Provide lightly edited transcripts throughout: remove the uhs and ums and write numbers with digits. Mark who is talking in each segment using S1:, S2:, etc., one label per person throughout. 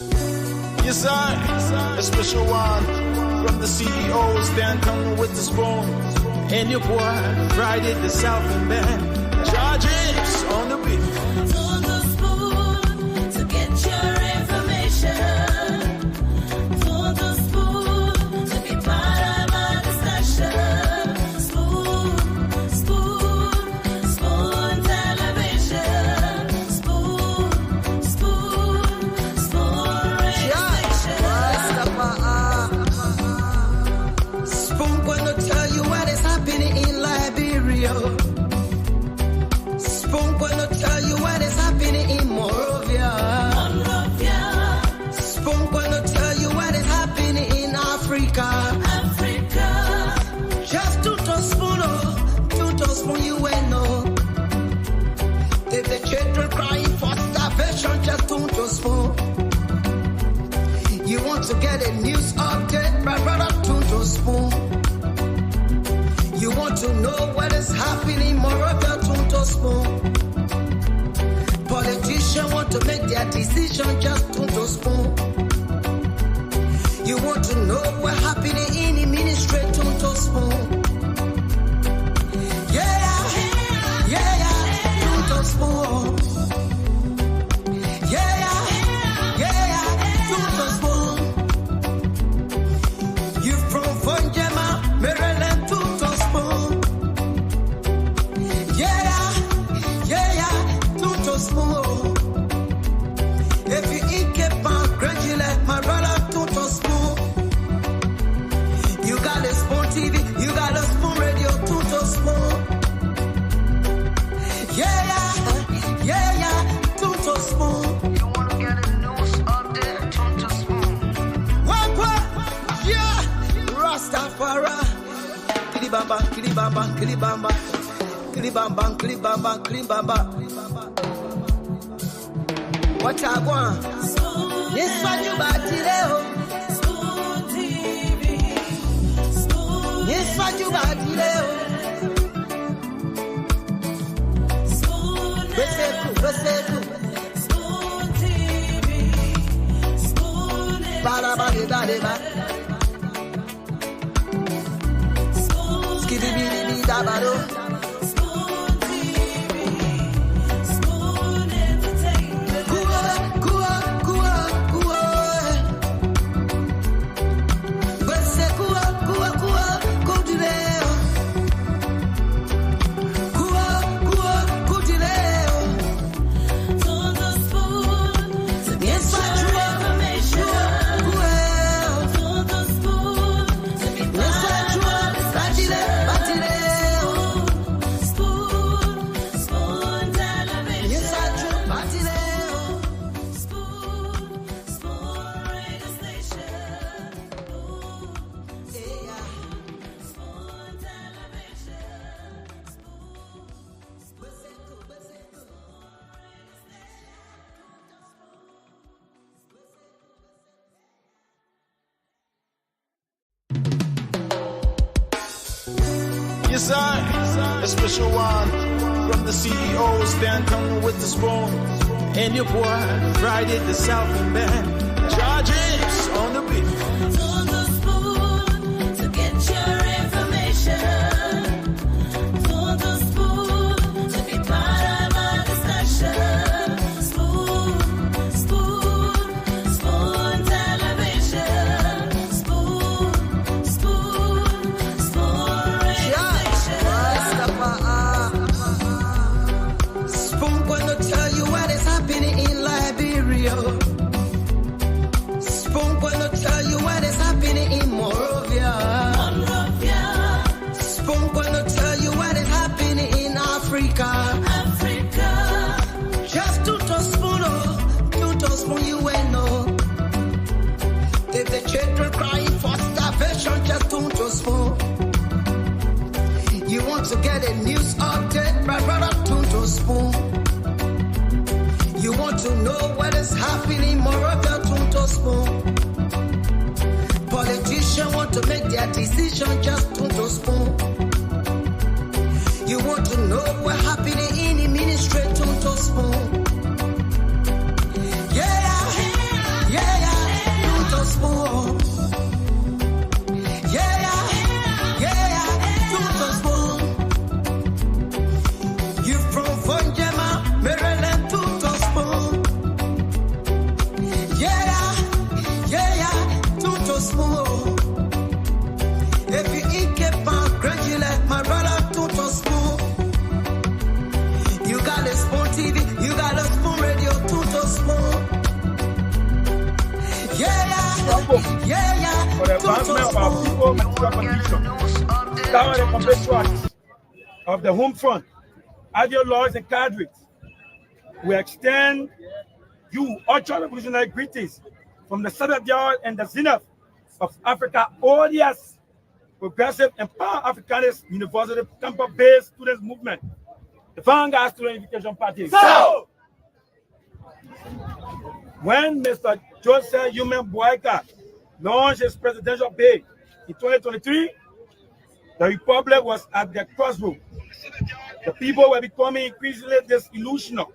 S1: Yes, I, a special one from the CEO, stand coming with the spoon. And your boy, Friday the Southern Band, Charges on the beat.
S2: On the spoon to get your information. On the spoon to be part of our discussion. Spoon, spoon, spoon television. Spoon, spoon, spoon radio station.
S3: Spoon gonna tell you what is happening in Liberia. Spoon gonna tell you what is happening in Monrovia. Spoon gonna tell you what is happening in Africa. Just to spoon you will know. If the children crying for starvation, just to spoon. You want to get a news update, my brother, to spoon. You want to know what is happening in Monrovia, to spoon. Politicians want to make their decision, just to spoon. You want to know what's happening in the ministry, to spoon. To spoon. To spoon. You from Fonjema, Maryland, to spoon. To spoon. If you eat kepa, gradually, my brother, to spoon. You got a spoon TV, you got a spoon radio, to spoon. To spoon. You wanna get a news update, to spoon. What? Yeah, Rastafari. Kilibamba, kilibamba, kilibamba, kilibamba, kilibamba, kilibamba. What I want? This one you bati leo.
S2: Spoon TV. Spoon.
S3: This one you bati leo.
S2: Spoon.
S3: Beseku.
S2: Spoon TV. Spoon.
S3: Ba.
S2: Spoon.
S3: Skidibidi dabado.
S2: Spoon TV. Spoon Entertainment.
S3: Kuwa. Beseku kudileo. Kudileo.
S2: On the spoon to get your information. On the spoon to be part of our discussion. Spoon television. Spoon radio station. Spoon television.
S1: Yes, I, a special one from the CEO, stand coming with the spoon. And your boy, Friday the Southern Band, Charges on the beat.
S2: On the spoon to get your information. On the spoon to be part of our discussion. Spoon, spoon, spoon television. Spoon, spoon, spoon radio station.
S3: Spoon gonna tell you what is happening in Liberia. Spoon gonna tell you what is happening in Monrovia. Spoon gonna tell you what is happening in Africa. Just to spoon you will know. If the children crying for starvation, just to spoon. You want to get a news update, my brother, to spoon. You want to know what is happening in Monrovia, to spoon. Politicians want to make their decision, just to spoon. You want to know what's happening in the ministry, to spoon. Yeah. spoon. If you eat keep on crazy like my brother tout on spoon. You got a spoon TV, you got a spoon radio, tout on spoon.
S4: For the advancement of our people and future condition. Tower the compatriots of the home front, ideologues and cadres, we extend you ultra revolutionary greetings from the southern yard and the zenith of Africa, odious progressive and pan-Africanist university campus-based students movement, the Vanguard Student Unification Party. So, when Mr. Joseph Human Boyka launched his presidential bid in 2023, the Republic was at the crossroads. The people were becoming increasingly disillusioned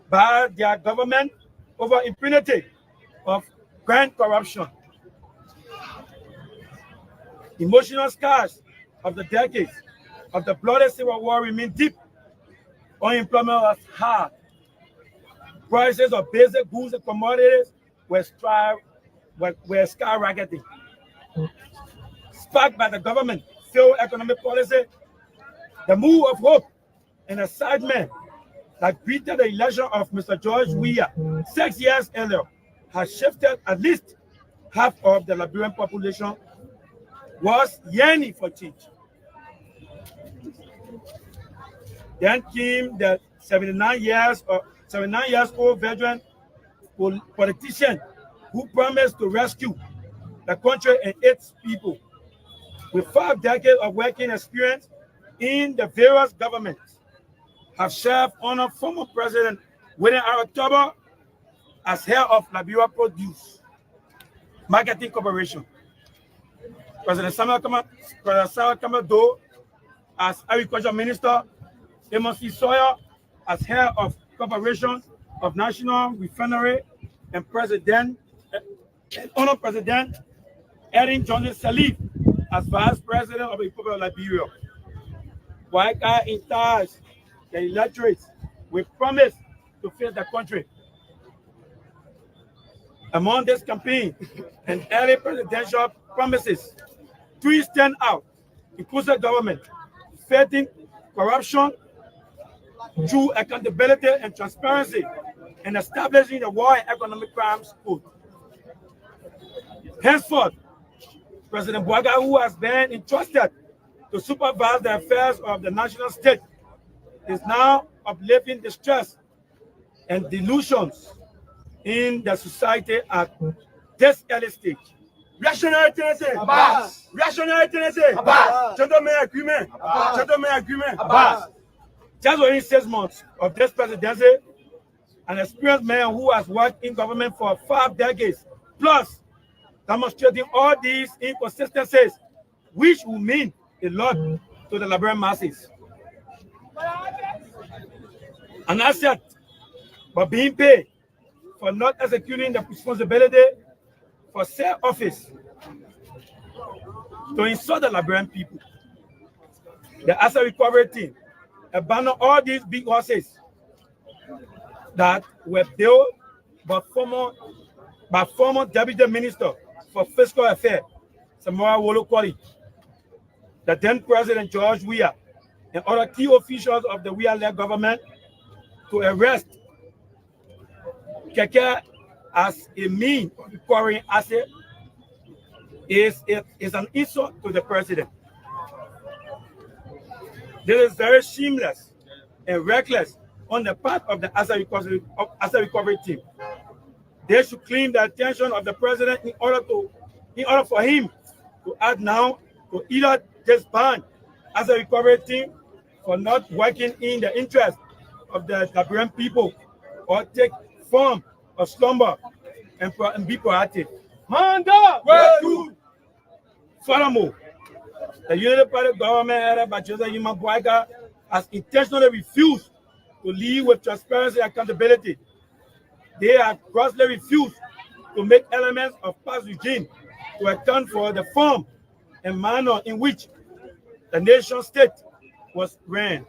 S4: by their government over impunity of grand corruption. Emotional scars of the decades of the bloody civil war remain deep. Unemployment was high. Prices of basic goods and commodities were skyrocketing. Sparked by the government failed economic policy, the move of hope and excitement that greeted the election of Mr. George Weah 6 years earlier has shifted at least half of the Liberian population was yearning for change. Then came the 79 years old veteran politician who promised to rescue the country and its people. With 5 decades of working experience in the various governments, have served under former President William October as head of Liberia Produce Marketing Corporation. President Samuel Kamado as Agriculture Minister, Amos C. Sawyer as head of Corporation of National Refinery, and Honor President Erin Johnson Salif as Vice President of the Republic of Liberia. Boyka in charge the electorate with promise to face the country. Among this campaign and early presidential promises, 3 stand out: inclusive government, fighting corruption through accountability and transparency, and establishing the War and Economic Crimes Code. Henceforth, President Boyka, who has been entrusted to supervise the affairs of the national state, is now uplifting distress and delusions in the society at this early stage. Rational tendency, rational tendency, gentlemen agreement, gentlemen agreement. Just within 6 months of this presidency, an experienced man who has worked in government for 5 decades plus, demonstrating all these inconsistencies, which will mean a lot to the Liberian masses. An asset, but being paid for not executing the responsibility for said office to insult the Liberian people. The asset recovery team abandoned all these big horses that were built by former Deputy Minister for Fiscal Affairs, Samora Wolo Kwali, the then President George Weah, and other key officials of the Weah-led government to arrest Keke as a means of acquiring assets is an insult to the president. This is very shameless and reckless on the part of the asset recovery team. They should claim the attention of the president in order for him to act now to either disband asset recovery team for not working in the interest of the Liberian people, or take form of slumber and be proactive. Furthermore, the Unity Party government headed by Joseph Human Boyka has intentionally refused to lead with transparency and accountability. They have grossly refused to make elements of past regime to account for the form and manner in which the nation state was ran.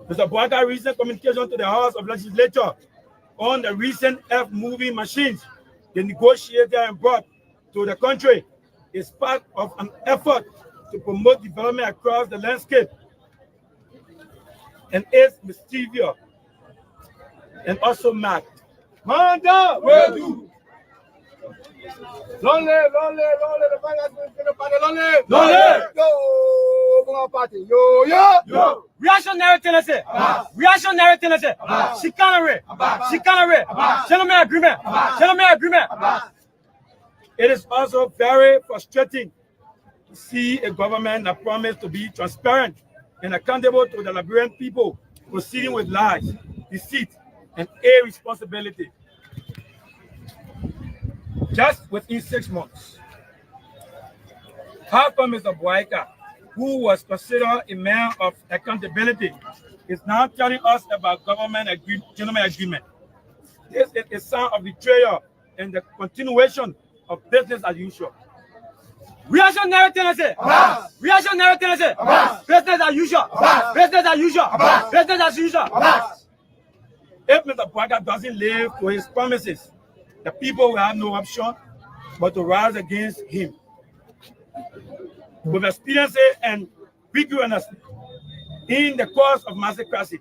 S4: Mr. Boyka's recent communication to the House of Legislature on the recent F-moving machines the negotiated and brought to the country is part of an effort to promote development across the landscape and is mischievous and also marked.
S5: Manda, where do? Lonely, the finance minister, lonely. Yo, Bunga party, yo.
S6: Reactionary tendency. Reactionary tendency. Chicanery. Gentlemen agreement.
S4: It is also very frustrating to see a government that promised to be transparent and accountable to the Liberian people proceeding with lies, deceit, and irresponsibility. Just within 6 months, how come Mr. Boyka, who was considered a man of accountability, is now telling us about gentleman agreement? This is a sign of betrayal and the continuation of business as usual.
S6: Reactionary tendency. Reactionary tendency. Business as usual. Business as usual. Business as usual.
S4: If Mr. Boyka doesn't live to his promises, the people will have no option but to rise against him. With experience and vigorously in the cause of massocracy,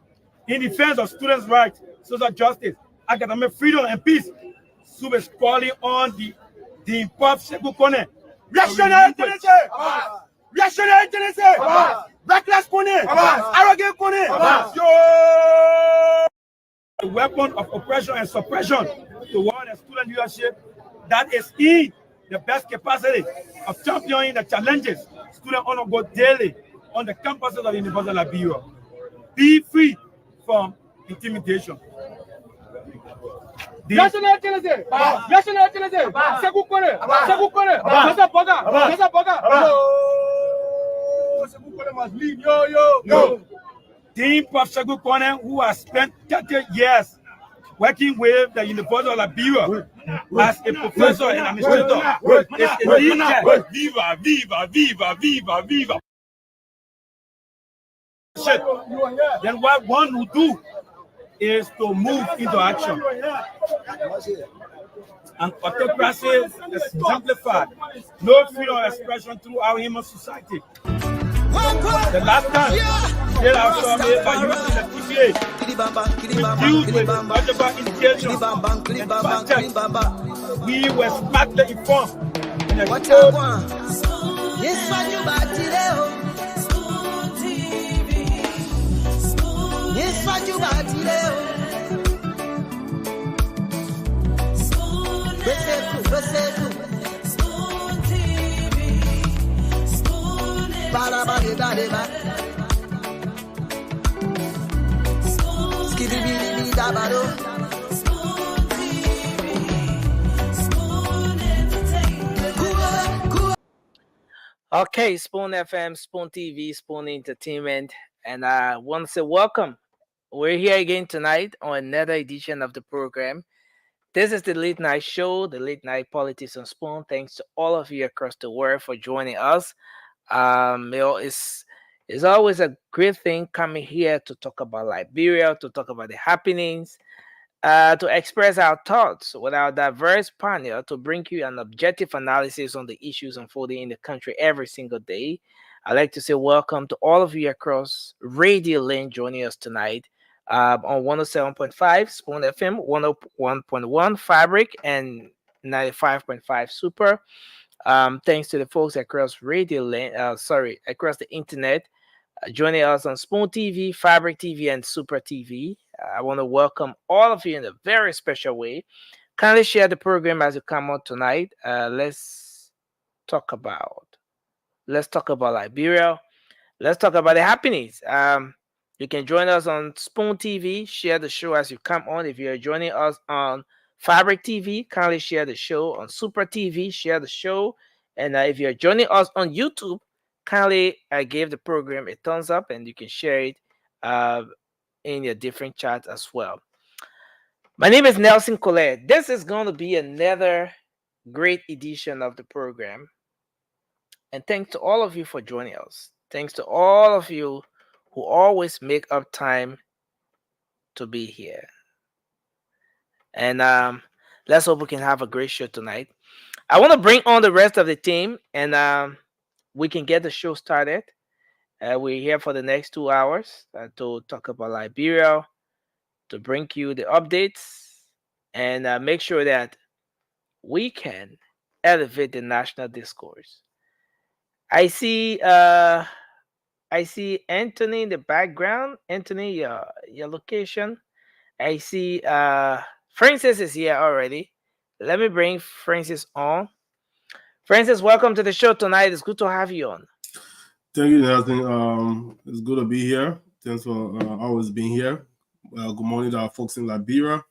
S4: in defense of students' rights, social justice, academic freedom, and peace, Sube is calling on the import Sekou Kone.
S5: Reactionary tendency. Reactionary tendency. Backlash Kone. Arrogant Kone. Yo.
S4: The weapon of oppression and suppression toward the student leadership that is in the best capacity of championing the challenges students undergo daily on the campuses of the University of Liberia. Be free from intimidation.
S5: Reactionary tendency. Reactionary tendency. Sekou Kone. Sekou Kone. Masa Boga. Yo. Sekou Kone must leave. Yo.
S4: Team of Sekou Kone, who has spent 30 years working with the University of Liberia as a professor and administrator, is elite. Viva. Then what one will do is to move into action. And autocracy is exemplified. No freedom of expression throughout human society. The last time, they are surveyed by using the TPA, reduced with multiple indications and fact checks. We were smartly informed and exposed.
S3: Yes, what you back today, yes, what you back today,
S7: Okay, Spoon FM, Spoon TV, Spoon Entertainment, and I want to say welcome. We're here again tonight on another edition of the program. This is the Late Night Show, the Late Night Politics on Spoon. Thanks to all of you across the world for joining us. It's always a great thing coming here to talk about Liberia, to talk about the happenings, to express our thoughts with our diverse panel, to bring you an objective analysis on the issues unfolding in the country every single day. I'd like to say welcome to all of you across Radio Lane joining us tonight on 107.5 Spoon FM, 101.1 Fabric, and 95.5 Super. Thanks to the folks across Radio Lane, across the internet, joining us on Spoon TV, Fabric TV, and Super TV. I want to welcome all of you in a very special way. Kindly share the program as you come out tonight. Let's talk about Liberia. Let's talk about the happenings. You can join us on Spoon TV. Share the show as you come on. If you're joining us on Fabric TV, kindly share the show. On Super TV, share the show. And if you're joining us on YouTube, kindly give the program a thumbs up, and you can share it in your different chats as well. My name is Nelson Colette. This is going to be another great edition of the program. And thanks to all of you for joining us. Thanks to all of you who always make up time to be here. And let's hope we can have a great show tonight. I want to bring on the rest of the team, and we can get the show started. We're here for the next 2 hours to talk about Liberia, to bring you the updates, and make sure that we can elevate the national discourse. I see Anthony in the background. Anthony, your location. I see Francis is here already. Let me bring Francis on. Francis, welcome to the show tonight. It's good to have you on.
S8: Thank you, Nathan. It's good to be here. Thanks for always being here. Good morning to our folks in Liberia.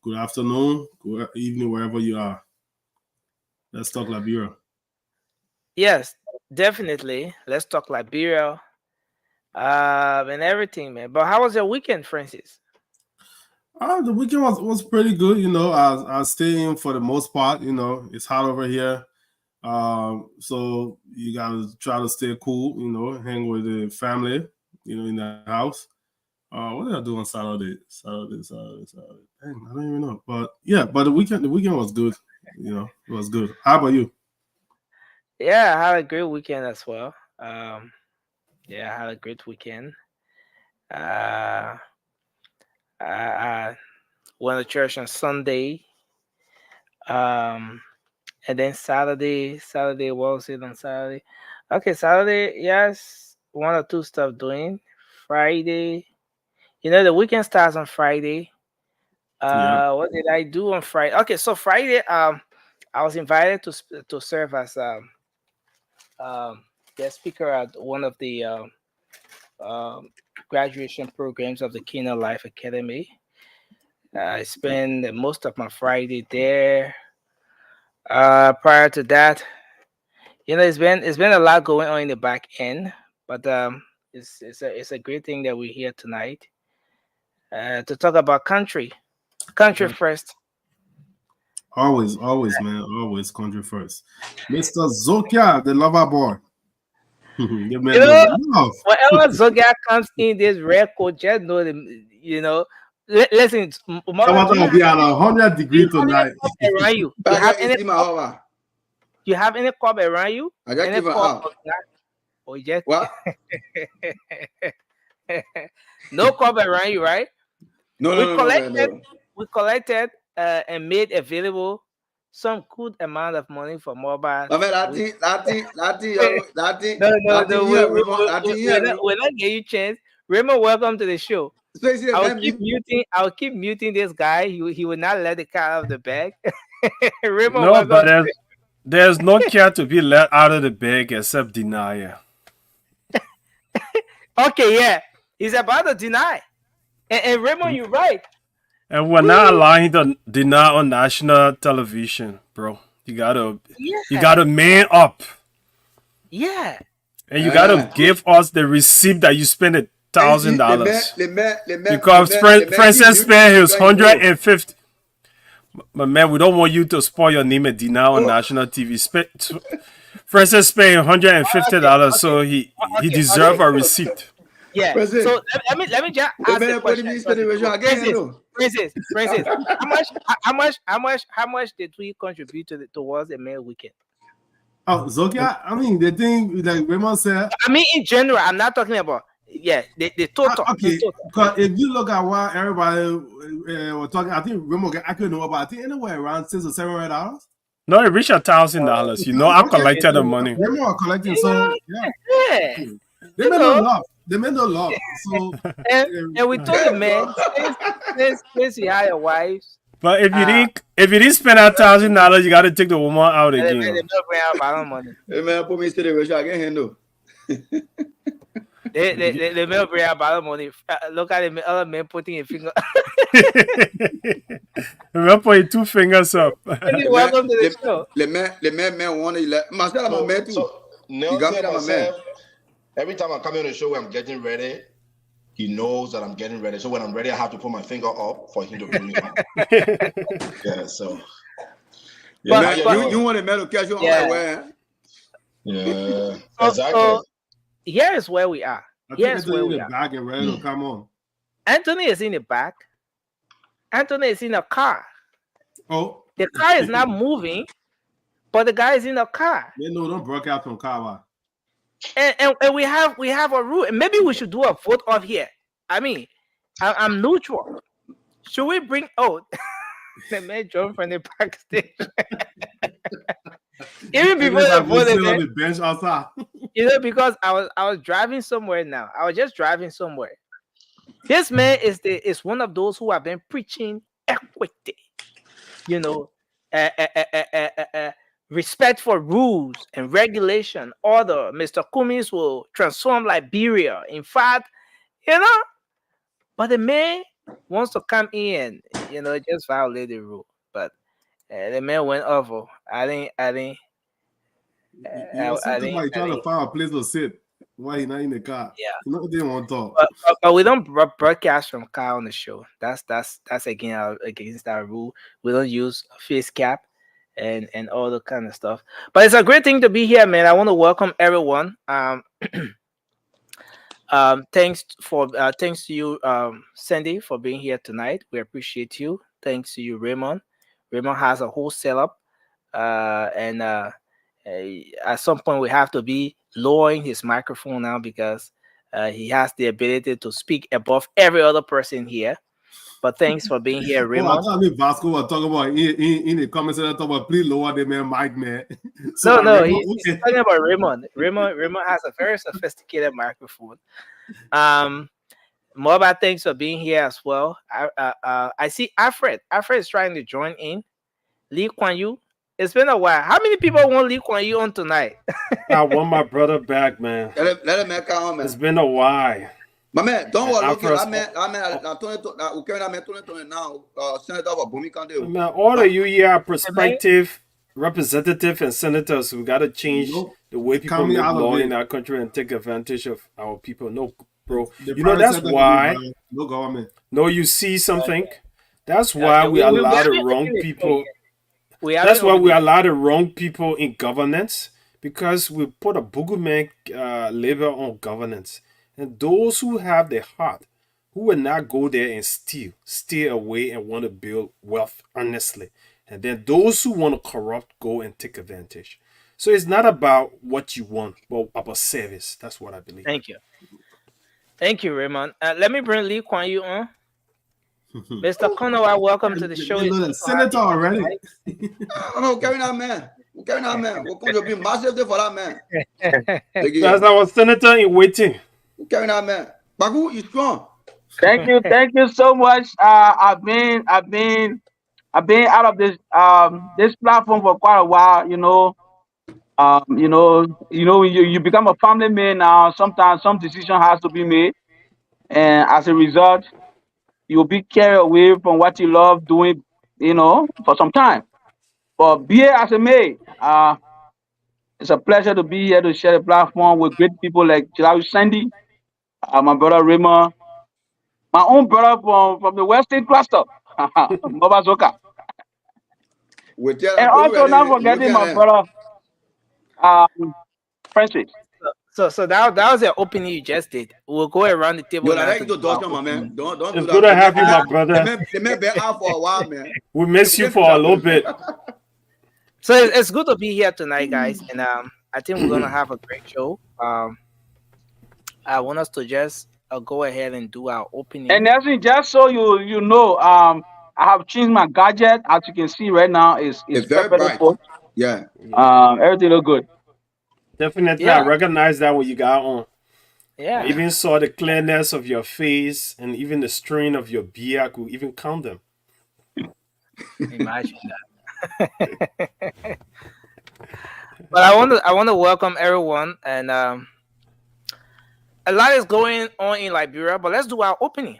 S8: Good afternoon, good evening, wherever you are. Let's talk Liberia.
S7: Yes, definitely. Let's talk Liberia and everything, man. But how was your weekend, Francis?
S8: The weekend was pretty good. I stayed in for the most part. It's hot over here. So you gotta try to stay cool, hang with the family, in the house. What did I do on Saturday? Saturday. Dang, I don't even know. But yeah, the weekend was good. It was good. How about you?
S7: Yeah, I had a great weekend as well. I had a great weekend. I went to church on Sunday. And then Saturday, what was it on Saturday? Okay, Saturday, yes, 1 or 2 stuff doing. Friday, the weekend starts on Friday. What did I do on Friday? Okay, so Friday, I was invited to serve as guest speaker at one of the graduation programs of the Kingdom Life Academy. I spent most of my Friday there. Prior to that, it's been a lot going on in the back end, but it's a great thing that we're here tonight to talk about country first.
S8: Always, man, always country first. Mr. Zokia, the lover boy.
S7: Whenever Zokia comes in this record, just know them. Listen,
S8: Tomorrow will be at 100 degrees tonight.
S7: Around you. You have any cup around you?
S9: I just give it up.
S7: Or just
S9: What?
S7: No cup around you, right?
S9: No.
S7: We collected and made available some good amount of money for mobile.
S9: I mean,
S7: we're not getting you chance. Raymond, welcome to the show. I'll keep muting this guy. He will not let the cat out of the bag. Raymond,
S10: no, but there's no cat to be let out of the bag except denier.
S7: Okay, yeah, he's about to deny. And Raymond, you're right.
S10: And we're not allowing to deny on national television, bro. You gotta man up.
S7: Yeah.
S10: And you gotta give us the receipt that you spent $1,000. Because Francis spent his 150. But man, we don't want you to spoil your name and deny on national TV. Francis spent $150, so he deserves a receipt.
S7: Yeah. So let me just ask the question. Francis, how much did we contribute towards the mail weekend?
S8: Oh, Zokia, I mean the thing like Raymond said.
S7: I mean in general, I'm not talking about the total.
S8: Okay, because if you look at what everybody was talking, I think Raymond I couldn't know about. I think anywhere around $600 or $700.
S10: No, it reached $1,000. I collected the money.
S8: Raymond collecting, so yeah. They made no love. So
S7: and we told the man, since you had your wives.
S10: But if you didn't spend $1,000, you got to take the woman out again.
S9: Hey man, put me to the ratio again, handle.
S7: The male bring about money. Look at the other man putting a finger.
S10: Remember putting 2 fingers up.
S7: Welcome to the show.
S9: The man want to let myself. I'm a man too. You got me, I'm a man.
S11: Every time I come on the show, I'm getting ready. He knows that I'm getting ready. So when I'm ready, I have to put my finger up for him to bring me up. Yeah, so.
S9: Yeah, you want a medal catch you on my way?
S11: Yeah, exactly.
S7: So here is where we are. Here's where we are.
S8: Back and ready to come on.
S7: Anthony is in the back. Anthony is in a car.
S8: Oh.
S7: The car is not moving, but the guy is in the car.
S8: They know don't broadcast from car.
S7: And we have a rule. Maybe we should do a vote off here. I mean, I'm neutral. Should we bring? Oh, the man jumped from the backstage. Even before the vote,
S8: on the bench outside.
S7: Because I was driving somewhere now. I was just driving somewhere. This man is one of those who have been preaching equity. Respect for rules and regulation, order. Mr. Cummings will transform Liberia. In fact, but the man wants to come in, just violate the rule. But the man went over. I didn't.
S8: Somebody trying to find a place to sit while he's not in the car.
S7: Yeah,
S8: they won't talk.
S7: But we don't broadcast from car on the show. That's against our rule. We don't use a face cap and all the kind of stuff. But it's a great thing to be here, man. I want to welcome everyone. Thanks to you, Sandy, for being here tonight. We appreciate you. Thanks to you, Raymond. Raymond has a whole setup, and at some point we have to be lowering his microphone now because he has the ability to speak above every other person here. But thanks for being here, Raymond.
S8: I mean, Vasco was talking about in the comments, talking about please lower the man mic, man. So
S7: no, he's talking about Raymond. Raymond has a very sophisticated microphone. Moba, thanks for being here as well. I see Alfred. Alfred is trying to join in. Lee Kuan Yew. It's been a while. How many people want Lee Kuan Yew on tonight?
S10: I want my brother back, man.
S9: Let him make on, man.
S10: It's been a while.
S9: My man, don't worry. Look,
S10: Senator
S9: for Bumikande.
S10: Man, all of you here are prospective representatives and senators. We got to change the way people make law in our country and take advantage of our people. No, bro. That's why.
S8: No government.
S10: No, you see something? That's why we allow the wrong people. That's why we allow the wrong people in governance, because we put a boogeyman label on governance. And those who have the heart, who will not go there and stay away and want to build wealth honestly. And then those who want to corrupt, go and take advantage. So it's not about what you want, but about service. That's what I believe.
S7: Thank you. Thank you, Raymond. Let me bring Lee Kuan Yew on. Mr. Konowa, welcome to the show.
S8: Senator already.
S9: No, carry that man. We're going to be massive for that man.
S10: That's our senator in waiting.
S9: Carry that man. Bagu, you strong.
S5: Thank you so much. I've been out of this platform for quite a while. You become a family man now. Sometimes some decision has to be made, and as a result, you'll be carried away from what you love doing, for some time. But be it as it may, it's a pleasure to be here to share the platform with great people like Chilawi Sandy, my brother Raymond, my own brother from the West State Cluster, Moba Zoka. And also not forgetting my brother Francis.
S7: So that was the opening you just did. We'll go around the table.
S9: Don't
S10: it's good to have you, my brother.
S9: They may be out for a while, man.
S10: We miss you for a little bit.
S7: So it's good to be here tonight, guys, and I think we're gonna have a great show. I want us to just go ahead and do our opening.
S5: And Nelson, just so you know, I have changed my gadget. As you can see right now, it's
S9: very bright. Yeah.
S5: Everything look good.
S10: Definitely, I recognize that what you got on.
S7: Yeah.
S10: I even saw the clearness of your face and even the strain of your beard. I could even count them.
S7: Imagine that. But I want to welcome everyone, and a lot is going on in Liberia. But let's do our opening.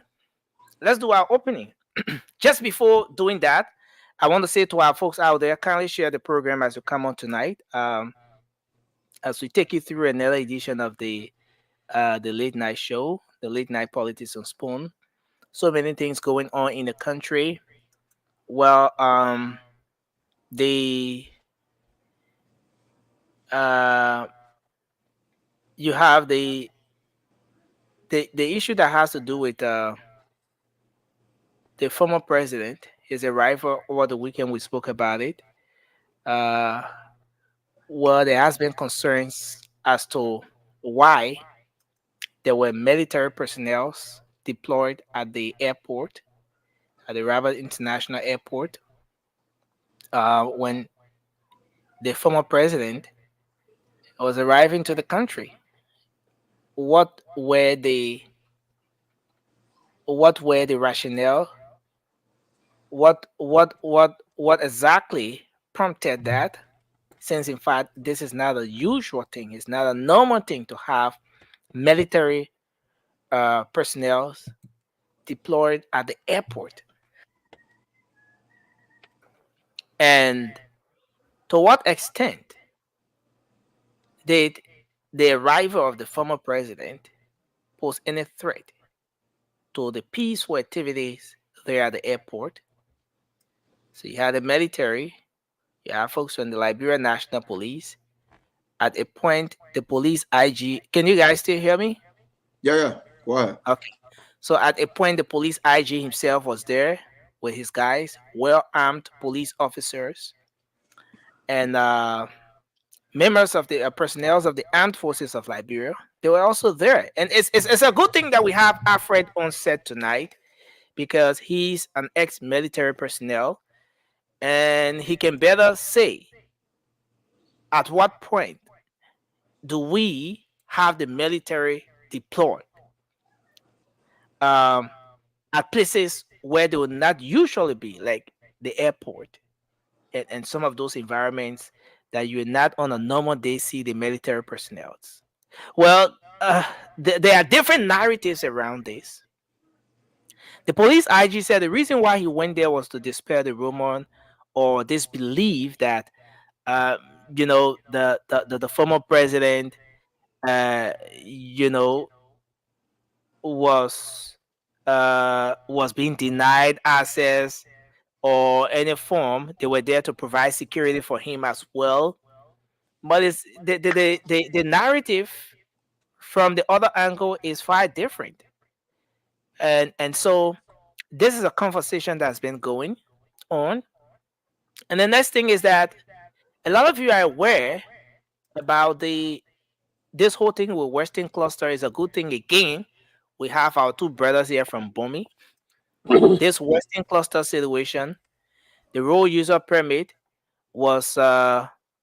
S7: Just before doing that, I want to say to our folks out there, kindly share the program as you come on tonight. As we take you through another edition of the late night show, the late night politics on Spoon. So many things going on in the country. Well, you have the issue that has to do with the former president his arrival over the weekend. We spoke about it. Uh, well, there has been concerns as to why there were military personnel deployed at the airport, at the Rabat International Airport, when the former president was arriving to the country. What were the rationale? What exactly prompted that? Since in fact this is not a usual thing, it's not a normal thing to have military personnel deployed at the airport. And to what extent did the arrival of the former president pose any threat to the peaceful activities there at the airport? So you had the military, you have folks from the Liberia National Police. At a point, the police IG. Can you guys still hear me?
S9: Yeah. Go ahead.
S7: Okay. So at a point, the police IG himself was there with his guys, well-armed police officers, and members of the personnel of the armed forces of Liberia. They were also there, and it's a good thing that we have Alfred on set tonight, because he's an ex-military personnel, and he can better say at what point do we have the military deployed at places where they would not usually be, like the airport and some of those environments that you would not on a normal day see the military personnel. Well, there are different narratives around this. The police IG said the reason why he went there was to dispel the rumor or this belief that the former president was being denied access or any form. They were there to provide security for him as well. But it's the narrative from the other angle is far different. And so this is a conversation that's been going on. And the next thing is that a lot of you are aware about this whole thing with Western Cluster. Is a good thing. Again, we have our two brothers here from Bomi. This Western Cluster situation, the road user permit was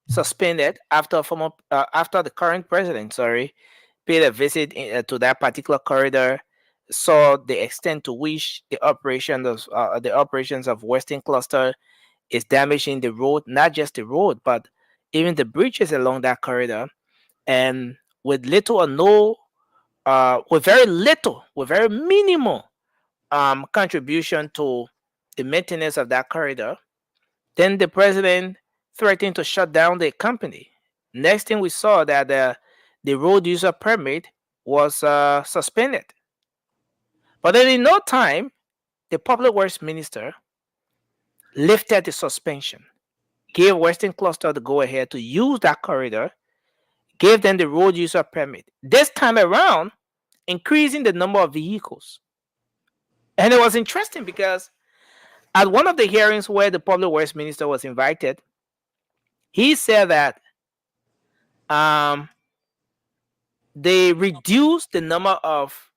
S7: suspended after the current president, paid a visit to that particular corridor, saw the extent to which the operations of Western Cluster is damaging the road, not just the road, but even the bridges along that corridor, and with little or no, with very minimal contribution to the maintenance of that corridor. Then the president threatened to shut down the company. Next thing we saw that the road user permit was suspended. But then in no time, the public works minister lifted the suspension, gave Western Cluster the go-ahead to use that corridor, gave them the road user permit. This time around, increasing the number of vehicles. And it was interesting because at one of the hearings where the public works minister was invited, he said that they reduced the number of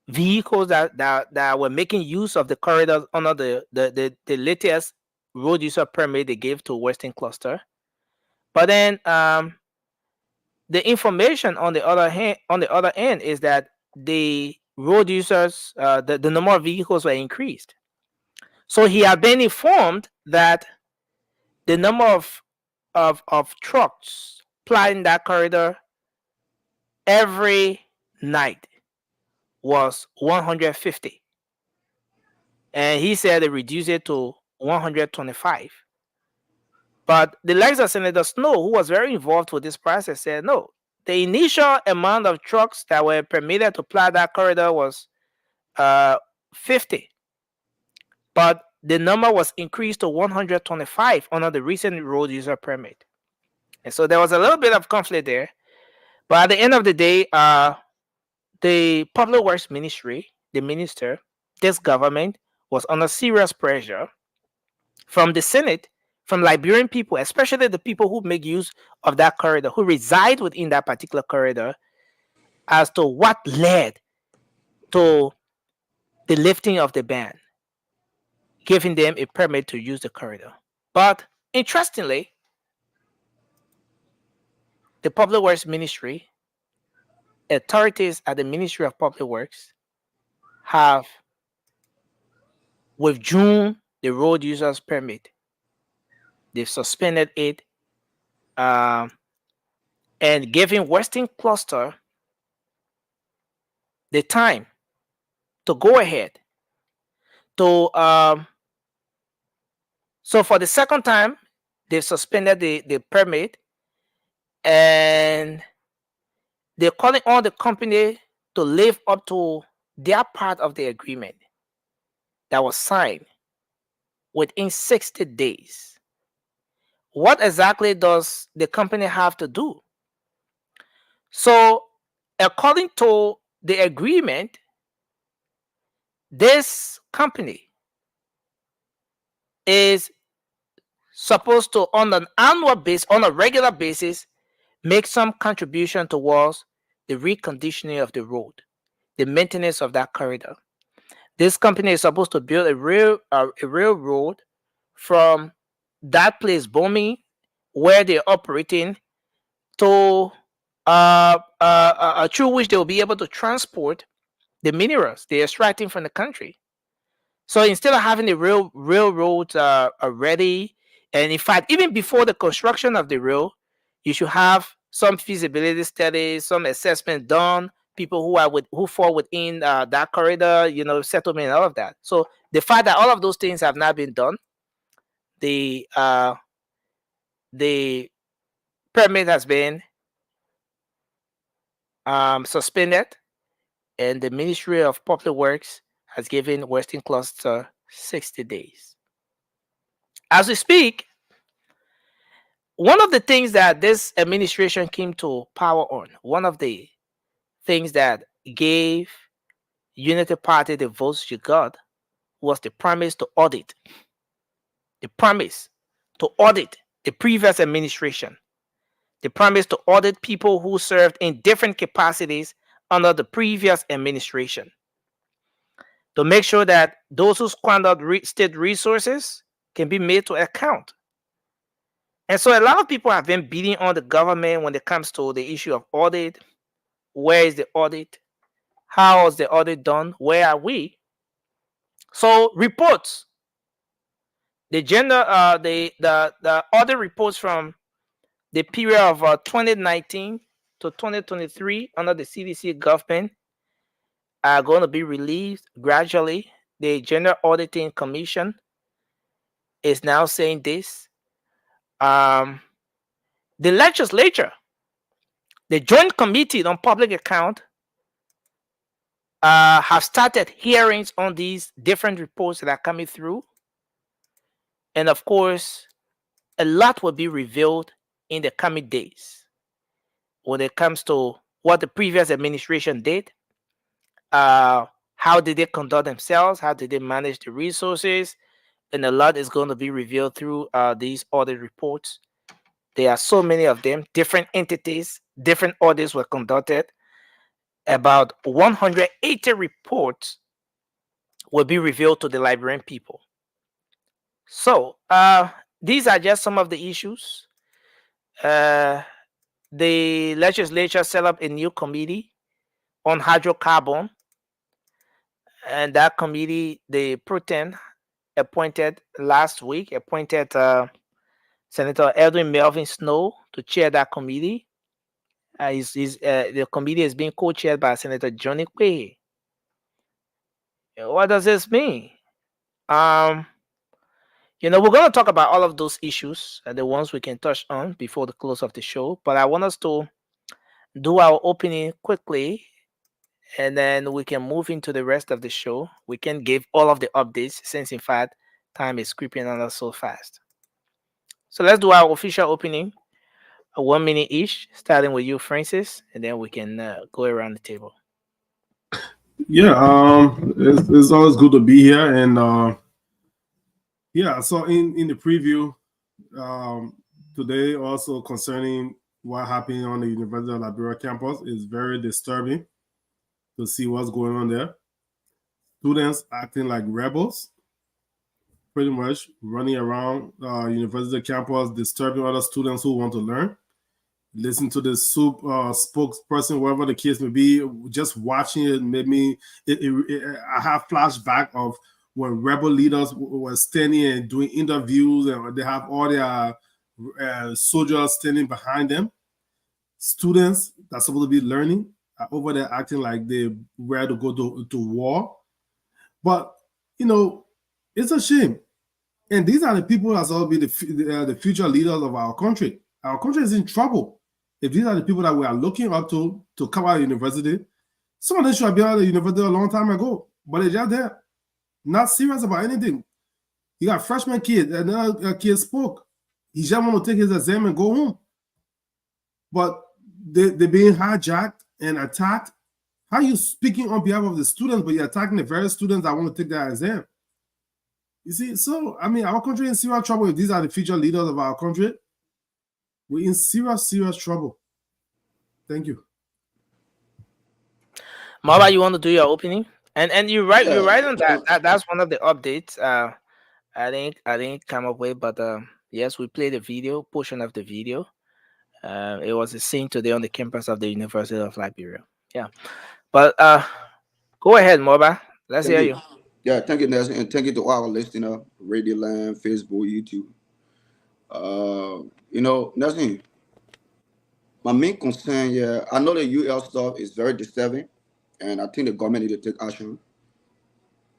S7: vehicles that were making use of the corridors under the latest road user permit they gave to Western Cluster. But then the information on the other end is that the road users, the number of vehicles were increased. So he had been informed that the number of trucks plying that corridor every night was 150. And he said they reduced it to 125. But the likes of Senator Snow, who was very involved with this process, said no. The initial amount of trucks that were permitted to ply that corridor was 50. But the number was increased to 125 under the recent road user permit. And so there was a little bit of conflict there. But at the end of the day, the Public Works Ministry, the minister, this government was under serious pressure from the Senate, from Liberian people, especially the people who make use of that corridor, who reside within that particular corridor, as to what led to the lifting of the ban, giving them a permit to use the corridor. But interestingly, the Public Works Ministry, authorities at the Ministry of Public Works have withdrawn the road users permit. They've suspended it and giving Western Cluster the time to go ahead to so for the second time they've suspended the permit, and they're calling on the company to live up to their part of the agreement that was signed within 60 days. What exactly does the company have to do? So, according to the agreement, this company is supposed to, on an annual basis, on a regular basis, make some contribution towards the reconditioning of the road, the maintenance of that corridor. This company is supposed to build a railroad from that place, Bomi, where they're operating, to through which they will be able to transport the minerals they're extracting from the country. So instead of having the railroads ready, and in fact, even before the construction of the rail, you should have some feasibility studies, some assessment done, people who fall within that corridor, settlement and all of that. So the fact that all of those things have not been done, the permit has been suspended, and the Ministry of Public Works has given Western Cluster 60 days. As we speak, one of the things that this administration came to power on, one of the things that gave Unity Party the votes you got, was the promise to audit. The promise to audit the previous administration. The promise to audit people who served in different capacities under the previous administration, to make sure that those who squandered state resources can be made to account. And so a lot of people have been beating on the government when it comes to the issue of audit. Where is the audit? How is the audit done? Where are we? So reports, the audit reports from the period of 2019 to 2023 under the CDC government are going to be released gradually. The General Auditing Commission is now saying this. The legislature, the Joint Committee on Public Account, have started hearings on these different reports that are coming through. And of course, a lot will be revealed in the coming days when it comes to what the previous administration did. How did they conduct themselves? How did they manage the resources? And a lot is going to be revealed through these audit reports. There are so many of them, different entities, different audits were conducted. About 180 reports will be revealed to the Liberian people. So these are just some of the issues. The legislature set up a new committee on hydrocarbon, and that committee, the pro tem appointed last week, appointed Senator Edwin Melvin Snow to chair that committee. The committee is being co-chaired by Senator Johnny Quay. What does this mean? We're going to talk about all of those issues, the ones we can touch on before the close of the show. But I want us to do our opening quickly, and then we can move into the rest of the show. We can give all of the updates since, in fact, time is creeping on us so fast. So let's do our official opening, 1 minute each, starting with you, Francis, and then we can go around the table.
S8: Yeah, it's always good to be here, and Yeah, so in the preview today, also concerning what happened on the University of Liberia campus, is very disturbing to see what's going on there. Students acting like rebels, pretty much running around university campus, disturbing other students who want to learn. Listen to the spokesperson, whatever the case may be. Just watching it made me. I have flashback of when rebel leaders were standing and doing interviews, and they have all their soldiers standing behind them. Students that's supposed to be learning are over there acting like they were to go to war. But it's a shame. And these are the people that's all be the future leaders of our country. Our country is in trouble. If these are the people that we are looking up to come out of university, some of them should have been out of university a long time ago. But they're just there, not serious about anything. You got freshman kid, another kid spoke. He just want to take his exam and go home. But they're being hijacked and attacked. How are you speaking on behalf of the students, but you're attacking the very students that want to take their exam? You see, so, I mean, our country is in serious trouble. If these are the future leaders of our country, we're in serious, serious trouble. Thank you.
S7: Maba, you want to do your opening? And you're right. You're right on that. That's one of the updates. I didn't come up with, but yes, we played a video, portion of the video. It was a scene today on the campus of the University of Liberia. Yeah, but go ahead, Maba. Let's hear you.
S9: Yeah, thank you, Nelson, and thank you to all our listeners, Radio Land, Facebook, YouTube. Nelson, my main concern here, I know the UL stuff is very disturbing, and I think the government need to take action.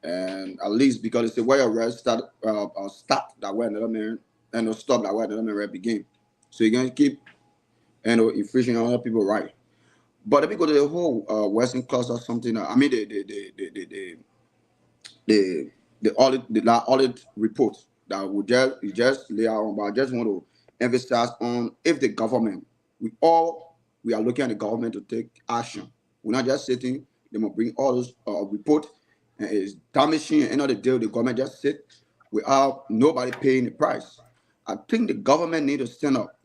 S9: And at least because it's a way of rest start that way another man and stop that way another man begin. So you can keep infringing on other people right. But let me go to the whole Western class or something. I mean the audit report that we just lay out on, but I just want to emphasize on if the government, we are looking at the government to take action. We're not just sitting, they must bring all those report, and it's damaging and end of the day the government just sit without nobody paying the price. I think the government need to stand up.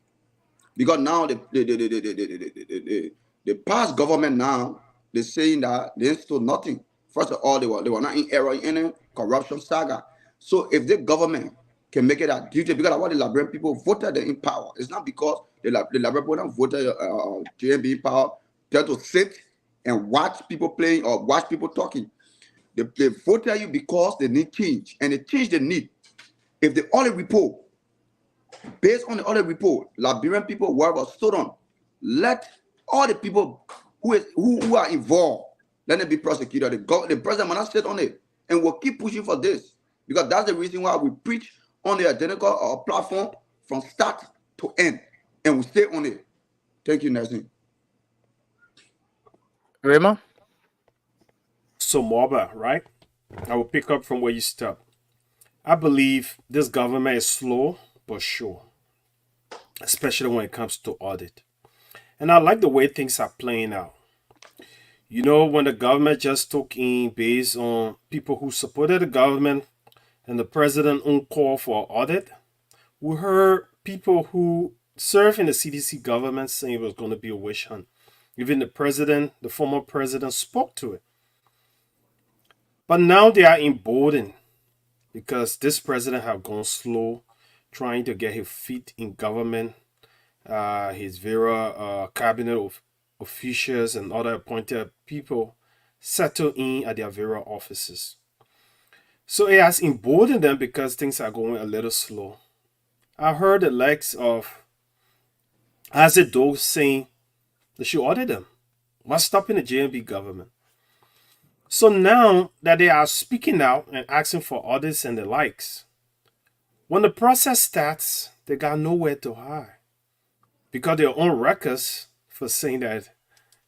S9: Because now the past government now, they're saying that they installed nothing. First of all, they were not in error in a corruption saga. So if the government can make it a duty, because what the Liberian people voted in power, it's not because the Liberian people voted JMB in power, they have to sit and watch people playing or watch people talking. They voted you because they need change, and the change they need. If the audit report, based on the audit report, Liberian people were stood on, let all the people who are involved, let them be prosecuted. The president will not sit on it, and we'll keep pushing for this, because that's the reason why we preach on the identical platform from start to end, and we stay on it. Thank you, Nelson.
S7: Raymond?
S10: So Maba, right? I will pick up from where you stopped. I believe this government is slow but sure, especially when it comes to audit. And I like the way things are playing out. You know, when the government just took in based on people who supported the government and the president on call for audit, we heard people who serve in the CDC government saying it was going to be a witch hunt. Even the former president spoke to it. But now they are emboldened because this president have gone slow trying to get his feet in government. His various cabinet officials and other appointed people settle in at their various offices. So it has emboldened them because things are going a little slow. I heard the likes of Isaac Doe saying they should audit them. What's stopping the JMB government? So now that they are speaking out and asking for audits and the likes, when the process starts, they got nowhere to hide. Because they're on records for saying that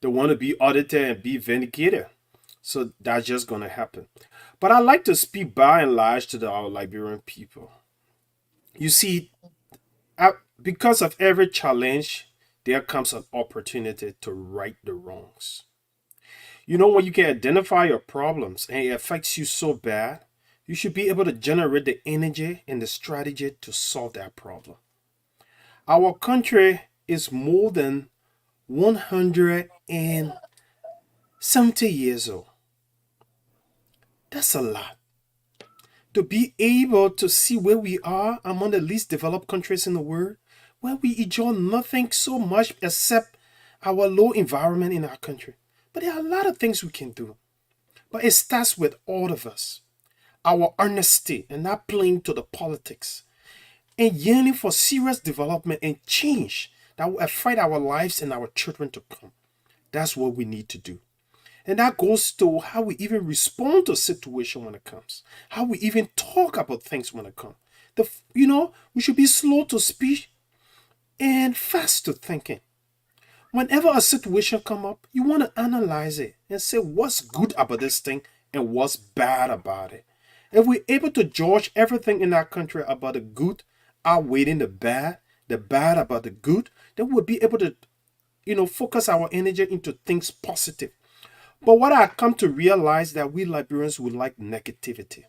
S10: they want to be audited and be vindicated. So that's just going to happen. But I like to speak by and large to our Liberian people. You see, because of every challenge, there comes an opportunity to right the wrongs. You know, when you can identify your problems and it affects you so bad You should be able to generate the energy and the strategy to solve that problem. Our country is more than 170 years old. That's a lot. To be able to see where we are among the least developed countries in the world, where we enjoy nothing so much except our low environment in our country. But there are a lot of things we can do. But it starts with all of us. Our honesty and not playing to the politics. And yearning for serious development and change that will affect our lives and our children to come. That's what we need to do. And that goes to how we even respond to a situation when it comes. How we even talk about things when it comes. We should be slow to speak and fast to thinking. Whenever a situation come up, you want to analyze it and say what's good about this thing and what's bad about it. If we're able to judge everything in our country about the good, outweighing the bad about the good, then we'll be able to, focus our energy into things positive. But what I come to realize that we Liberians would like negativity.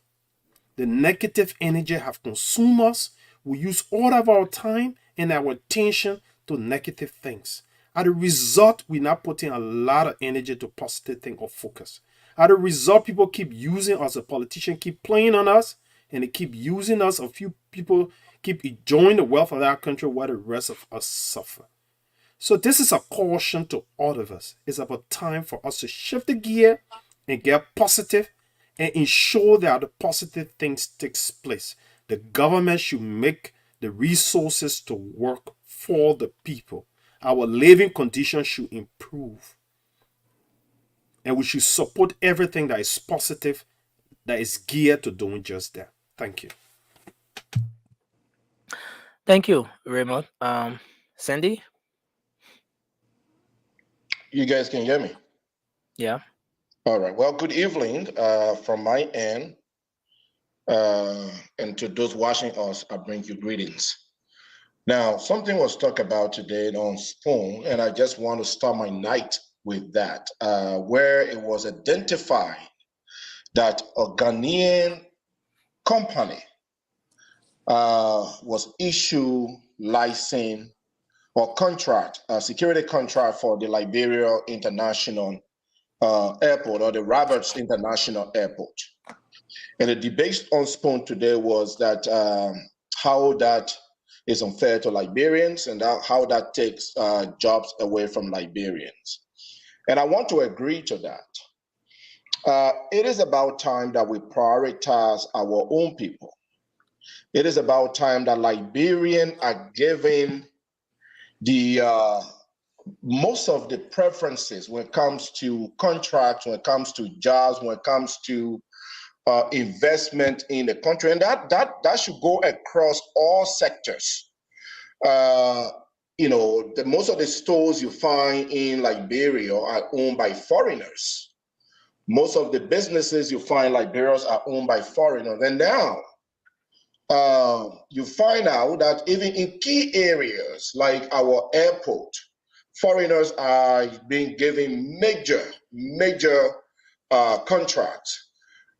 S10: The negative energy have consumed us. We use all of our time and our attention to negative things. As a result, we're not putting a lot of energy to positive things or focus. As a result, people keep using us, a politician keep playing on us, and they keep using us. A few people keep enjoying the wealth of our country while the rest of us suffer. So this is a caution to all of us. It's about time for us to shift the gear and get positive and ensure that the positive things takes place. The government should make the resources to work for the people. Our living conditions should improve. And we should support everything that is positive, that is geared to doing just that. Thank you.
S7: Thank you, Raymond. Sandy?
S11: You guys can hear me?
S7: Yeah.
S11: All right. Well, good evening from my end. And to those watching us, I bring you greetings. Now, something was talked about today on Spoon, and I just want to start my night with that, where it was identified that a Ghanaian company was issued license or contract, a security contract for the Liberia International Airport or the Roberts International Airport. And the debate on Spoon today was that how that is unfair to Liberians and how that takes jobs away from Liberians. And I want to agree to that. It is about time that we prioritize our own people. It is about time that Liberians are given the most of the preferences when it comes to contracts, when it comes to jobs, when it comes to investment in the country, and that should go across all sectors. Most of the stores you find in Liberia are owned by foreigners. Most of the businesses you find in Liberia are owned by foreigners, and now you find out that even in key areas like our airport, foreigners are being given major contracts.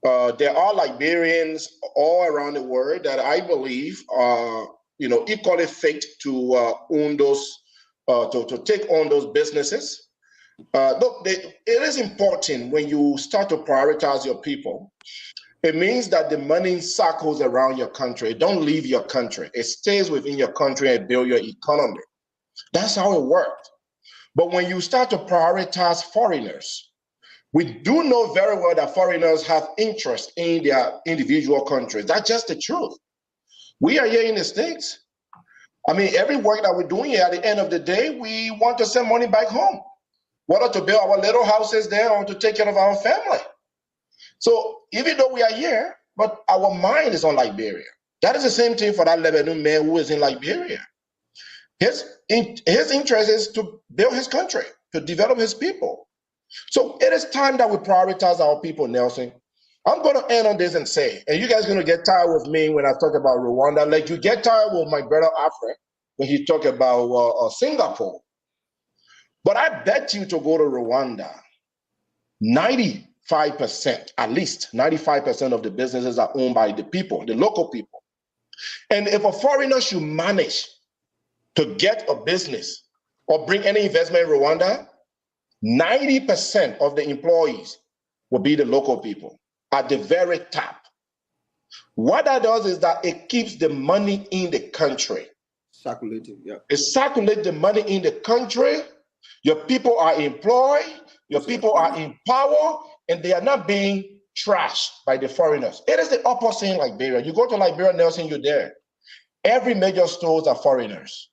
S11: There are Liberians all around the world that I believe are, equally fit to own those, to take on those businesses. Look, it is important when you start to prioritize your people. It means that the money circles around your country. It don't leave your country. It stays within your country and build your economy. That's how it works. But when you start to prioritize foreigners, we do know very well that foreigners have interest in their individual countries. That's just the truth. We are here in the States. I mean, every work that we're doing here, at the end of the day, we want to send money back home, whether to build our little houses there or to take care of our family. So even though we are here, but our mind is on Liberia. That is the same thing for that Lebanese man who is in Liberia. His interest is to build his country, to develop his people. So it is time that we prioritize our people, Nelson. I'm going to end on this and say, and you guys are going to get tired with me when I talk about Rwanda, like you get tired with my brother Alfred when he talk about Singapore. But I bet you to go to Rwanda, 90 95%, at least 95% of the businesses are owned by the people, the local people. And if a foreigner should manage to get a business or bring any investment in Rwanda, 90% of the employees will be the local people at the very top. What that does is that it keeps the money in the country.
S9: Circulating, yeah.
S11: It circulates the money in the country. Your people are employed, your people are in power, and they are not being trashed by the foreigners. It is the opposite in Liberia. You go to Liberia, Nelson, you're there. Every major stores are foreigners.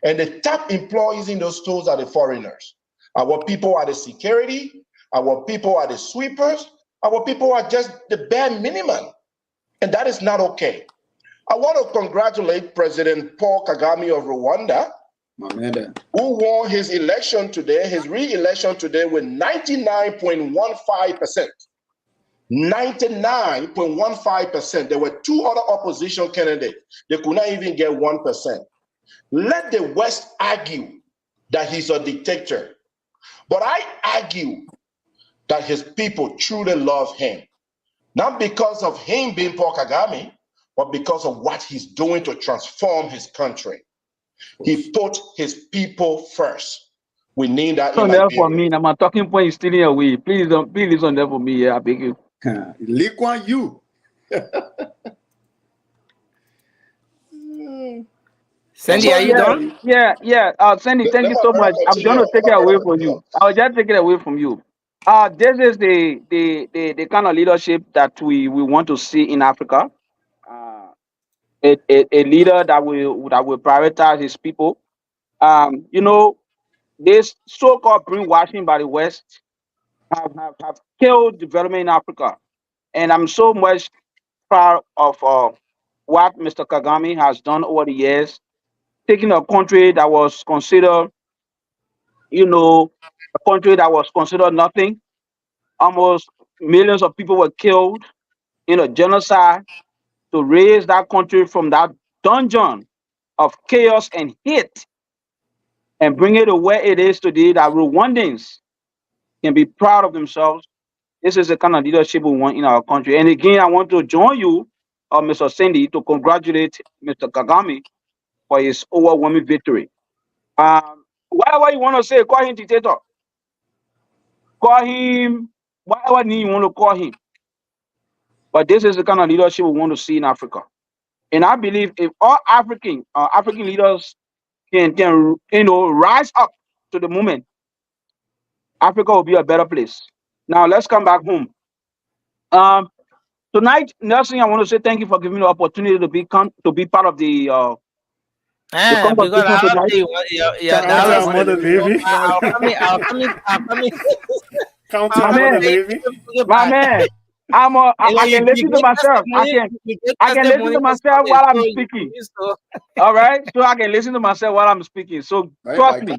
S11: And the top employees in those stores are the foreigners. Our people are the security, our people are the sweepers, our people are just the bare minimum. And that is not okay. I want to congratulate President Paul Kagame of Rwanda, who won his election today, his re-election today with 99.15%. 99.15%. There were two other opposition candidates. They could not even get 1%. Let the West argue that he's a dictator. But I argue that his people truly love him. Not because of him being Paul Kagame, but because of what he's doing to transform his country. He put his people first. We need that in
S5: Liberia. For
S11: Liberia.
S5: me, now my talking point is stealing away. Please listen there for me. Yeah, I beg you.
S9: Lee Kuan Yew.
S7: Sandy, are you done?
S5: Yeah. Sandy, thank you so much. I'm going to take it away from you. I'll just take it away from you. This is the kind of leadership that we want to see in Africa. A leader that will prioritize his people. You know, this so-called brainwashing by the West have killed development in Africa. And I'm so much proud of what Mr. Kagame has done over the years, taking a country that was considered, a country that was considered nothing. Almost millions of people were killed in a genocide, to raise that country from that dungeon of chaos and hate and bring it to where it is today, that Rwandans can be proud of themselves. This is the kind of leadership we want in our country. And again, I want to join you, Mr. Sandy, to congratulate Mr. Kagame for his overwhelming victory. Whatever you want to say, call him dictator. Call him whatever name you want to call him. But this is the kind of leadership we want to see in Africa. And I believe if all African leaders can rise up to the moment, Africa will be a better place. Now let's come back home. Tonight, Nelson, I want to say thank you for giving me the opportunity to be part of the
S7: because
S10: I'll
S5: my man. I can listen to myself. I can listen to myself while I'm speaking. All right, so I can listen to myself while I'm speaking. So trust me,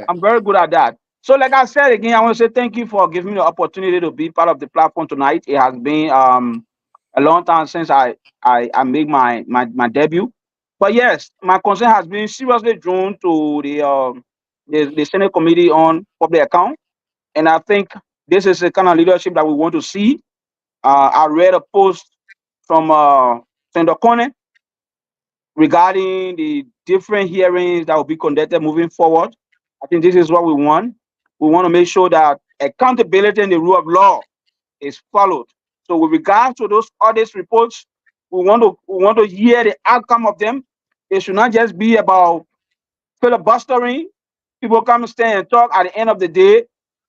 S5: I'm very good at that. So, like I said again, I want to say thank you for giving me the opportunity to be part of the platform tonight. It has been a long time since I made my debut. But yes, my concern has been seriously drawn to the Senate Committee on Public Account, and I think this is the kind of leadership that we want to see. I read a post from Senator Kone regarding the different hearings that will be conducted moving forward. I think this is what we want. We want to make sure that accountability and the rule of law is followed. So with regards to those audit reports, we want to hear the outcome of them. It should not just be about filibustering. People come and stand and talk. At the end of the day,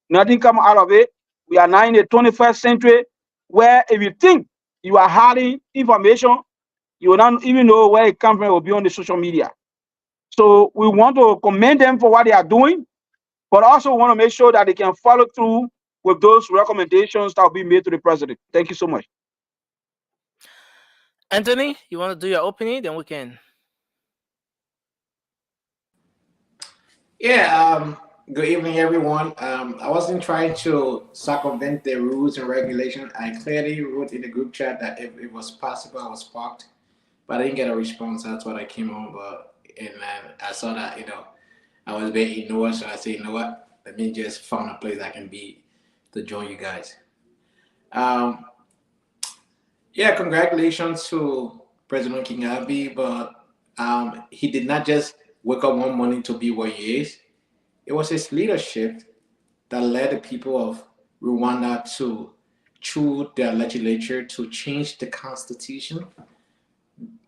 S5: nothing come out of it. We are now in the 21st century, where if you think you are hiding information, you will not even know where it comes from. It will be on the social media. So we want to commend them for what they are doing, but also want to make sure that they can follow through with those recommendations that will be made to the president. Thank you so much.
S7: Anthony, you want to do your opening? Then we can.
S12: Yeah. Good evening, everyone. I wasn't trying to circumvent the rules and regulations. I clearly wrote in the group chat that if it was possible, I was parked, but I didn't get a response. That's what I came on. And I saw that, I was being ignored. So I said, you know what? Let me just find a place I can be to join you guys. Um, yeah, congratulations to President King Abiy, but he did not just wake up one morning to be what he is. It was his leadership that led the people of Rwanda to, through their legislature, to change the constitution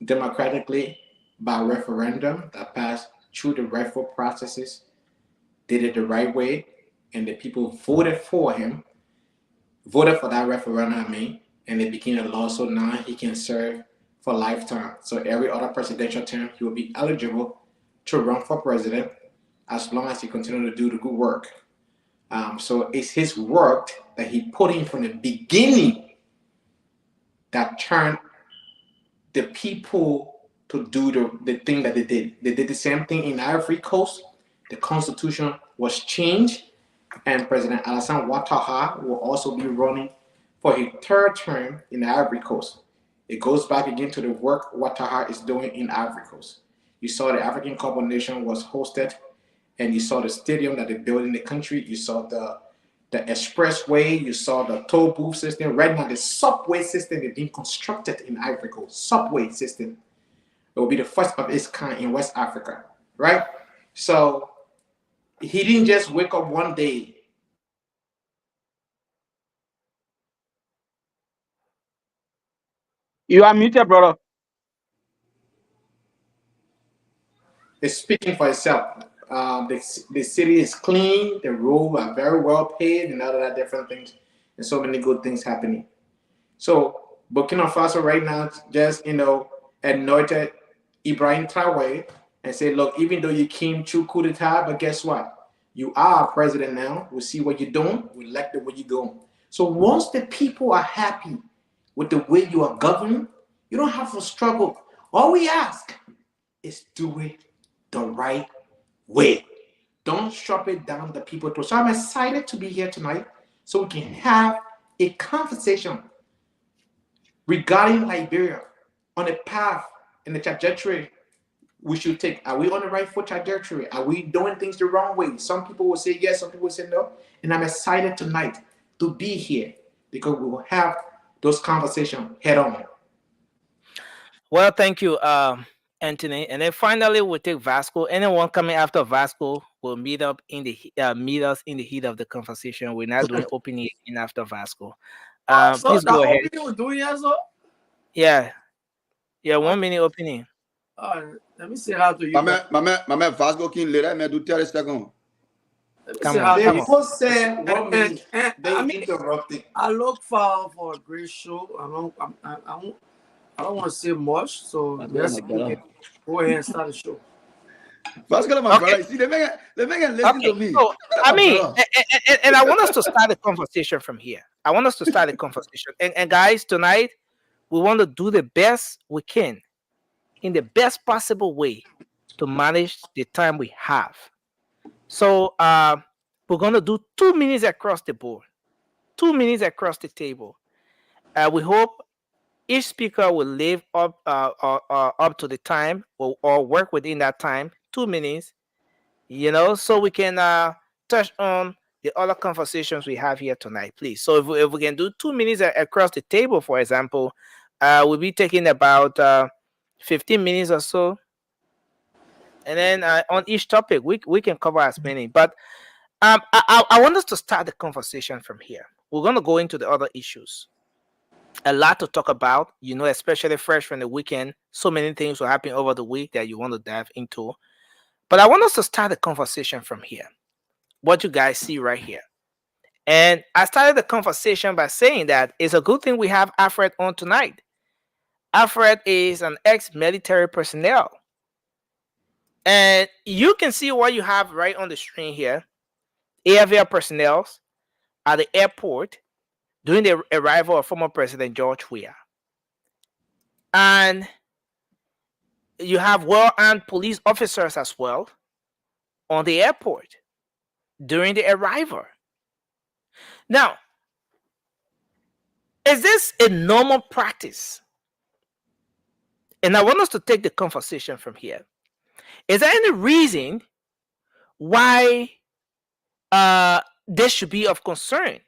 S12: democratically by referendum that passed through the rightful processes, did it the right way, and the people voted for him, voted for that referendum, and it became a law. So now he can serve for lifetime. So every other presidential term, he will be eligible to run for president as long as he continues to do the good work. So it's his work that he put in from the beginning that turned the people to do the thing that they did. They did the same thing in Ivory Coast. The constitution was changed, and President Alassane Ouattara will also be running for his third term in Ivory Coast. It goes back again to the work Ouattara is doing in Ivory Coast. You saw the African Cup of Nations was hosted, and you saw the stadium that they built in the country. You saw the expressway. You saw the toll booth system. Right now, the subway system is being constructed in Ivory Coast. Subway system. It will be the first of its kind in West Africa, right? So he didn't just wake up one day.
S5: You are muted, brother.
S12: It's speaking for itself. The city is clean, the roads are very well paved, and all of that different things, and so many good things happening. So Burkina Faso right now just anointed Ibrahim Traoré and said, look, even though you came through coup d'etat, but guess what? You are president now. We'll see what you're doing. We like the way you're going. So once the people are happy with the way you are governing, you don't have to struggle. All we ask is do it the right way. Don't shove it down the people throat. So I'm excited to be here tonight so we can have a conversation regarding Liberia on a path and the trajectory we should take. Are we on the right foot trajectory? Are we doing things the wrong way? Some people will say yes, some people will say no. And I'm excited tonight to be here because we will have those conversations head on.
S7: Well, thank you, Anthony. And then finally, we'll take Vasco. Anyone coming after Vasco will meet us in the heat of the conversation. We're not doing opening in after Vasco.
S6: So
S7: Please go ahead.
S6: opening was doing as well?
S7: Yeah, 1 minute opening.
S6: Let me see how to use
S9: My man Vasco King later, me do 30 seconds.
S7: Come on.
S12: People say what means
S6: I
S12: they
S6: mean,
S12: interrupting.
S6: I look for a great show. I don't want to say much, so let's go ahead and start the show.
S9: Vasco, my brother, see, they make it listen to me.
S7: So, I mean, and I want us to start the conversation from here. I want us to start the conversation. And guys, tonight, we want to do the best we can in the best possible way to manage the time we have. So we're going to do 2 minutes across the board, 2 minutes across the table. We hope each speaker will live up to the time or work within that time, 2 minutes, so we can touch on the other conversations we have here tonight, please. So if we can do 2 minutes across the table, for example, we'll be taking about 15 minutes or so. And then on each topic, we can cover as many. But I want us to start the conversation from here. We're going to go into the other issues. A lot to talk about, especially fresh from the weekend. So many things will happen over the week that you want to dive into. But I want us to start the conversation from here. What you guys see right here. And I started the conversation by saying that it's a good thing we have Alfred on tonight. Alfred is an ex-military personnel. And you can see what you have right on the screen here. AFL personnel at the airport during the arrival of former President George Weah. And you have well-armed police officers as well on the airport during the arrival. Now, is this a normal practice? And I want us to take the conversation from here. Is there any reason why this should be of concern?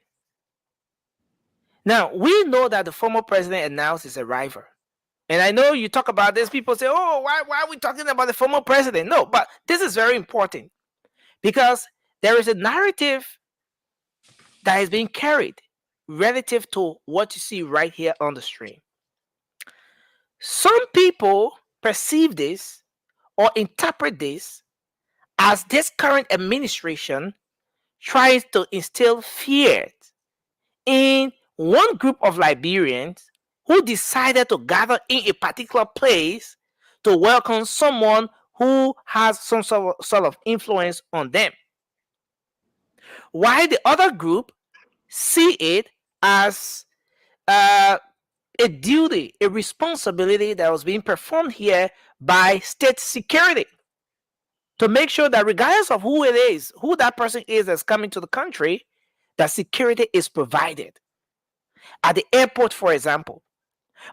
S7: Now, we know that the former president announced his arrival. And I know you talk about this, people say, oh, why are we talking about the former president? No, but this is very important because there is a narrative that is being carried relative to what you see right here on the stream. Some people perceive this or interpret this as this current administration tries to instill fear in one group of Liberians who decided to gather in a particular place to welcome someone who has some sort of influence on them. While the other group see it as a duty, a responsibility that was being performed here by state security to make sure that regardless of who it is, who that person is that's coming to the country, that security is provided. At the airport, for example.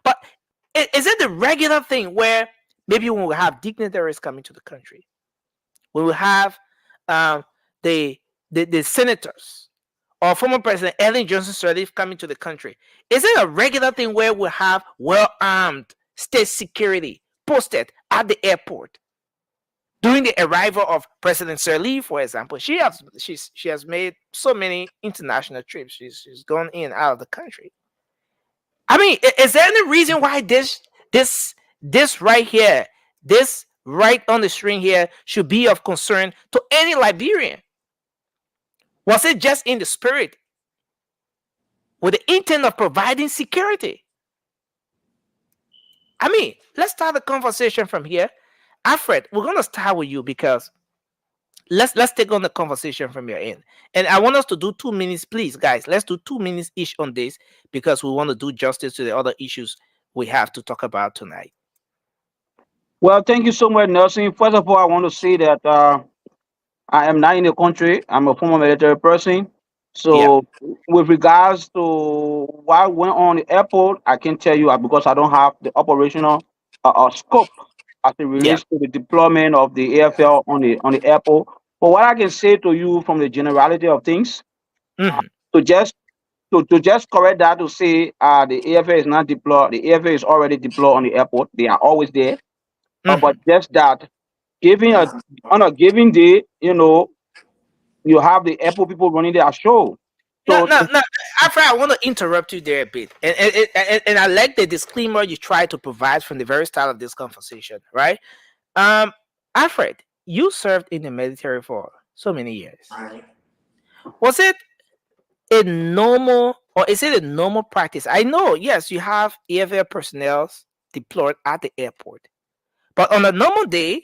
S7: But is it the regular thing where maybe when we have dignitaries coming to the country, we will have the senators or former President Ellen Johnson Sirleaf coming to the country? Is it a regular thing where we have well-armed state security posted at the airport? During the arrival of President Sirleaf, for example, she has made so many international trips. She's gone in and out of the country. I mean, is there any reason why this right here, this right on the string here, should be of concern to any Liberian? Was it just in the spirit with the intent of providing security? I mean, let's start the conversation from here. Alfred, we're going to start with you because let's take on the conversation from your end. And I want us to do 2 minutes, please, guys. Let's do 2 minutes each on this because we want to do justice to the other issues we have to talk about tonight.
S5: Well, thank you so much, Nelson. First of all, I want to say that I am not in the country. I'm a former military person. So with regards to what went on the airport, I can tell you because I don't have the operational scope as it relates to the deployment of the AFL on the airport. But what I can say to you from the generality of things, to just correct that to say the AFL is not deployed, the AFL is already deployed on the airport. They are always there. But just that, on a given day, you have the airport people running their show.
S7: So, no, Alfred, I want to interrupt you there a bit. And I like the disclaimer you try to provide from the very start of this conversation, right? Alfred, you served in the military for so many years.
S12: Right.
S7: Was it a normal, or is it a normal practice? I know, yes, you have AFL personnel deployed at the airport. But on a normal day,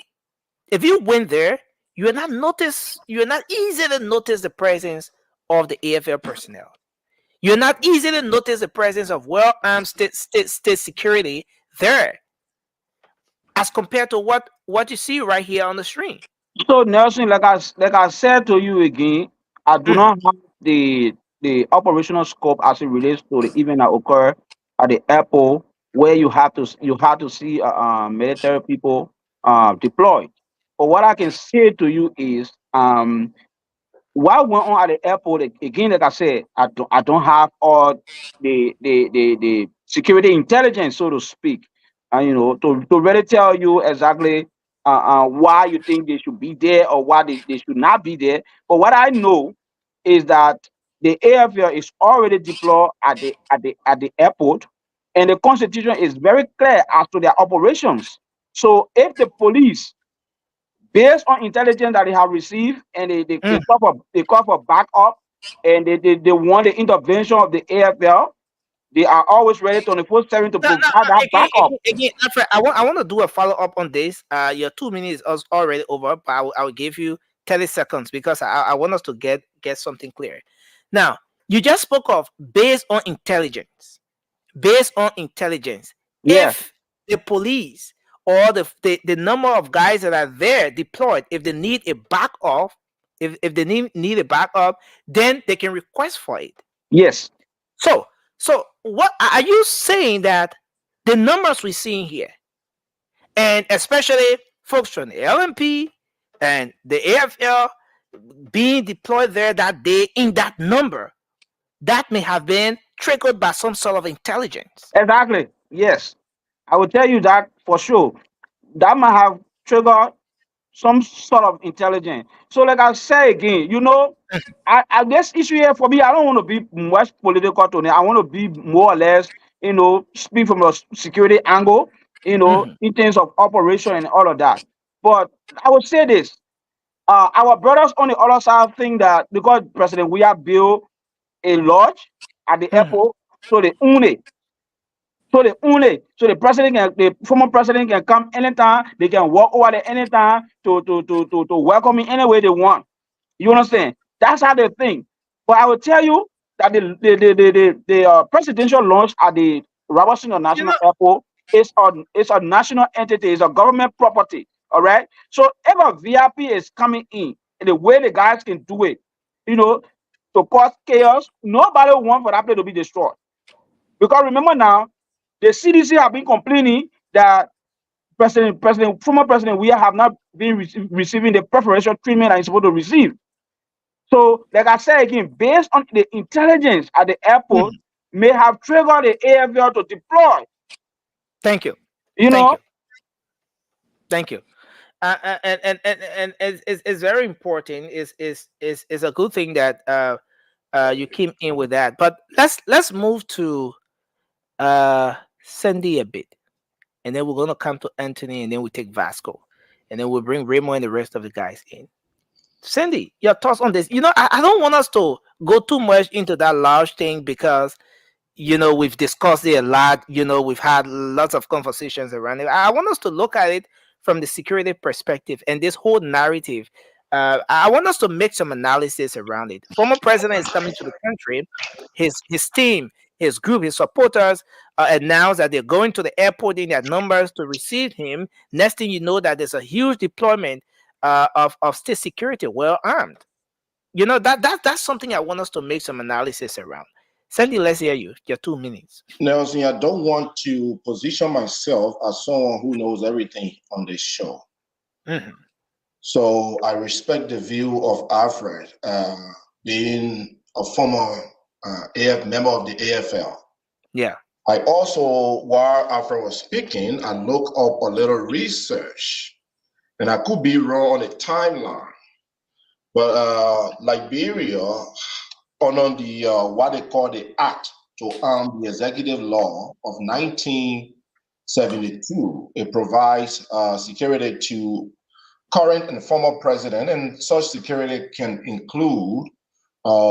S7: if you went there, you are not easy to notice the presence of the AFL personnel. You're not easy to notice the presence of well-armed state security there, as compared to what you see right here on the screen.
S5: So Nelson, like I said to you again, I do not have the operational scope as it relates to the event that occurred at the airport where you have to see military people deployed. But what I can say to you is what went on at the airport, again, like I said, I don't have all the security intelligence, so to speak, to really tell you exactly why you think they should be there or why they should not be there. But what I know is that the AFL is already deployed at the airport, and the Constitution is very clear as to their operations. So if the police, based on intelligence that they have received, and they call for backup, and they want the intervention of the AFL, they are always ready 24/7 to provide that backup.
S7: Again, Alfred, I want to do a follow up on this. Your 2 minutes is already over, but I will give you 30 seconds because I want us to get something clear. Now, you just spoke of based on intelligence. Based on intelligence, if the police or the number of guys that are there deployed, if they need a backup, if they need a backup, then they can request for it.
S5: Yes.
S7: So what are you saying, that the numbers we're seeing here, and especially folks from the LMP and the AFL being deployed there that day in that number, that may have been triggered by some sort of intelligence.
S5: Exactly. Yes. I will tell you that for sure. That might have triggered some sort of intelligence. So, like I say again, I guess issue here for me, I don't want to be much political today. I want to be more or less, speak from a security angle, in terms of operation and all of that. But I would say this: our brothers on the other side think that because President we have built a lodge at the airport, so they own it. So the the former president can come anytime. They can walk over there anytime to welcome me any way they want. You understand? That's how they think. But I will tell you that the presidential launch at the Robertson National Airport is a national entity. It's a government property. All right. So if a VIP is coming in, and the way the guys can do it, to cause chaos, nobody wants for that place to be destroyed. Because remember now, the CDC have been complaining that former President we have not been receiving the preferential treatment that he's supposed to receive. So, like I said again, based on the intelligence at the airport, may have triggered the AFL to deploy.
S7: Thank you.
S5: You know?
S7: Thank you. And it's very important. Is a good thing that you came in with that. But let's move to Sandy a bit, and then we're gonna come to Anthony, and then we take Vasco, and then we'll bring Remo and the rest of the guys in. Sandy, your thoughts on this? I don't want us to go too much into that large thing because we've discussed it a lot. We've had lots of conversations around it. I want us to look at it from the security perspective and this whole narrative. I want us to make some analysis around it. Former president is coming to the country. His team, his group, his supporters announced that they're going to the airport in their numbers to receive him. Next thing you know, that there's a huge deployment of state security, well armed. That's something I want us to make some analysis around. Sandy, let's hear you. Your 2 minutes.
S11: Nelson, I don't want to position myself as someone who knows everything on this show. So I respect the view of Alfred, being a former member of the AFL.
S7: Yeah.
S11: I also, while Alfred was speaking, I looked up a little research, and I could be wrong on the timeline, but Liberia, under the what they call the Act to Arm the Executive Law of 1972, it provides security to current and former president, and such security can include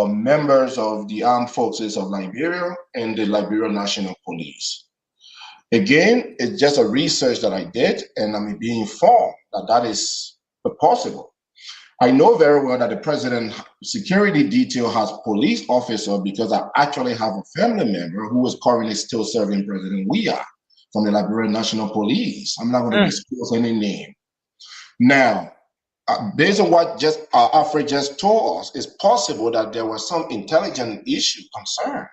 S11: members of the armed forces of Liberia and the Liberia National Police. Again, it's just a research that I did, and I'm being informed that that is possible. I know very well that the president security detail has police officer because I actually have a family member who is currently still serving President Weah from the Liberia National Police. I'm not going to disclose any name. Now, based on what Alfred just told us, it's possible that there was some intelligent issue concern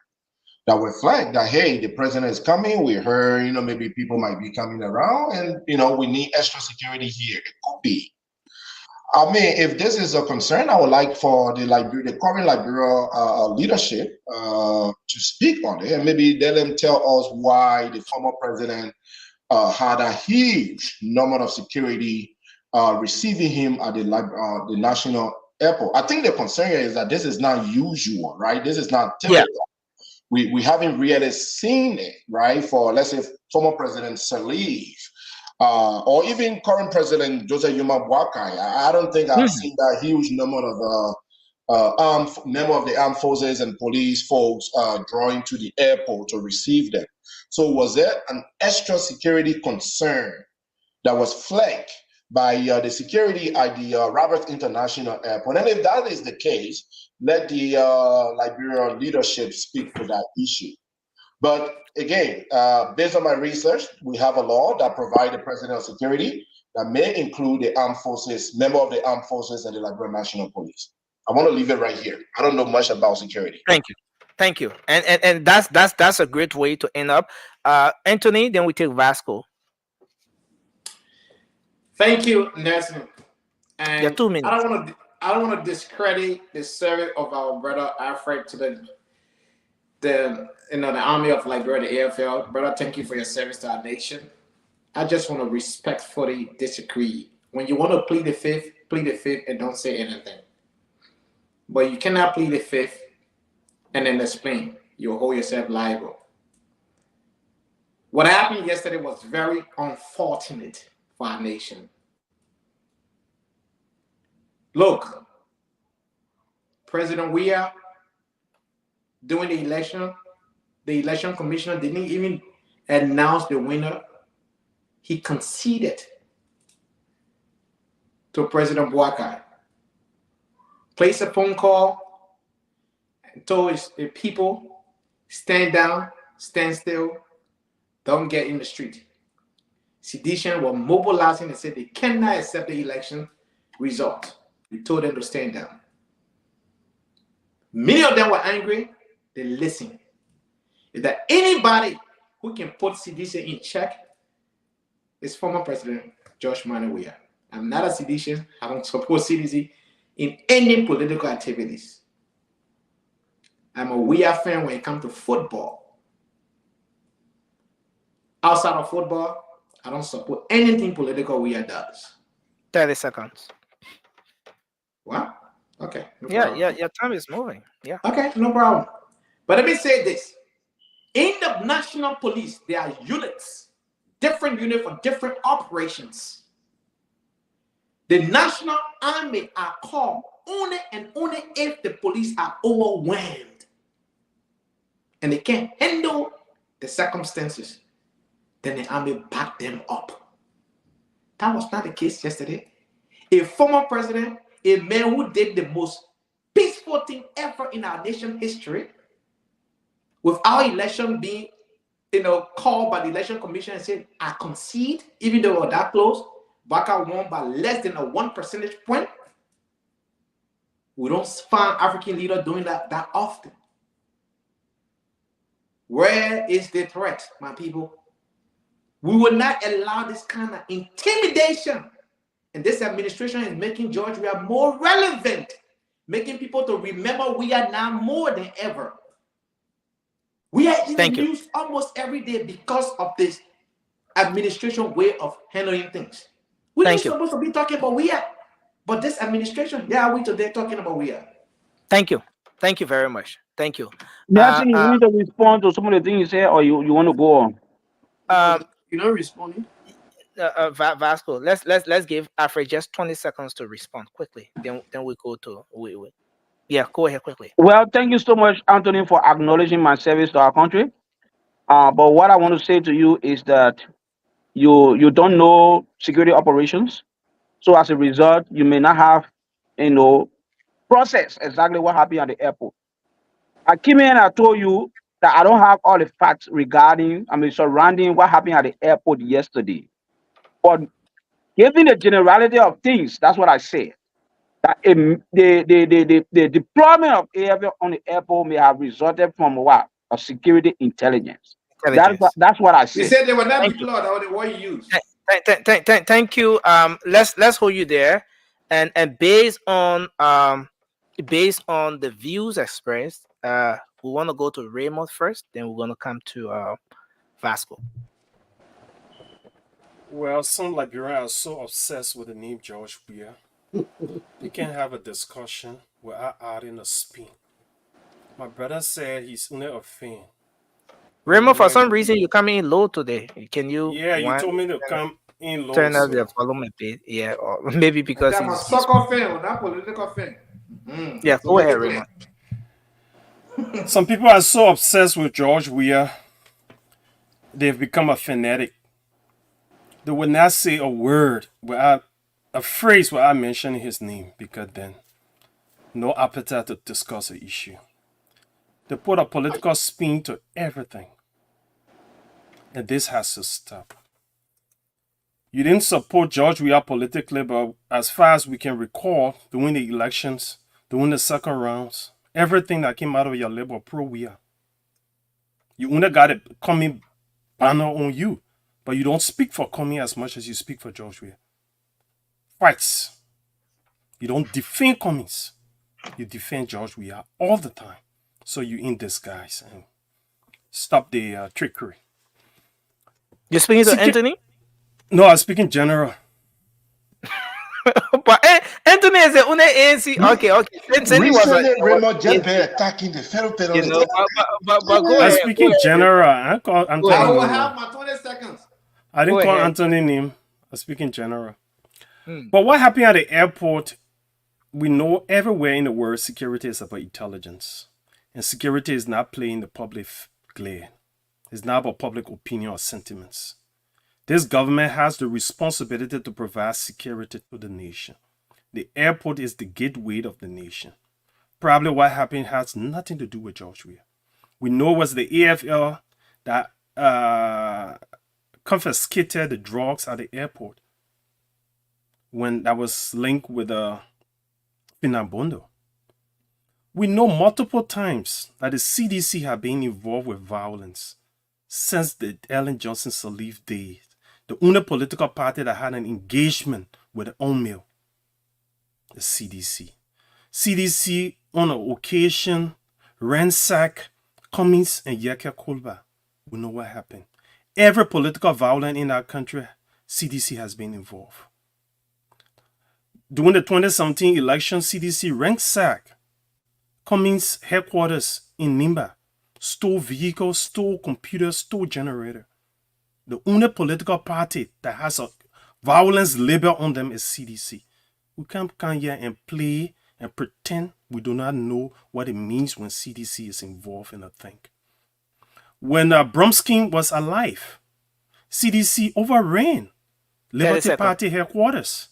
S11: that were flagged that, hey, the president is coming. We heard, maybe people might be coming around and, we need extra security here. It could be. I mean, if this is a concern, I would like for the current Liberia leadership to speak on it, and maybe let them tell us why the former president had a huge number of security receiving him at the national airport. I think the concern here is that this is not usual, right? This is not typical. Yeah. We haven't really seen it, right? For, let's say, former President Sirleaf, or even current President Joseph Yuma Boakai. I don't think I've seen that huge number of member of the armed forces and police folks drawing to the airport to receive them. So was there an extra security concern that was flagged by the security at the Roberts International Airport? And if that is the case, let the Liberian leadership speak to that issue. But again, based on my research, we have a law that provides the president of security that may include the armed forces, member of the armed forces, and the Liberian National Police. I want to leave it right here. I don't know much about security.
S7: Thank you. And that's a great way to end up. Anthony, then we take Vasco.
S12: Thank you, Nelson. And
S7: 2 minutes.
S12: I don't want to discredit the service of our brother Alfred to the the Army of Liberia, the AFL, brother, thank you for your service to our nation. I just want to respectfully disagree. When you want to plead the fifth and don't say anything. But you cannot plead the fifth and then explain. You'll hold yourself liable. What happened yesterday was very unfortunate for our nation. Look, President Weah, during the election commissioner didn't even announce the winner. He conceded to President Boakai, placed a phone call and told his people, stand down, stand still, don't get in the street. Sedition were mobilizing and said they cannot accept the election result. He told them to stand down. Many of them were angry. They listened. Is there anybody who can put sedition in check? It's former President George Manneh Weah. I'm not a sedition. I don't support sedition in any political activities. I'm a Weah fan when it comes to football. Outside of football, I don't support anything political Weah does.
S7: 30 seconds.
S12: What? Okay. No
S7: Yeah,
S12: problem.
S7: your time is moving. Yeah.
S12: Okay, no problem. But let me say this. In the national police, there are units, different units for different operations. The National Army are called only and only if the police are overwhelmed and they can't handle the circumstances. Then the army back them up. That was not the case yesterday. A former president, a man who did the most peaceful thing ever in our nation history, with our election being, called by the election commission and said, I concede, even though we were that close, Baka won by less than a 1 percentage point. We don't find African leaders doing that often. Where is the threat, my people? We will not allow this kind of intimidation. And this administration is making George Weah more relevant, making people to remember we are now more than ever. We are in the news almost every day because of this administration way of handling things. We're not supposed to be talking about Weah, but this administration, we today talking about Weah.
S7: Thank you. Thank you very much. Thank you.
S5: Nelson, you want to respond to some of the things you say, or you want to go on?
S12: You're not responding.
S7: Vasco, let's give Alfred just 20 seconds to respond quickly. Then we go to yeah, go ahead quickly.
S5: Well, thank you so much, Anthony, for acknowledging my service to our country. But what I want to say to you is that you don't know security operations. So as a result, you may not have, process exactly what happened at the airport. I came in and I told you that I don't have all the facts surrounding what happened at the airport yesterday. But given the generality of things, that's what I said. That the deployment of AFL on the airport may have resulted from what? A security intelligence. That's what I said.
S12: You said they were not deployed, or they were used.
S7: Thank you. Let's hold you there, and based on the views expressed, we want to go to Raymond first, then we're going to come to Vasco.
S10: Well, some Liberians are so obsessed with the name George Weah, they can't have a discussion without adding a spin. My brother said he's only a fan.
S7: Raymond, for some reason you're coming in low today. Can you?
S10: Yeah, you told me to come in low.
S7: Turn up the volume a bit. Yeah, or maybe because
S12: I'm a soccer fan or not political fan.
S7: Yeah, go ahead, Raymond.
S10: Some people are so obsessed with George Weah, they've become a fanatic. They will not say a word without a phrase without mentioning his name, because then no appetite to discuss the issue. They put a political spin to everything. And this has to stop. You didn't support George Weah politically, but as far as we can recall, during the elections, during the second rounds, everything that came out of your label pro-Weah. You only got it coming banner on you, but you don't speak for Comey as much as you speak for George Weah. Fights. You don't defend Cummings. You defend George Weah all the time. So you in disguise, and stop the trickery.
S7: You're speaking to Anthony?
S10: No, I'm speaking general.
S7: But Anthony is the only ANC. Okay. Anthony was
S11: Recently, Raymond just been attacking the federal
S7: you know,
S11: penalty.
S7: but go
S10: I'm
S7: ahead.
S10: speaking general. I call
S12: I
S10: Anthony
S12: will
S10: name.
S12: have my 20 seconds.
S10: I didn't
S7: Go
S10: call
S7: ahead.
S10: Anthony name. I'm speaking general. But what happened at the airport? We know everywhere in the world security is about intelligence. And security is not playing the public glare. It's not about public opinion or sentiments. This government has the responsibility to provide security to the nation. The airport is the gateway of the nation. Probably what happened has nothing to do with George Weah. We know it was the AFL that confiscated the drugs at the airport when that was linked with Finabondo. We know multiple times that the CDC have been involved with violence since the Ellen Johnson Sirleaf days. The only political party that had an engagement with the UNMIL, the CDC. CDC on an occasion ransacked Cummings and Yeke Kolba. We know what happened. Every political violence in our country, CDC has been involved. During the 2017 election, CDC ransacked Cummings headquarters in Nimba, stole vehicles, stole computers, stole generator. The only political party that has a violence label on them is CDC. We can't come here and play and pretend we do not know what it means when CDC is involved in a thing. When Bromsky was alive, CDC overran Liberty Party headquarters.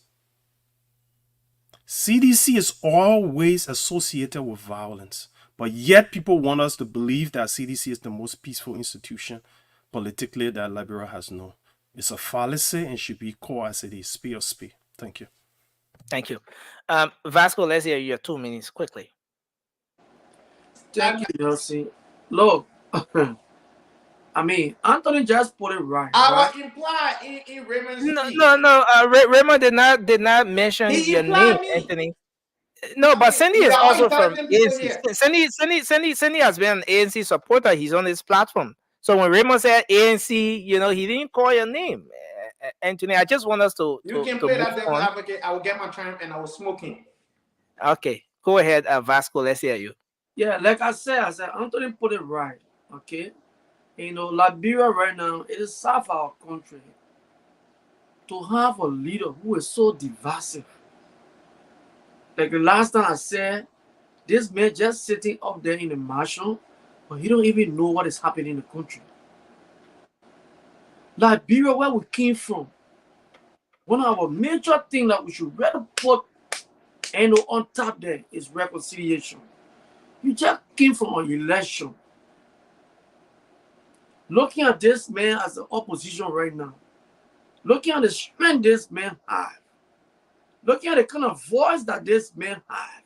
S10: CDC is always associated with violence, but yet people want us to believe that CDC is the most peaceful institution politically that Liberia has known. It's a fallacy and should be called as it is, spade or spade. Thank you.
S7: Thank you. Vasco, let's hear your 2 minutes quickly.
S13: Thank you, Nelson. Look, I mean, Anthony just put it right.
S12: I
S13: right?
S12: was implied in Raymond's speech.
S7: No. Raymond did not mention
S12: He
S7: your name,
S12: implied me.
S7: Anthony. No, but Cindy
S12: We
S7: is
S12: are all
S7: also from
S12: intelligent people
S7: ANC.
S12: here.
S7: Cindy has been an ANC supporter. He's on this platform. So when Raymond said ANC, you know, he didn't call your name, Anthony. I just want us to
S12: You can
S7: to
S12: play that
S7: move
S12: devil
S7: on.
S12: advocate. I will get my time and I was smoking.
S7: Okay, go ahead, Vasco. Let's hear you.
S13: Yeah, like I said, Anthony put it right. Okay, you know, Liberia right now, it is south of our country. To have a leader who is so divisive. Like the last time I said, this man just sitting up there in the marshal, but he don't even know what is happening in the country. Liberia, where we came from, one of our major things that we should rather put on top there is reconciliation. You just came from an election. Looking at this man as the opposition right now, looking at the strength this man has, looking at the kind of voice that this man has,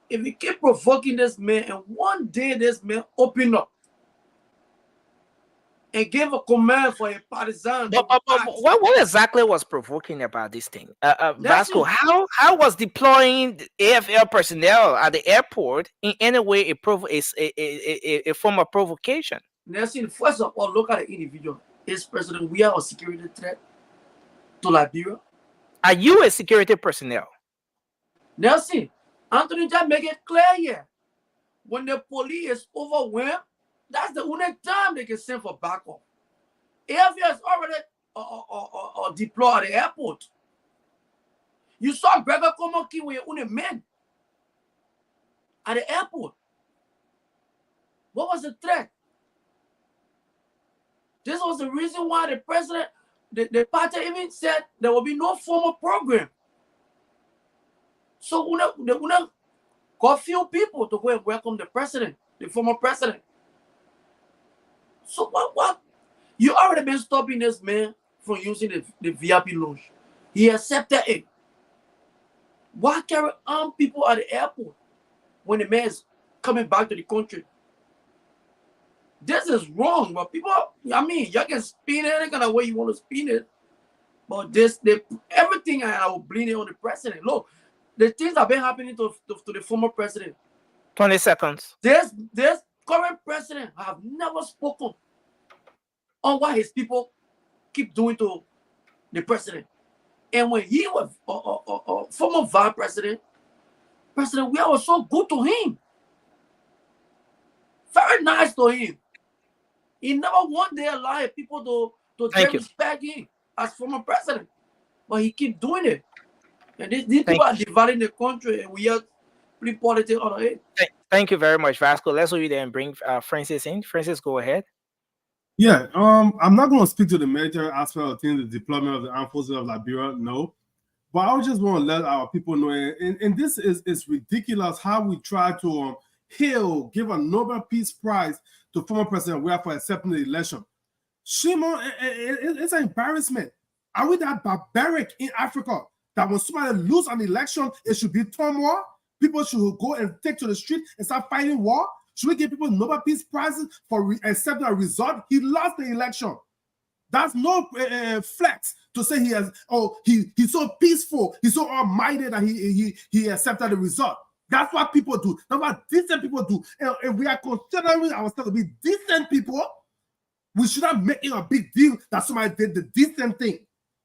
S13: if we keep provoking this man and one day this man open up and give a command for a partisan.
S7: But what exactly was provoking about this thing? Vasco, how was deploying the AFL personnel at the airport in any way a form of provocation?
S13: Nelson, first of all, look at the individual. Is President Weah a security threat to Liberia?
S7: Are you a security personnel?
S13: Nelson, Anthony just make it clear here. When the police is overwhelmed, that's the only time they can send for backup. AFL is already deployed at the airport. You saw Gregor Komoki with your own men at the airport. What was the threat? This was the reason why the president, the party even said there will be no formal program. So they got few people to go and welcome the president, the former president. So what? You already been stopping this man from using the VIP lounge. He accepted it. Why carry armed people at the airport when the man is coming back to the country? This is wrong, but people, I mean, you can spin it any kind of way you want to spin it. But everything I will blame it on the president. Look, the things that have been happening to the former president.
S7: 20 seconds.
S13: This current president have never spoken on what his people keep doing to the president. And when he was former vice president, President Weah was so good to him. Very nice to him. He never one day allowed people to disrespect him as former president. But he keep doing it. And these people are dividing the country, and we are putting politics on it.
S7: Thank you very much, Vasco. Let's go there and bring Francis in. Francis, go ahead.
S8: Yeah, I'm not going to speak to the military aspect of things, the deployment of the armed forces of Liberia, no. But I just want to let our people know, and this is ridiculous how we try to give a Nobel Peace Prize to former President Weah for accepting the election. Shame on, it's an embarrassment. Are we that barbaric in Africa that when somebody lose an election, it should be turmoil? People should go and take to the street and start fighting war? Should we give people Nobel Peace Prizes for accepting a result? He lost the election. That's no flex to say he has. Oh, he's so peaceful. He's so almighty that he accepted the result. That's what people do. That's what decent people do. And if we are considering ourselves to be decent people, we should not make it a big deal that somebody did the decent thing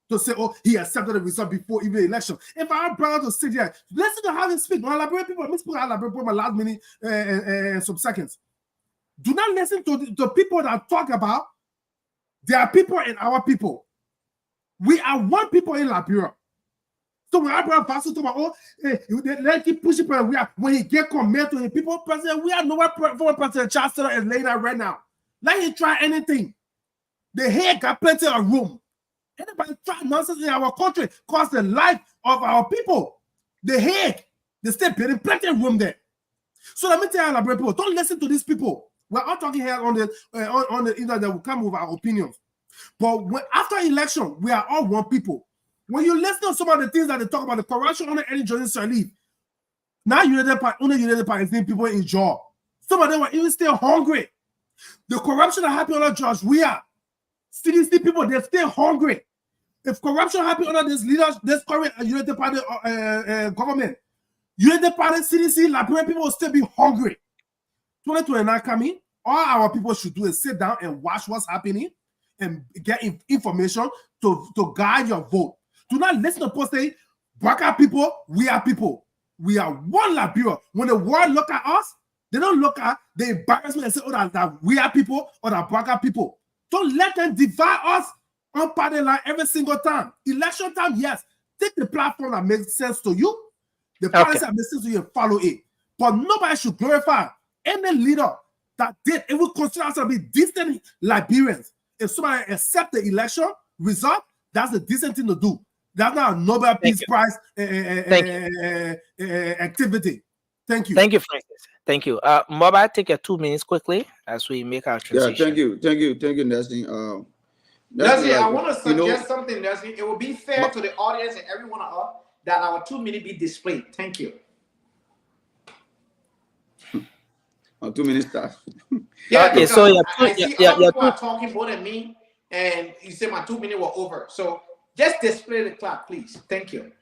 S8: to say, oh, he accepted the result before even the election. If our brother to sit here, listen to how they speak. When Liberian people, let me speak out Liberian my last minute some seconds. Do not listen to the people that talk about there are people and our people. We are one people in Liberia. So when our brother Vasco talk about, oh, let's keep pushing, when he get comment to him, people, President, we are nowhere for President Chancellor is laying out right now. Let him try anything. The head got plenty of room. Anybody try nonsense in our country cost the life of our people. The head, they still building plenty of room there. So let me tell you, Liberian people, don't listen to these people. We're all talking here on the internet that will come with our opinions. But after election, we are all one people. When you listen to some of the things that they talk about, the corruption on the energy Jordan Sirleaf, now United Party is people in jail. Some of them were even still hungry. The corruption that happened under George Weah, CDC people, they're still hungry. If corruption happened under this leaders, this current United Party government, United Party, CDC, Liberian people will still be hungry. 2029 coming, all our people should do is sit down and watch what's happening and get information to guide your vote. Do not listen to people say, Baka people, we are people. We are one Liberia. When the world look at us, they don't look at the embarrassment and say, oh, that we are people or that Baka people. Don't let them divide us on party line every single time. Election time, yes. Take the platform that makes sense to you, the policy that makes sense to you, and follow it. But nobody should glorify any leader that did. It will consider us to be decent Liberians. If somebody accept the election result, that's a decent thing to do. That's not a Nobel Peace Prize activity. Thank you.
S7: Thank you, Francis. Thank you. Moba, take your 2 minutes quickly as we make our transition.
S9: Yeah, thank you, Nessie.
S12: Nessie, I want to suggest something, Nessie. It will be fair to the audience and everyone of us that our 2 minutes be displayed. Thank you.
S9: 2 minutes start.
S12: Yeah,
S7: okay, so
S12: people are talking more than me, and you say my 2 minutes were over. So just display the clock, please. Thank you.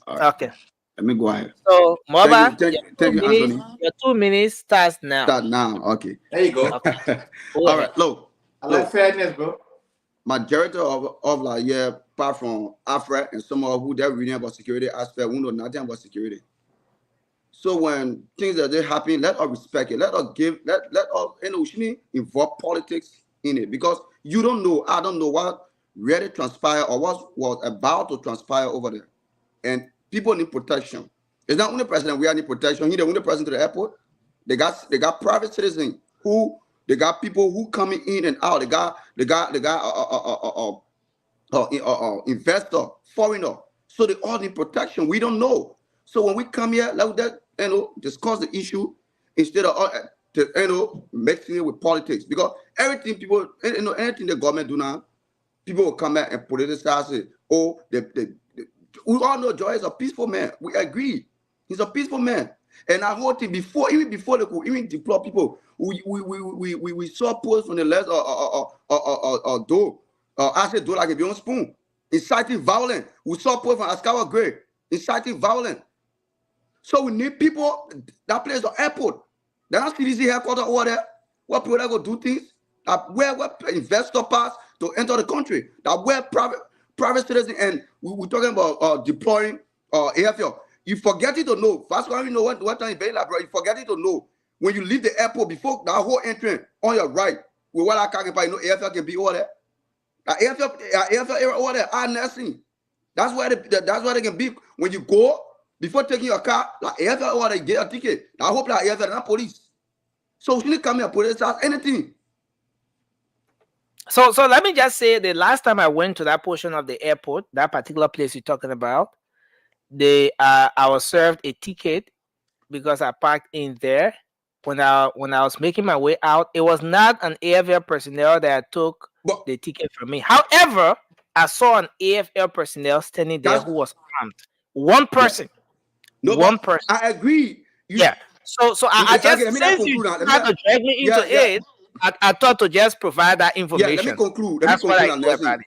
S9: Right.
S7: Okay.
S9: Let me go ahead.
S7: So, Moba,
S9: thank you, Anthony.
S7: Your 2 minutes starts now.
S9: Start now. Okay.
S12: There you go.
S7: Okay.
S9: All right. Look.
S12: I love fairness, bro.
S9: Majority of like, yeah, apart from Afra and some of who they're reading about security aspect, who know nothing about security. So when things that they happen, let us respect it. Let us we shouldn't involve politics in it, because you don't know, I don't know what really transpired or what was about to transpire over there. And people need protection. It's not only President we need protection. He's the only president to the airport. They got private citizens who they got people who coming in and out. They got investor, foreigner. So they all need protection. We don't know. So when we come here, let that discuss the issue instead of mixing it with politics. Because everything people, anything the government do now, people will come back and politicize it. Oh, we all know Joy is a peaceful man. We agree. He's a peaceful man. And I hold him even before they could even deploy people. We saw posts from the left I said do like a beyond spoon, inciting violence. We saw posts from Askawa Gray, inciting violence. So we need people that place the airport. That's CDC headquarters over there. What people that go do things? That where investor pass to enter the country. That where private citizens, and we're talking about deploying AFL. You forget it to know. First one, you know what time bro. You forget it to know. When you leave the airport, before that whole entrance on your right, with what I can't you know AFL can be over there. AFL area over there, nursing. That's where they can be. When you go, before taking your car, like AFL over there, get a ticket. I hope that AFL not police. So we shouldn't come here, police ask anything.
S7: So let me just say, the last time I went to that portion of the airport, that particular place you're talking about, I was served a ticket because I parked in there. When I was making my way out, it was not an AFL personnel that took the ticket from me. However, I saw an AFL personnel standing there who was armed. One person.
S9: No,
S7: one person.
S9: I agree.
S7: So I just, since you had to drag me into it, I thought to just provide that information.
S9: Let me conclude.
S7: That's what I do about it.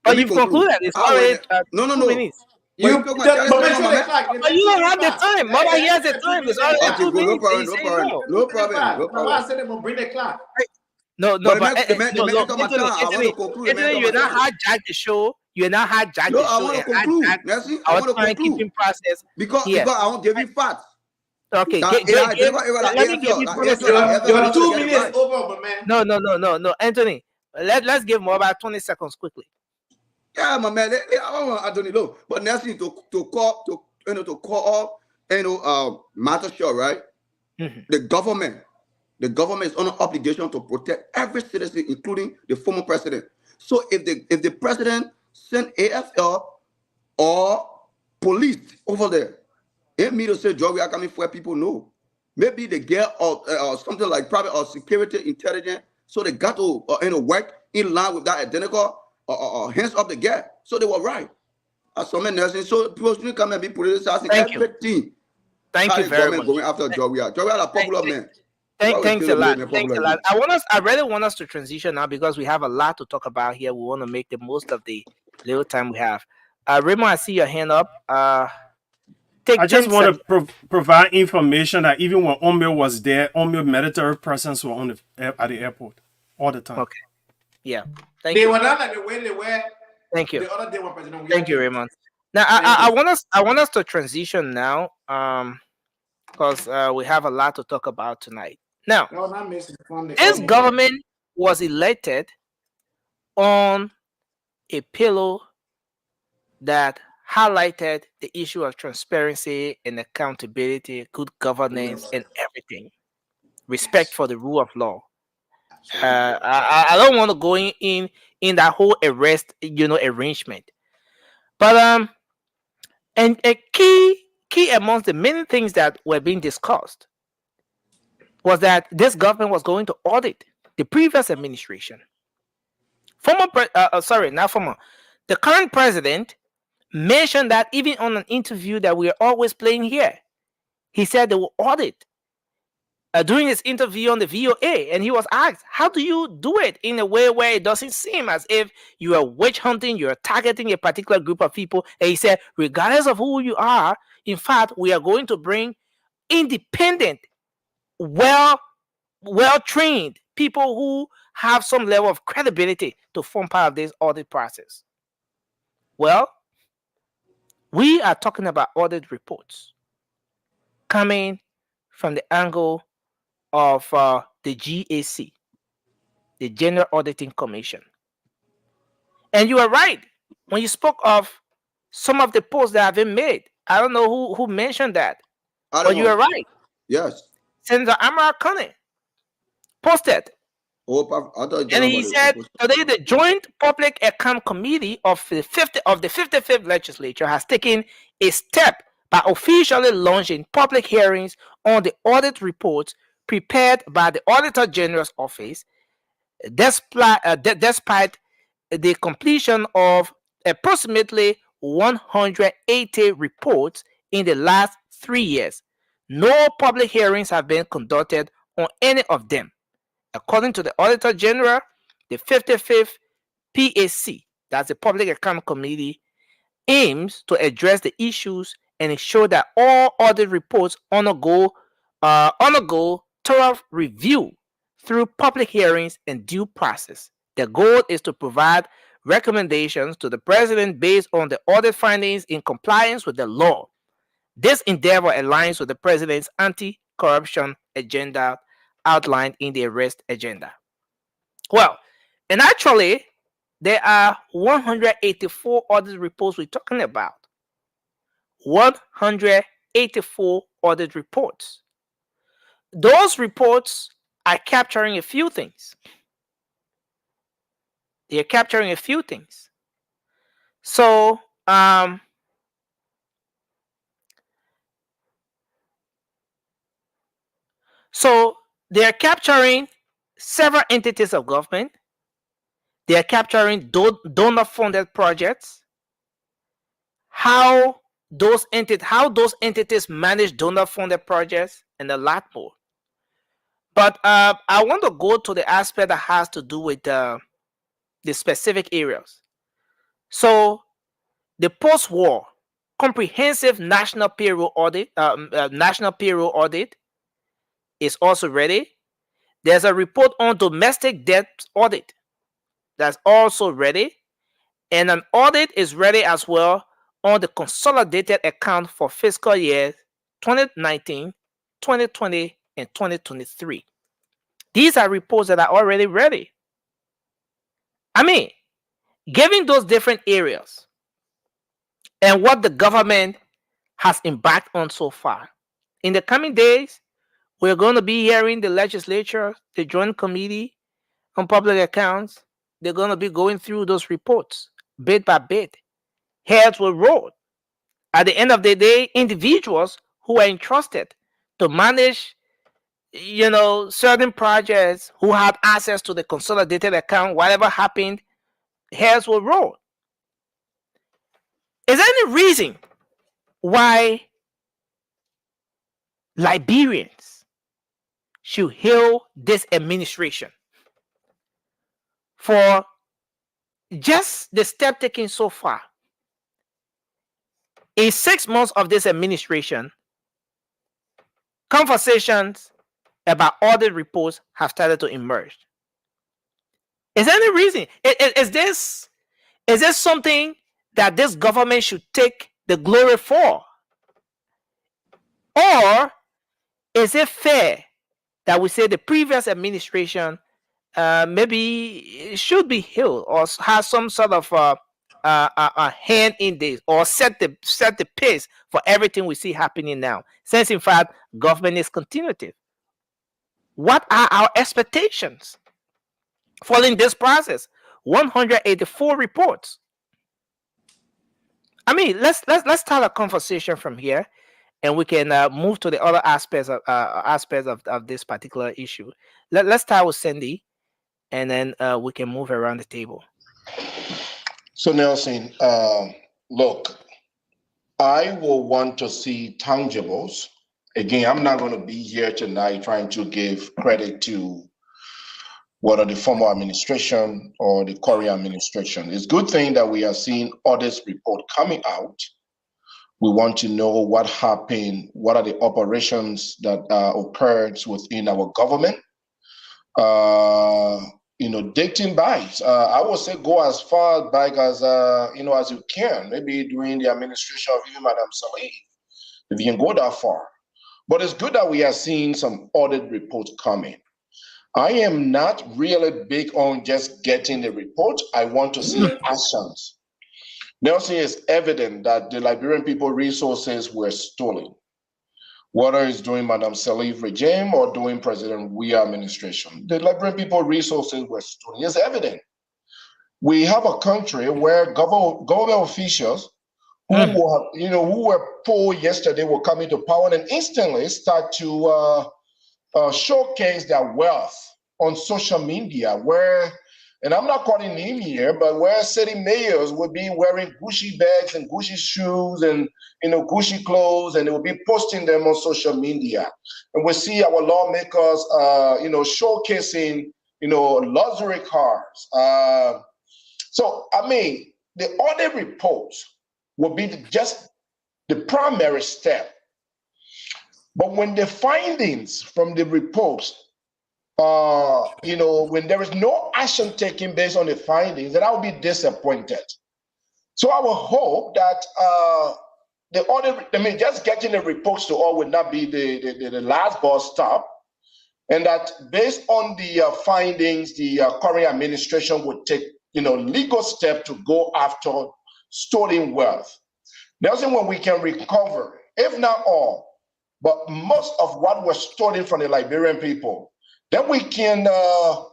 S7: But you've concluded. It's already 2 minutes.
S12: But you don't have
S7: the time. Mother, he has the time. It's already 2 minutes.
S9: No problem.
S12: I said them bring the clock.
S7: No, but Anthony, you're not hijack the show. You're not hijack the show.
S9: I want to conclude. I want to conclude.
S7: Process
S9: because I want to give you facts.
S7: Okay, let me give you
S12: you're 2 minutes over, my man.
S7: No, Anthony. Let's give more about 20 seconds quickly.
S9: Yeah, my man. I want Anthony low, but Nelson to call matter sure, right? The government is under obligation to protect every citizen, including the former president. So if the president sent AFL or police over there, it means to say Joe, we are coming for people. No, maybe they get something like private or security intelligence. So they got to work in line with that identical hands up the gap. So they were right. So people shouldn't come and be politicizing everything.
S7: Thank you very much.
S9: Going after Joe, we are a popular man.
S7: Thanks a lot. I really want us to transition now because we have a lot to talk about here. We want to make the most of the little time we have. Raymond, I see your hand up.
S10: I just want to provide information that even when Omeo was there, Omeo military presence were at the airport all the time.
S7: Okay. Yeah.
S12: They were not like the way they were.
S7: Thank you.
S12: The other day when President
S7: Thank you, Raymond. Now I want us to transition now, because we have a lot to talk about tonight. Now, this government was elected on a pillow that highlighted the issue of transparency and accountability, good governance, and everything. Respect for the rule of law. I don't want to go in that whole arrest, arrangement. But and a key amongst the many things that were being discussed was that this government was going to audit the previous administration. The current president mentioned that even on an interview that we are always playing here. He said they will audit during his interview on the VOA, and he was asked, how do you do it in a way where it doesn't seem as if you are witch hunting, you're targeting a particular group of people? And he said, regardless of who you are, in fact, we are going to bring independent, well-trained people who have some level of credibility to form part of this audit process. Well, we are talking about audit reports coming from the angle of the GAC, the General Auditing Commission. And you are right when you spoke of some of the posts that have been made. I don't know who mentioned that, but you are right.
S9: Yes.
S7: Senator Amara Kane posted. And he said today the Joint Public Account Committee of the 55th Legislature has taken a step by officially launching public hearings on the audit reports prepared by the Auditor General's office, despite the completion of approximately 180 reports in the last 3 years. No public hearings have been conducted on any of them. According to the Auditor General, the 55th PAC, that's the Public Account Committee, aims to address the issues and ensure that all audit reports undergo thorough review through public hearings and due process. The goal is to provide recommendations to the president based on the audit findings in compliance with the law. This endeavor aligns with the president's anti-corruption agenda outlined in the arrest agenda. Well, and actually, there are 184 audit reports we're talking about. 184 audit reports. Those reports are capturing a few things. They're capturing a few things. So, they're capturing several entities of government. They're capturing donor-funded projects. How those entities manage donor-funded projects, and a lot more. But I want to go to the aspect that has to do with the specific areas. So, the post-war comprehensive national payroll audit, is also ready. There's a report on domestic debt audit that's also ready, and an audit is ready as well on the consolidated account for fiscal years 2019, 2020, and 2023. These are reports that are already ready. I mean, given those different areas and what the government has embarked on so far, in the coming days, we're going to be hearing the legislature, the Joint Committee on Public Accounts. They're going to be going through those reports bit by bit. Heads will roll. At the end of the day, individuals who are entrusted to manage, certain projects, who have access to the consolidated account, whatever happened, heads will roll. Is there any reason why Liberians should hail this administration for just the step taken so far? In 6 months of this administration, conversations about audit reports have started to emerge. Is there any reason? Is this something that this government should take the glory for? Or is it fair that we say the previous administration maybe should be hailed or has some sort of a hand in this, or set the pace for everything we see happening now, since in fact government is continuative? What are our expectations following this process? 184 reports. I mean, let's start a conversation from here, and we can move to the other aspects of this particular issue. Let's start with Cindy, and then we can move around the table.
S11: So Nelson, look, I will want to see tangibles. Again, I'm not going to be here tonight trying to give credit to whether the former administration or the current administration. It's a good thing that we are seeing audit report coming out. We want to know what happened, what are the operations that occurred within our government. Dating back, I would say go as far back as as you can, maybe during the administration of even Madam Saleh, if you can go that far. But it's good that we are seeing some audit reports coming. I am not really big on just getting the report. I want to see actions. Nelson, it's evident that the Liberian people resources were stolen, whether it's during Madam Saleh regime or during President Weah administration. The Liberian people resources were stolen. It's evident. We have a country where government officials who were poor yesterday will come into power and instantly start to showcase their wealth on social media, where, and I'm not calling him here, but where city mayors would be wearing Gucci bags and Gucci shoes and Gucci clothes, and they will be posting them on social media. And we see our lawmakers showcasing luxury cars. So I mean, the audit reports will be just the primary step. But when the findings from the reports, when there is no action taken based on the findings, then I will be disappointed. So I will hope that just getting the reports to all would not be the last bus stop, and that based on the findings, the current administration would take legal steps to go after stolen wealth. That's when we can recover, if not all, but most of what was stolen from the Liberian people. Then we can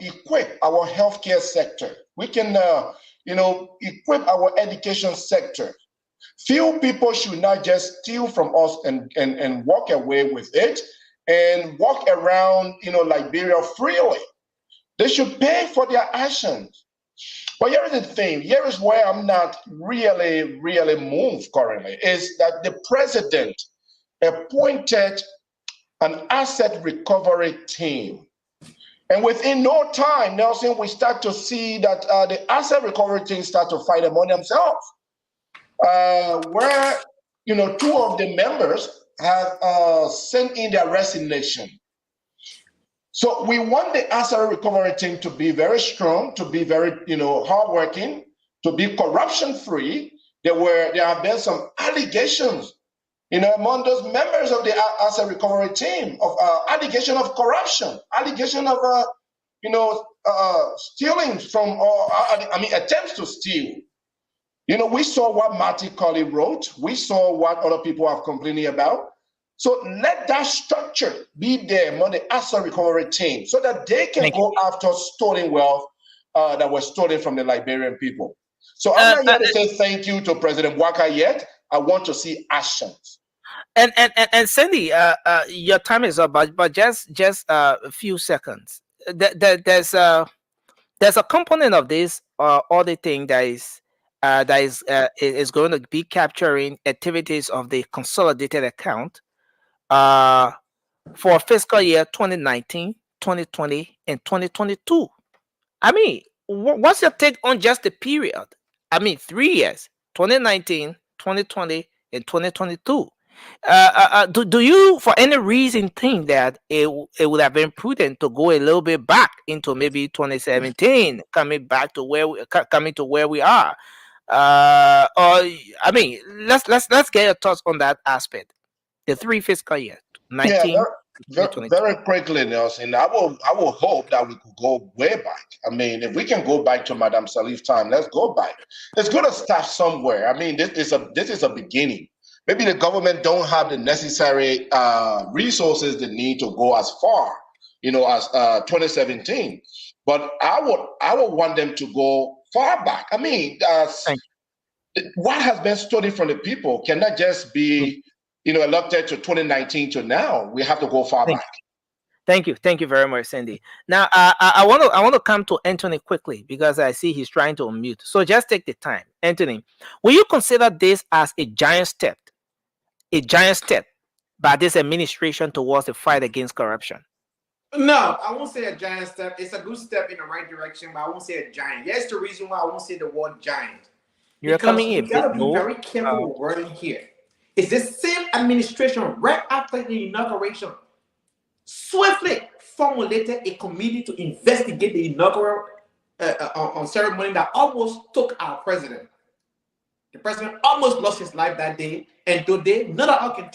S11: equip our healthcare sector. We can, equip our education sector. Few people should not just steal from us and walk away with it and walk around, Liberia freely. They should pay for their actions. But here is the thing. Here is where I'm not really, really moved currently, is that the president appointed an asset recovery team. And within no time, Nelson, we start to see that the asset recovery team start to fight among themselves. Where, two of the members have sent in their resignation. So we want the asset recovery team to be very strong, to be very, hardworking, to be corruption-free. There have been some allegations, among those members of the asset recovery team of allegation of corruption, allegation of, stealing from, attempts to steal. We saw what Marty Colley wrote. We saw what other people have complaining about. So let that structure be there among the asset recovery team so that they can go after stolen wealth that was stolen from the Liberian people. So I'm not here to say thank you to President Waka yet. I want to see actions.
S7: And Cindy, your time is up, but just a few seconds. There's a component of this auditing that is going to be capturing activities of the consolidated account for fiscal year 2019, 2020, and 2022. What's your take on just the period? 3 years, 2019, 2020, and 2022. Do you, for any reason, think that it would have been prudent to go a little bit back into maybe 2017, coming to where we are? Let's get your thoughts on that aspect. The 3 fiscal years, 19.
S11: Very quickly, Nelson. I will hope that we could go way back. If we can go back to Madam Salif time, let's go back. It's going to start somewhere. This is a beginning. Maybe the government don't have the necessary resources they need to go as far, as 2017. But I would want them to go far back. What has been stolen from the people cannot just be, elected to 2019 to now. We have to go far back.
S7: Thank you very much, Cindy. Now, I want to come to Anthony quickly because I see he's trying to unmute. So just take the time, Anthony. Will you consider this as a giant step by this administration towards the fight against corruption?
S12: No, I won't say a giant step. It's a good step in the right direction, but I won't say a giant. Here's the reason why I won't say the word giant.
S7: You're coming in.
S12: You gotta be very careful with wording here. It's the same administration right after the inauguration swiftly formulated a committee to investigate the inaugural ceremony that almost took our president. The president almost lost his life that day, and today none of us can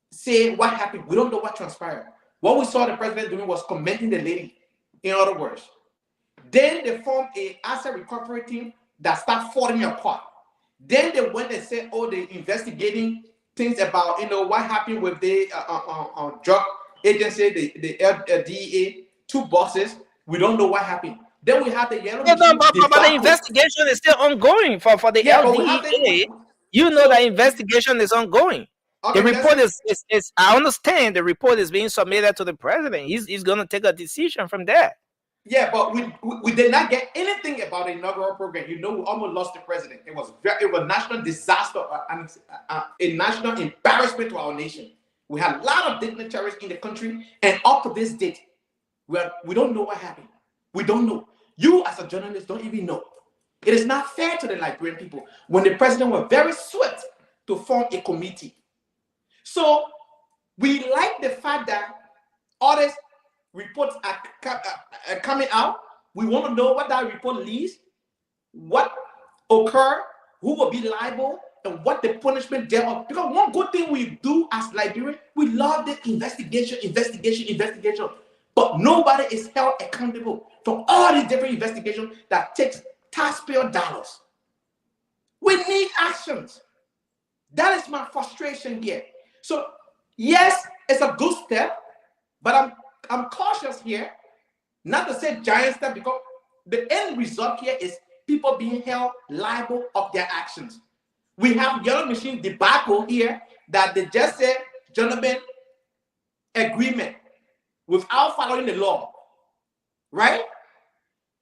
S12: say what happened. We don't know what transpired. What we saw the president doing was commending the lady, in other words. Then they formed an asset recovery team that started falling apart. Then they went and said, they're investigating things about, what happened with the drug agency, the DEA, 2 bosses. We don't know what happened. Then we have the yellow.
S7: But the investigation is still ongoing for the LDEA. The investigation is ongoing. Okay, the report is I understand the report is being submitted to the president. He's going to take a decision from there.
S12: Yeah, but we did not get anything about the inaugural program. We almost lost the president. It was a national disaster and a national embarrassment to our nation. We had a lot of dignitaries in the country, and up to this date, we don't know what happened. We don't know. You, as a journalist, don't even know. It is not fair to the Liberian people when the president was very swift to form a committee. So We like the fact that all these reports are coming out. We want to know what that report leads, what occurred, who will be liable, and what the punishment thereof. Because one good thing we do as Liberians, we love the investigation. But nobody is held accountable for all these different investigations that takes taxpayer dollars. We need actions. That is my frustration here. So yes, it's a good step, but I'm cautious here, not to say giant step, because the end result here is people being held liable of their actions. We have Yellow Machine debacle here that they just said, gentlemen, agreement without following the law, right?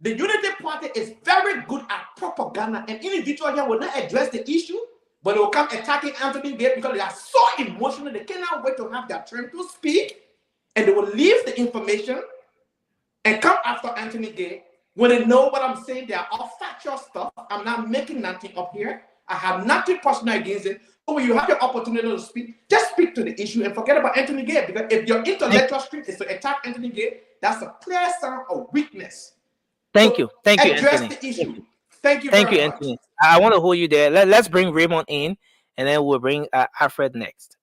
S12: The Unity Party is very good at propaganda, and individual here will not address the issue, but they will come attacking Anthony Gate because they are so emotional. They cannot wait to have their turn to speak, and they will leave the information and come after Anthony Gate when they know what I'm saying. They are all factual stuff. I'm not making nothing up here. I have nothing personal against it. So when you have your opportunity to speak, just speak to the issue and forget about Anthony Gate. Because if your intellectual street is to attack Anthony Gate, that's a clear sign of weakness.
S7: Thank you,
S12: Address
S7: Anthony.
S12: the issue. Thank you
S7: Thank
S12: very
S7: you,
S12: much.
S7: Anthony. I want to hold you there. Let's bring Raymond in, and then we'll bring Alfred next.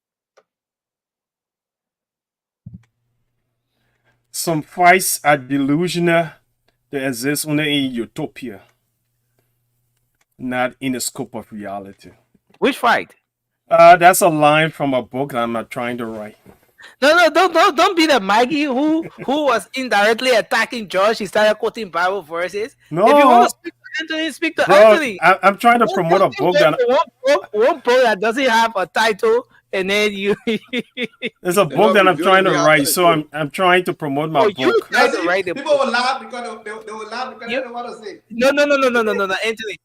S10: Some fights are delusional. They exist only in utopia, not in the scope of reality.
S7: Which fight?
S10: That's a line from a book that I'm not trying to write.
S7: No, don't be the Maggie who was indirectly attacking Josh. He started quoting Bible verses.
S10: No.
S7: If you want to speak to Anthony, speak to
S10: Bro,
S7: Anthony.
S10: I'm trying to promote a book that
S7: one book that doesn't have a title, and then you.
S10: it's a book that I'm trying to write, so I'm trying to promote my book.
S7: You try to write the
S12: People will laugh because they will laugh because they don't want to say.
S7: No.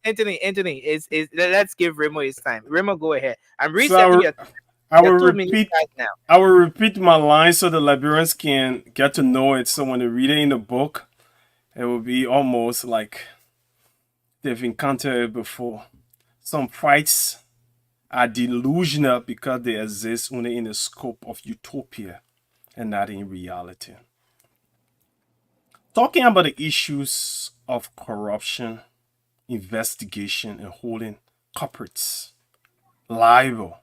S7: Anthony, is let's give Remo his time. Remo, go ahead. I'm resetting your.
S10: I will repeat my line so the Liberians can get to know it. So when they read it in the book, it will be almost like they've encountered it before. Some fights are delusional because they exist only in the scope of utopia and not in reality. Talking about the issues of corruption, investigation, and holding corporates liable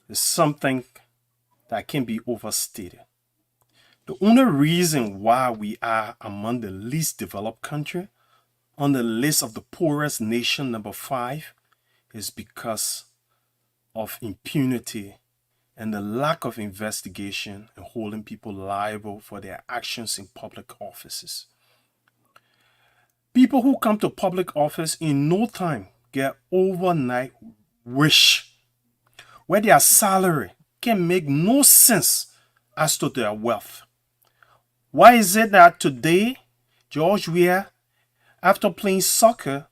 S10: is something that can be overstated. The only reason why we are among the least developed country on the list of the poorest nation, number 5, is because of impunity and the lack of investigation and holding people liable for their actions in public offices. People who come to public office in no time get overnight rich, where their salary can make no sense as to their wealth. Why is it that today, George Weah, after playing soccer,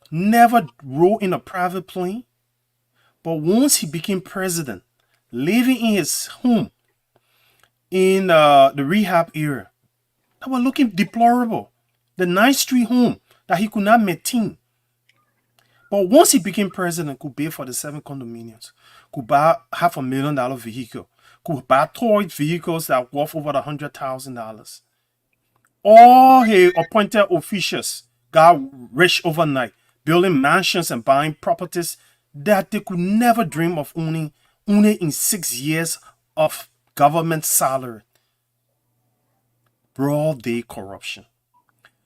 S10: never rode in a private plane, but once he became president, living in his home in the rehab area, that was looking deplorable. The 9th Street home that he could not maintain. But once he became president, could pay for the 7 condominiums, could buy $500,000 vehicle, could buy toy vehicles that worth over $100,000. All his appointed officials got rich overnight, building mansions and buying properties that they could never dream of owning only in 6 years of government salary. Broad day corruption.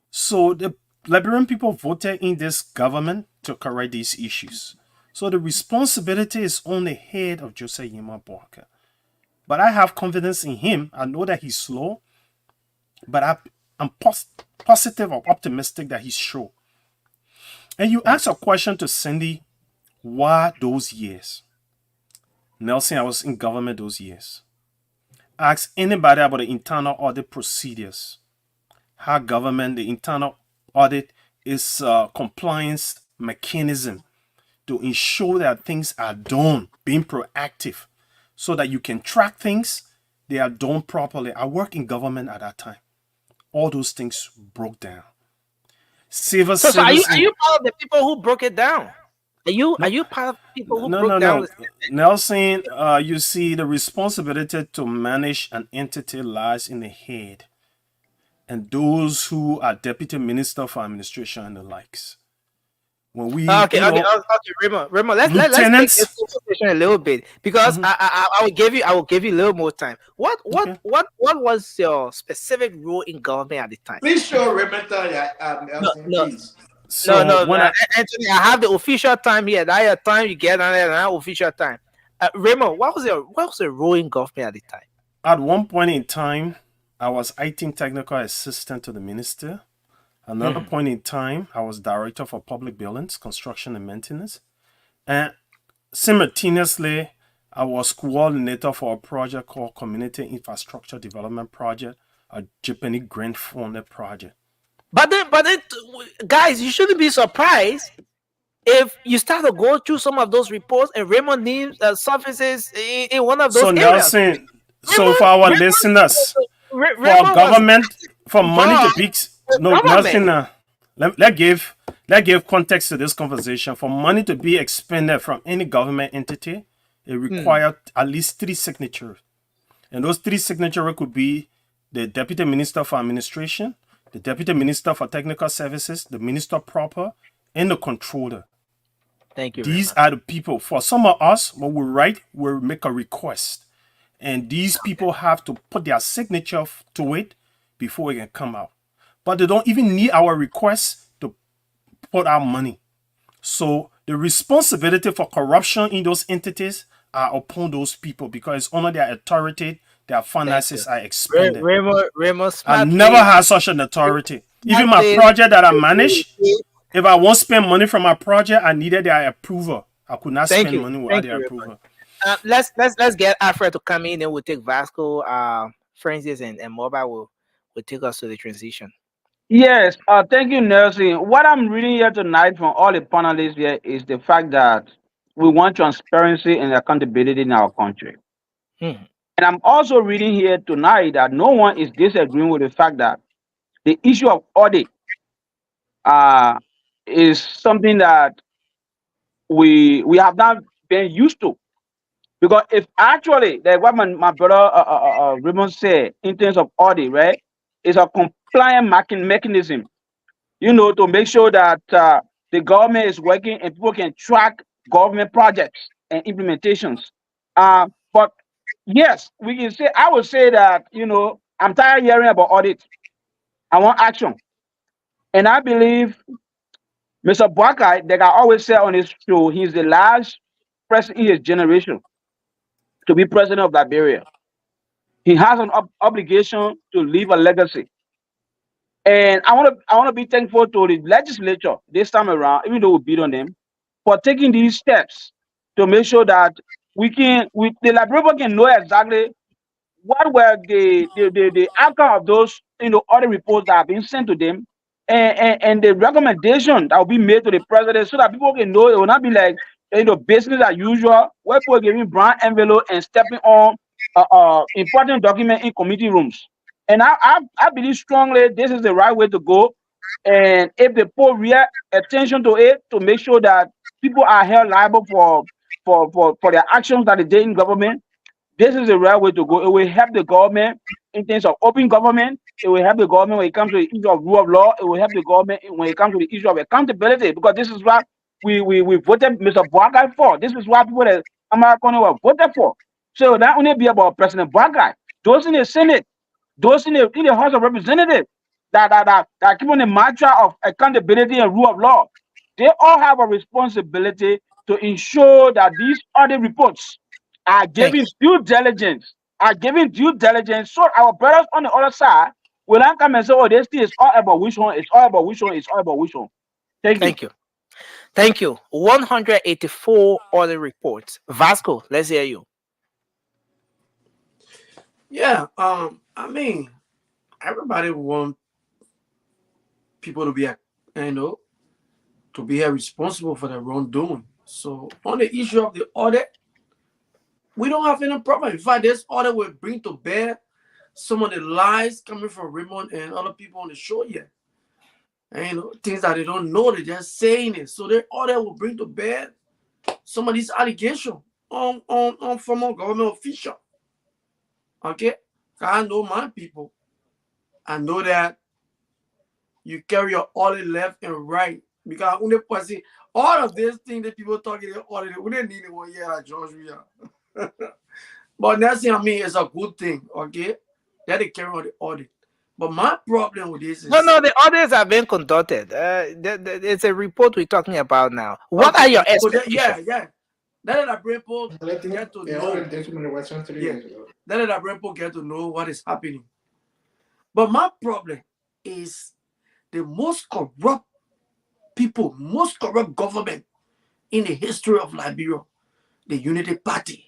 S10: So the Liberian people voted in this government to correct these issues. So the responsibility is on the head of Joseph Yema Boakai. But I have confidence in him. I know that he's slow, but I'm positive or optimistic that he's sure. And you asked a question to Cindy, why those years? Nelson, I was in government those years. Ask anybody about the internal audit procedures. How government, the internal audit is a compliance mechanism to ensure that things are done, being proactive, so that you can track things, they are done properly. I worked in government at that time. All those things broke down.
S7: So are you part of the people who broke it down? Are you part of people who
S10: No,
S7: broke
S10: no,
S7: down
S10: no.
S7: the
S10: Nelson, you see, the responsibility to manage an entity lies in the head and those who are deputy minister for administration and the likes. When we,
S7: Okay,
S10: you know,
S7: Remo, let's take
S10: lieutenants.
S7: this conversation a little bit because I will give you a little more time. What was your specific role in government at the time?
S12: Please show Remington, Nelson, please.
S10: So when
S7: Anthony, I have the official time here. That your time you get on there, and official time. Remo, what was your role in government at the time?
S10: At one point in time, I was IT technical assistant to the minister. Another point in time, I was director for public buildings, construction and maintenance. And simultaneously, I was coordinator for a project called Community Infrastructure Development Project, a Japanese grant funded project.
S7: But then, guys, you shouldn't be surprised if you start to go through some of those reports and Raymond names surfaces in one of those areas.
S10: Nelson, so for our listeners, for government, for money to be Nelson, let give context to this conversation. For money to be expended from any government entity, it requires at least 3 signatures, and those 3 signatures could be the deputy minister for administration, the deputy minister for technical services, the minister proper, and the controller.
S7: Thank you.
S10: These are the people. For some of us, when we write, we make a request, and these people have to put their signature to it before it can come out. But they don't even need our request to put out money. So the responsibility for corruption in those entities are upon those people because it's under their authority, their finances are expended.
S7: Remo,
S10: I never had such an authority. Even my project that I manage, if I won't spend money from my project, I needed their approval. I could not spend money without their approval.
S7: Let's get Alfred to come in, and we'll take Vasco, Francis, and Mobile will take us to the transition.
S5: Yes, thank you, Nelson. What I'm reading here tonight from all the panelists here is the fact that we want transparency and accountability in our country. And I'm also reading here tonight that no one is disagreeing with the fact that the issue of audit is something that we have not been used to. Because if actually, like what my brother Raymond said, in terms of audit, right, is a compliant mechanism, to make sure that the government is working and people can track government projects and implementations. But yes, we can say, I would say that, I'm tired of hearing about audit. I want action. And I believe Mr. Boakai, like I always say on his show, he's the last person in his generation to be president of Liberia. He has an obligation to leave a legacy. And I want to be thankful to the legislature this time around, even though we beat on them, for taking these steps to make sure that the Liberian can know exactly what were the outcome of those audit reports that have been sent to them, and the recommendation that will be made to the president, so that people can know it will not be like business as usual, where people are giving brown envelope and stepping on important document in committee rooms. And I believe strongly this is the right way to go. And if they put real attention to it, to make sure that people are held liable for their actions that they did in government, this is the right way to go. It will help the government in terms of open government. It will help the government when it comes to the issue of rule of law. It will help the government when it comes to the issue of accountability, because this is what we voted Mr. Boakai for. This is what people that American were voted for. So not only be about President Boakai, those in the Senate, those in the House of Representatives that keep on the mantra of accountability and rule of law, they all have a responsibility to ensure that these audit reports are giving due diligence. So our brothers on the other side will not come and say, "Oh, this thing is all about which one, it's all about which one, it's all about which one." Thank you.
S7: Thank you. 184 audit reports. Vasco, let's hear you.
S13: Yeah, I mean, everybody want people to be, to be responsible for their wrongdoing. So on the issue of the audit, we don't have any problem. In fact, this audit will bring to bear some of the lies coming from Raymond and other people on the show here. And things that they don't know, they're just saying it. So the audit will bring to bear some of these allegations on former government official. Okay? I know my people. I know that you carry your audit left and right. Because when they see all of these things that people talking about audit, we didn't need it 1 year like George Weah. But that's I mean it's a good thing, okay? That they carry on the audit. But my problem with this is
S7: No, the audits are being conducted. It's a report we're talking about now. What are your expectations?
S13: Yeah. That I bring people get to know. That I bring people get to know what is happening. But my problem is the most corrupt people, most corrupt government in the history of Liberia, the Unity Party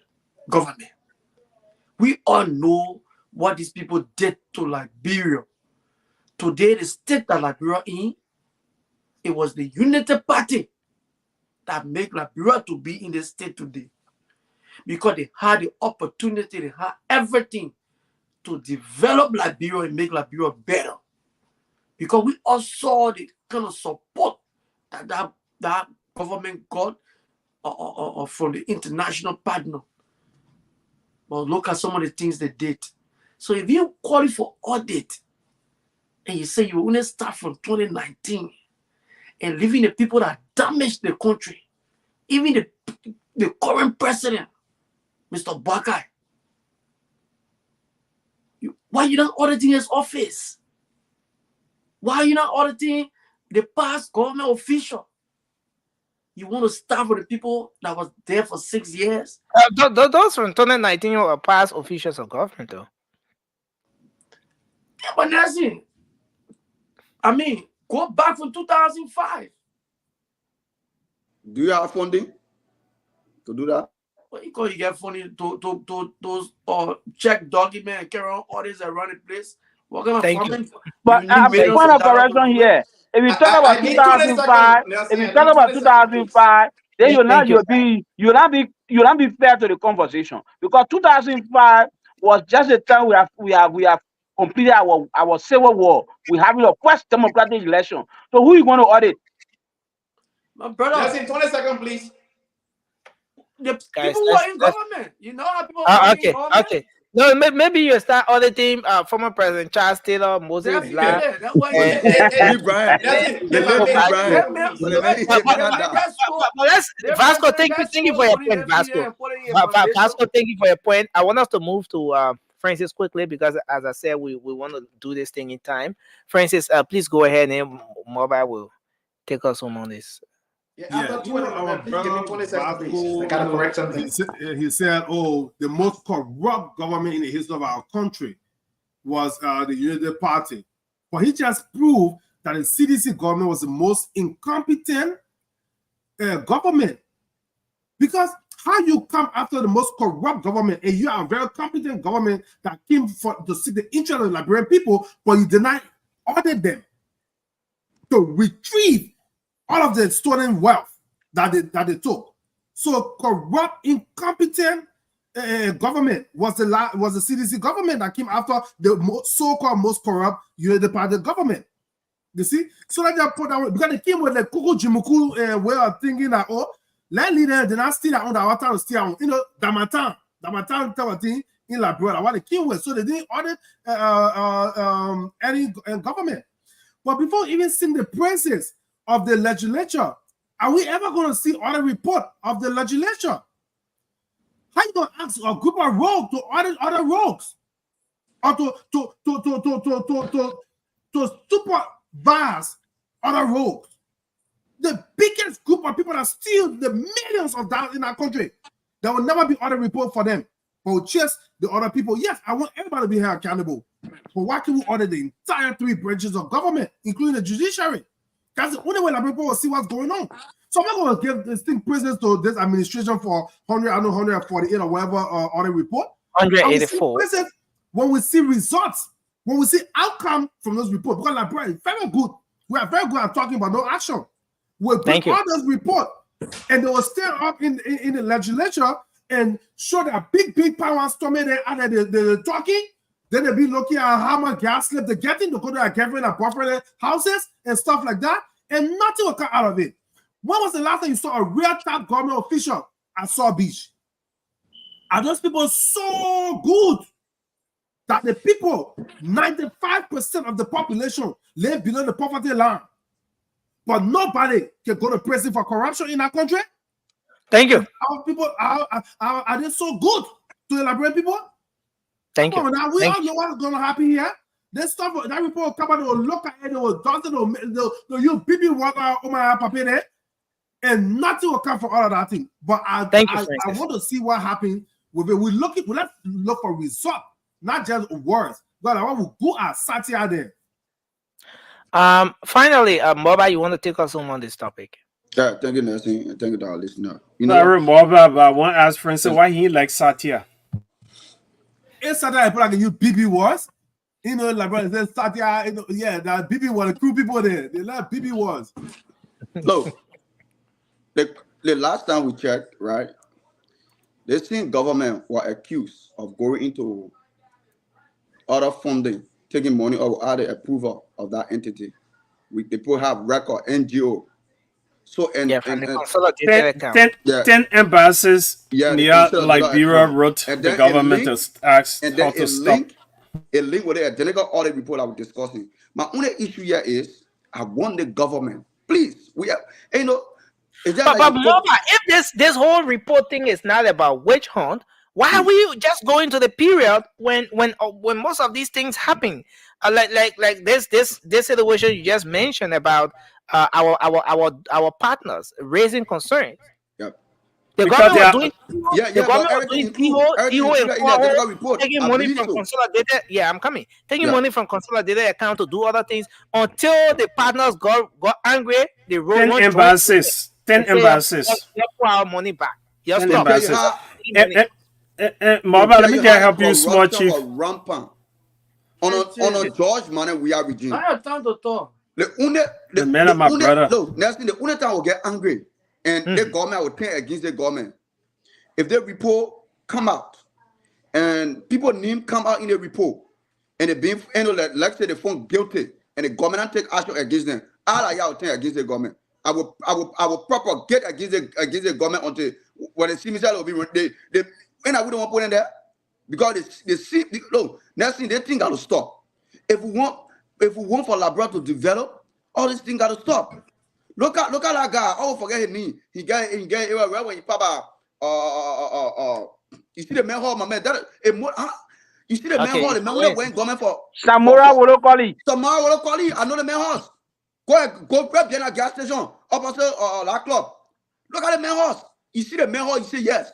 S13: government. We all know what these people did to Liberia. Today, the state that Liberia in, it was the Unity Party that made Liberia to be in the state today. Because they had the opportunity, they had everything to develop Liberia and make Liberia better. Because we all saw the kind of support that government got from the international partner. But look at some of the things they did. So if you call it for audit, and you say you only start from 2019 and leaving the people that damaged the country, even the current president, Mr. Bakai, why are you not auditing his office? Why are you not auditing the past government official? You want to start with the people that was there for 6 years?
S7: Those from 2019 are past officials of government, though.
S13: Yeah, but that's it. I mean, go back from 2005.
S9: Do you have funding to do that?
S13: Well, you get funding to check document and carry on audits around the place. What kind of funding?
S5: But a point of correction here. If you talk about 2005, then you'll not be fair to the conversation, because 2005 was just the time we have completed our civil war. We're having a first democratic election. So who are you going to audit?
S13: My brother,
S12: let's in 20 seconds, please.
S13: The people who are in government, you know how people are in government.
S7: Okay. No, maybe you start auditing former President Charles Taylor, Moses Black. Vasco, thank you for your point, Vasco. Vasco, thank you for your point. I want us to move to Francis quickly, because as I said, we want to do this thing in time. Francis, please go ahead, and Mobile will take us home on this.
S8: Yeah, he said, "Oh, the most corrupt government in the history of our country was the Unity Party." But he just proved that the CDC government was the most incompetent government. Because how you come after the most corrupt government and you are a very competent government that came to see the interest of the Liberian people, but you deny audit them to retrieve all of the stolen wealth that they took. So corrupt, incompetent government was the CDC government that came after the so-called most corrupt Unity Party government. You see? So that they put that, because they came with the Kuku Jimuku way of thinking that, oh, land leader did not steal on the water to steal on, Damatan type of thing in Liberia, what they came with. So they didn't audit any government. But before even seeing the praises of the legislature, are we ever going to see audit report of the legislature? How you going to ask a group of rogues to audit other rogues, or to supervise other rogues? The biggest group of people that steal the millions of dollars in our country, there will never be audit report for them. But just the other people, yes, I want everybody to be held accountable. But why can't we audit the entire 3 branches of government, including the judiciary? That's the only way that people will see what's going on. So I'm not going to give this thing prisoners to this administration for 148 or whatever audit report.
S7: 184.
S8: When we see results, when we see outcome from those reports, because Liberia is very good. We are very good at talking about no action. We'll put all those reports, and they will stand up in the legislature and show that big power storming there, and they're talking. Then they'll be looking at how much gas slip they're getting to go to their girlfriend and boyfriend houses and stuff like that, and nothing will come out of it. When was the last time you saw a real top government official at Saw Beach? Are those people so good that the people, 95% of the population live below the poverty line, but nobody can go to prison for corruption in our country?
S7: Thank you.
S8: Our people are they so good to the Liberian people?
S7: Thank
S8: Come
S7: you.
S8: on, now we
S7: Thank
S8: all know what's going to happen here. This stuff, that report will come out, they will look at it, they will dance it, they'll use BB water on my paper there, and nothing will come for all of that thing. But I want to see what happens with it. Let's look for results, not just words. But I want to go at Satya there.
S7: Finally, Moba, you want to take us home on this topic?
S9: Yeah, thank you, Nelson. Thank you to our listener.
S10: Sorry, Moba, but I want to ask Francis why he like Satya.
S8: It's Satya, I put like a new BB words. You know, like brother says Satya, you know, yeah, that BB was the crew people there. They love BB words.
S9: Look, the last time we checked, right? The same government were accused of going into other funding, taking money without the approval of that entity. They put have record NGO. So and,
S7: yeah,
S9: and,
S7: the
S9: and
S7: consolidated account.
S10: 10 embassies near Liberia wrote the government to ask how to stop.
S9: A link with the identical audit report I was discussing. My only issue here is I want the government, please. We have, you know, it's just
S7: but Moba, if this whole report thing is not about witch hunt, why are we just going to the period when most of these things happen? Like this situation you just mentioned about our partners raising concerns. The government was doing taking money from consolidated. Yeah, I'm coming. Taking money from consolidated account to do other things until the partners got angry. They wrote
S10: 10 embassies. 10 embassies.
S7: Let's put our money back. Yes,
S10: embassies. Mama, let me just help you, small chief.
S9: Rampant. On a George money, we are regime.
S13: I have time to talk.
S10: The man of my brother.
S9: Look, Nelson, the only time will get angry. And the government will turn against the government. If the report come out and people name come out in the report and they being let's say they found guilty and the government take action against them, all y'all turn against the government. I will propagate against the government until when they see me, will be they when I wouldn't want to put in there because they see look, Nelson, they think gotta stop. If we want for Labrador to develop, all these things gotta stop. Look at that guy. Oh, forget his name. He got right when he papa. You see the main hall, my man. You see the main hall. The main hall went government for
S5: Samora Wolokoli.
S9: Samora Wolokoli. I know the main house. Go grab behind a gas station opposite La Club. Look at the main house. You see the main hall. You say yes.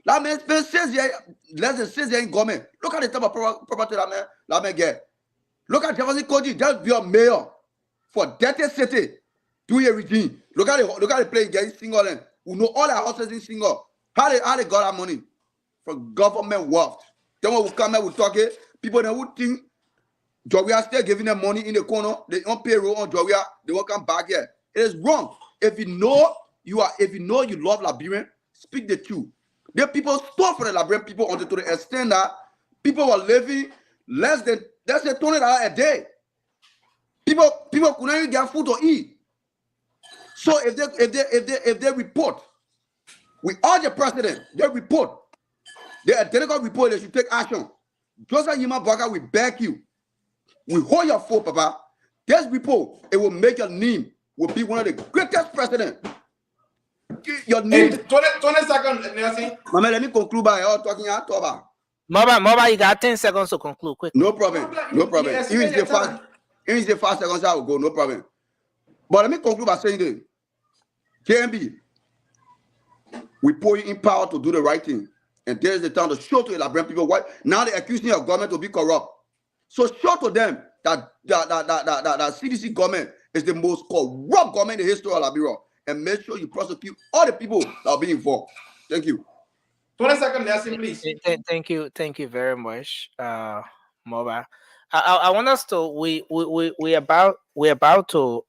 S9: That man spent 6 years, less than 6 years in government. Look at the type of property that man get. Look at Jefferson Koji. Just be a mayor for Delta City. 2 year regime. Look at the place getting single and who know all the houses in single. How they got that money from government wealth. Then when we come here, we talk it. People that would think Joria still giving them money in the corner. They on payroll on Joria. They won't come back here. It is wrong. If you know you love Liberian, speak the truth. The people stole for the Liberian people until to the extent that people were living less than $20 a day. People couldn't even get food to eat. So if they report, we urge the president, they report, the identical report, they should take action. Joseph Yima Baga, we beg you. We hold your foot, Papa. This report, it will make your name, will be one of the greatest presidents. Your name.
S12: 20 seconds, Nelson.
S9: Mama, let me conclude by all talking out about.
S7: Mama, you got 10 seconds to conclude quick.
S9: No problem. No problem. Even if the 5 seconds, I will go, no problem. But let me conclude by saying this. KMB, we put you in power to do the right thing. And there's the time to show to the Liberian people why now they're accusing your government to be corrupt. So show to them that CDC government is the most corrupt government in the history of Liberia. And make sure you prosecute all the people that are being involved. Thank you.
S12: 20 seconds, Nelson, please.
S7: Thank you very much, Moba. I want us to we're about to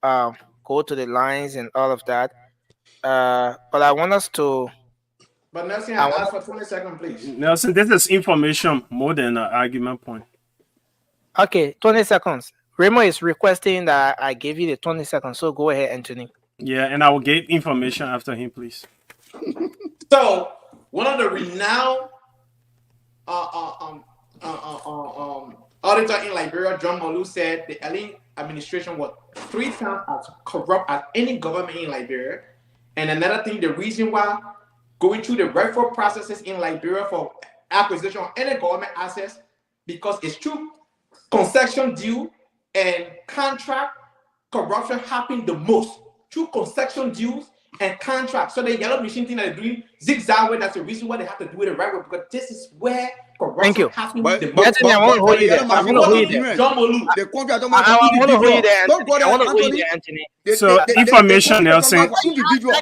S7: go to the lines and all of that. But I want us to.
S12: But Nelson, I ask for 20 seconds, please.
S10: Nelson, this is information more than an argument point.
S7: Okay, 20 seconds. Remo is requesting that I give you the 20 seconds. So go ahead, Anthony.
S10: Yeah, and I will get information after him, please.
S12: So one of the renowned auditor in Liberia, John Molu, said the Allen administration was 3 times as corrupt as any government in Liberia. And another thing, the reason why going through the rightful processes in Liberia for acquisition of any government assets, because it's true, concession deal and contract corruption happen the most through concession deals and contracts. So the yellow machine thing that they're doing zigzag way, that's the reason why they have to do it the right way, because this is where corruption happens the most.
S7: Anthony, I want to hold you there. I want to hold you there.
S12: John Molu.
S9: The contract
S7: I want to hold you there,
S9: Don't go
S7: Anthony. I
S9: there,
S7: want to hold you
S9: Anthony.
S7: there, Anthony.
S10: So information, Nelson.
S9: Individual.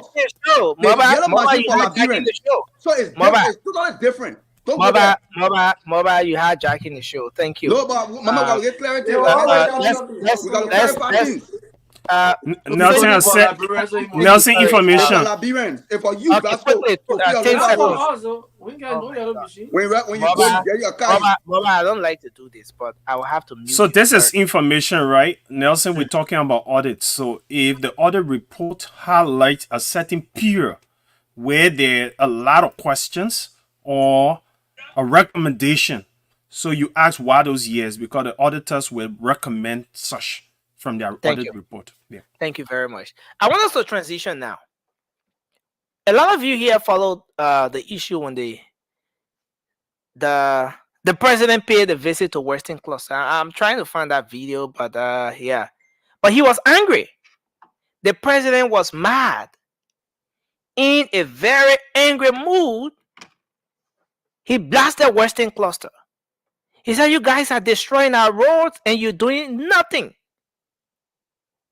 S7: Show.
S9: The yellow
S7: Moba,
S9: machine
S7: you
S9: for
S7: hijacking
S9: Liberians.
S7: the show.
S9: So it's
S7: Moba.
S9: it's totally different. Don't go there.
S7: Moba, you hijacking the show. Thank you.
S9: No, but Mama, gotta get clarity.
S12: Yeah,
S9: We gotta clarify
S7: let's
S9: things.
S10: Nelson has said Nelson information.
S9: Liberians. If for you,
S7: Okay,
S9: that's
S7: quickly, 10 seconds.
S13: Also, we got no yellow machine.
S9: when you go, get your car.
S7: Moba, I don't like to do this, but I will have to mute
S10: So
S7: you
S10: this is
S7: first.
S10: information, right? Nelson, we're talking about audits. So if the audit report highlights a certain period where there are a lot of questions or a recommendation, so you ask why those years, because the auditors will recommend such from their
S7: Thank
S10: audit
S7: you.
S10: report. Yeah.
S7: Thank you very much. I want us to transition now. A lot of you here followed the issue when the president paid a visit to Western Cluster. I'm trying to find that video, but yeah. But he was angry. The president was mad. In a very angry mood, he blasted Western Cluster. He said, "You guys are destroying our roads and you're doing nothing."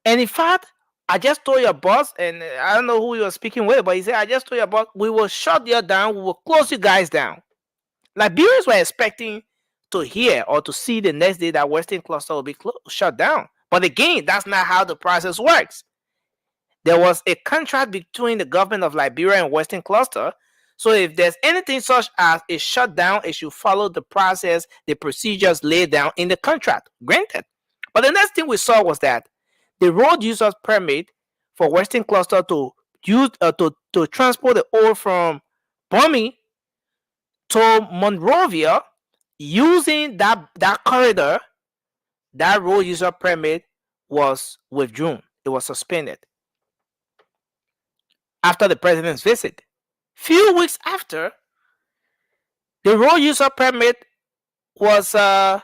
S7: And in fact, I just told your boss, and I don't know who you were speaking with, but he said, "I just told your boss, we will shut you down, we will close you guys down." Liberians were expecting to hear or to see the next day that Western Cluster will be shut down. But again, that's not how the process works. There was a contract between the government of Liberia and Western Cluster. So if there's anything such as a shutdown, it should follow the process, the procedures laid down in the contract. Granted. But the next thing we saw was that the road users permit for Western Cluster to use to transport the ore from Bomi to Monrovia using that corridor, that road user permit was withdrawn. It was suspended after the president's visit. Few weeks after, the road user permit was the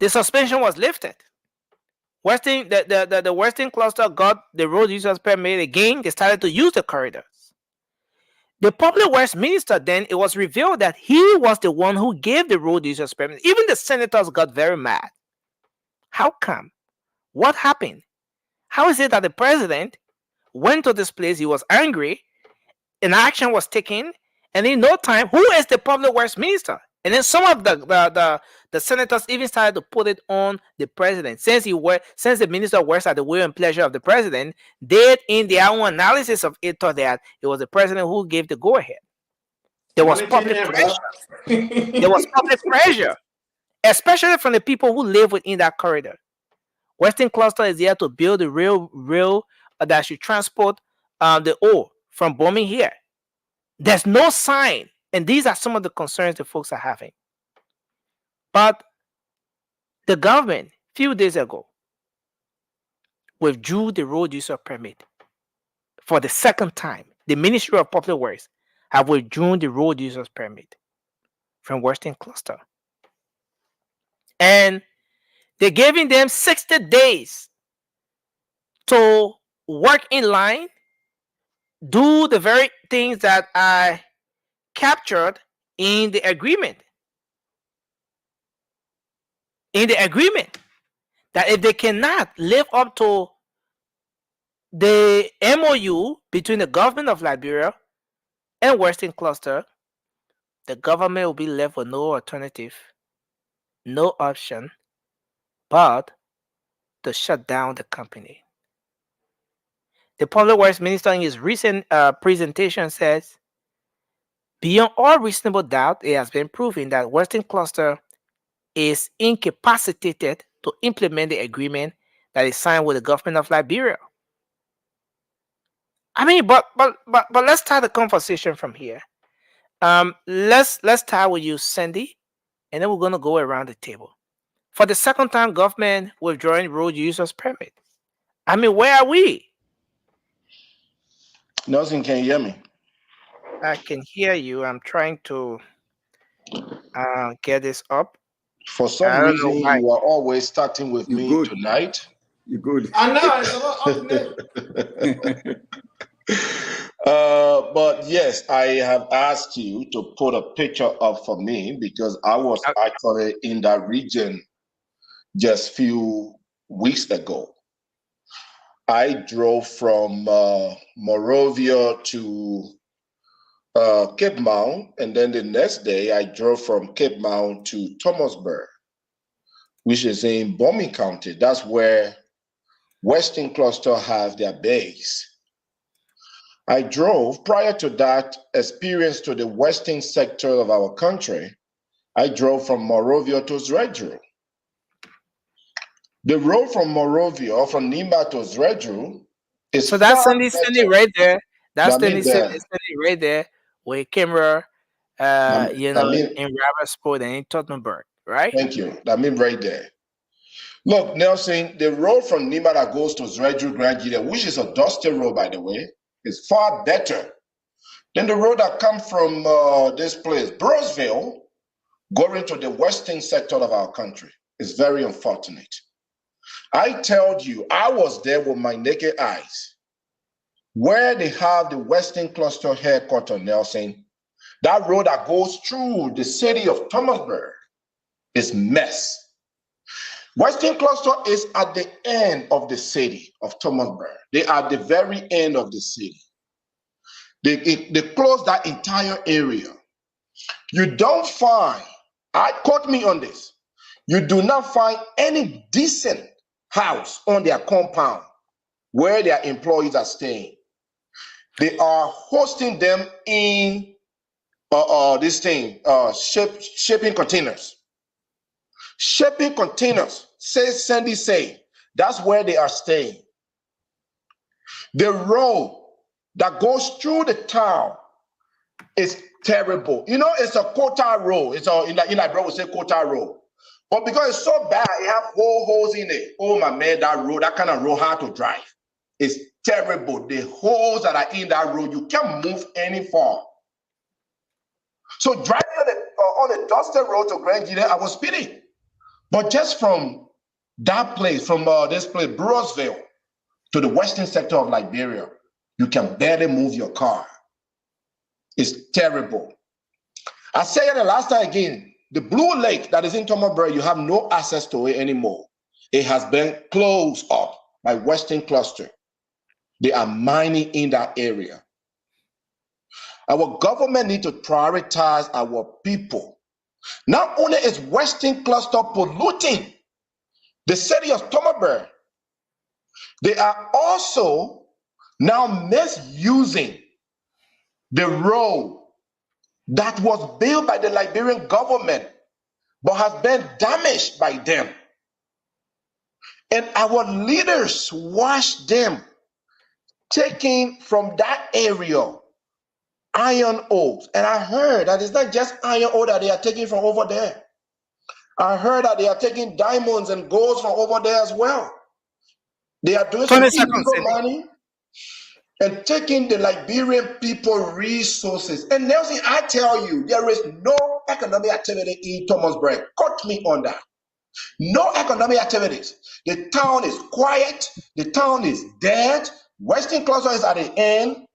S7: suspension was lifted. The Western Cluster got the road users permit again. They started to use the corridors. The public works minister, then it was revealed that he was the one who gave the road users permit. Even the senators got very mad. How come? What happened? How is it that the president went to this place? He was angry, and action was taken, and in no time, who is the public works minister? And then some of the senators even started to put it on the president. Since the minister works at the will and pleasure of the president, they, in their own analysis of it, thought that it was the president who gave the go-ahead. There was public pressure. There was public pressure, especially from the people who live within that corridor. Western Cluster is there to build the rail that should transport the ore from Bomi here. There's no sign. And these are some of the concerns the folks are having. But the government, few days ago, withdrew the road user permit for the second time. The Ministry of Public Works have withdrawn the road users permit from Western Cluster. And they're giving them 60 days to work in line, do the very things that I captured in the agreement. In the agreement, that if they cannot live up to the MOU between the government of Liberia and Western Cluster, the government will be left with no alternative, no option, but to shut down the company. The Public Works Minister in his recent presentation says, beyond all reasonable doubt, it has been proven that Western Cluster is incapacitated to implement the agreement that is signed with the government of Liberia. I mean, but let's start the conversation from here. Let's start with you, Sandy, and then we're gonna go around the table. For the second time, government withdrawing road users permit. I mean, where are we?
S11: Nelson, can you hear me?
S7: I can hear you. I'm trying to get this up.
S11: For
S7: I
S11: some
S7: don't know
S11: reason,
S7: why.
S11: you are always starting with
S9: You
S11: me
S9: good.
S11: tonight.
S9: You good.
S12: I know it's a lot of
S11: But yes, I have asked you to put a picture up for me because I was actually in that region just few weeks ago. I drove from Morovia to Cape Mount, and then the next day I drove from Cape Mount to Thomasburg, which is in Bombing County. That's where Western Cluster have their base. I drove, prior to that experience to the western sector of our country, I drove from Morovia to Zredru. The road from Morovia, from Nimba to Zredru, is
S7: So that's
S11: far
S7: Sandy
S11: better
S7: right there. That's
S11: than me
S7: Sandy
S11: there.
S7: right there with camera,
S11: That
S7: in Raversport and in Tottenberg, right?
S11: Thank you. That means right there. Look, Nelson, the road from Nimba that goes to Zredru Grand Gilead, which is a dusty road, by the way, is far better than the road that comes from this place, Brosville, going to the western sector of our country. It's very unfortunate. I told you, I was there with my naked eyes. Where they have the Western Cluster headquarters, Nelson, that road that goes through the city of Thomasburg is mess. Western Cluster is at the end of the city of Thomasburg. They are at the very end of the city. They close that entire area. You don't find, quote me on this, you do not find any decent house on their compound where their employees are staying. They are hosting them in shipping containers. Shipping containers, says Sandy say, that's where they are staying. The road that goes through the town is terrible. You know, it's a quota road. It's a, like bro would say quota road. But because it's so bad, it have holes in it. Oh my man, that road, that kind of road, hard to drive. It's terrible. The holes that are in that road, you can't move any far. So driving on the dusty road to Grand Gilead, I was speeding. But just from that place, from this place, Brosville, to the western sector of Liberia, you can barely move your car. It's terrible. I say it the last time again, the Blue Lake that is in Thomasburg, you have no access to it anymore. It has been closed up by Western Cluster. They are mining in that area. Our government needs to prioritize our people. Not only is Western Cluster polluting the city of Thomasburg, they are also now misusing the road that was built by the Liberian government but has been damaged by them. And our leaders watch them taking from that area iron ores. And I heard that it's not just iron ore that they are taking from over there. I heard that they are taking diamonds and golds from over there as well. They are doing some illegal money and taking the Liberian people resources. And Nelson, I tell you, there is no economic activity in Thomasburg. Cut me on that. No economic activities. The town is quiet. The town is dead. Western Cluster is at the end,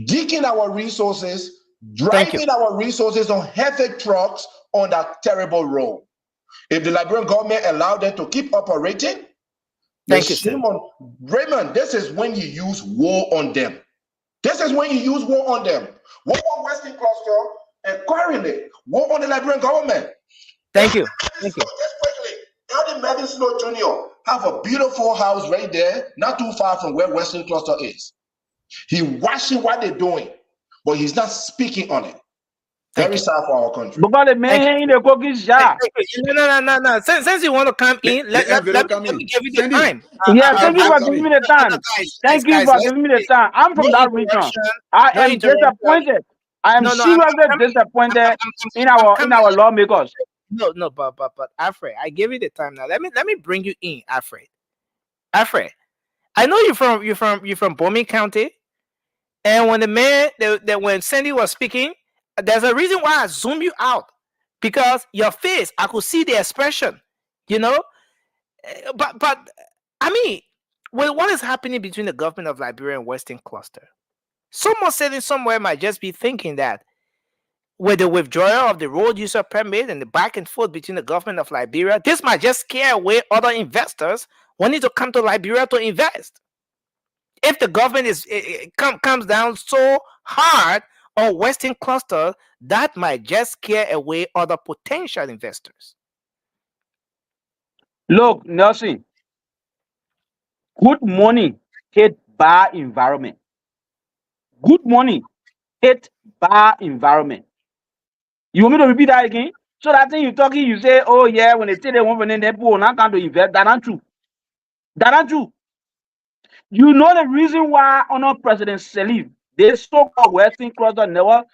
S11: digging our resources, driving our resources on heavy trucks on that terrible road. If the Liberian government allowed them to keep operating,
S7: thank you, sir.
S11: Raymond, this is when you use war on them. This is when you use war on them. War on Western Cluster and currently war on the Liberian government.
S7: Thank you. Thank you.
S11: Just quickly, Elder Melvin Snow Jr. have a beautiful house right there, not too far from where Western Cluster is. He watching what they're doing, but he's not speaking on it. Very sad for our country.
S5: Because the man in the cookie shop.
S7: No. Since you want to come in, let me give you the time.
S5: Yeah, thank you for giving me the time. Thank you for giving me the time. I'm from that region. I am disappointed. I am seriously disappointed in our lawmakers.
S7: No, but Alfred, I give you the time now. Let me bring you in, Alfred. Alfred, I know you're from Bowman County, and when the man when Sandy was speaking, there's a reason why I zoom you out, because your face, I could see the expression, you know. But I mean, what is happening between the government of Liberia and Western Cluster? Someone sitting somewhere might just be thinking that with the withdrawal of the road user permit and the back and forth between the government of Liberia, this might just scare away other investors wanting to come to Liberia to invest. If the government comes down so hard on Western Cluster, that might just scare away other potential investors.
S5: Look, Nelson, good morning hate bad environment. Good morning hate bad environment. You want me to repeat that again? So that thing you're talking, you say, oh yeah, when they say they want to people not come to invest, that ain't true. That ain't true. You know the reason why under President Salif, this so-called Western Cluster never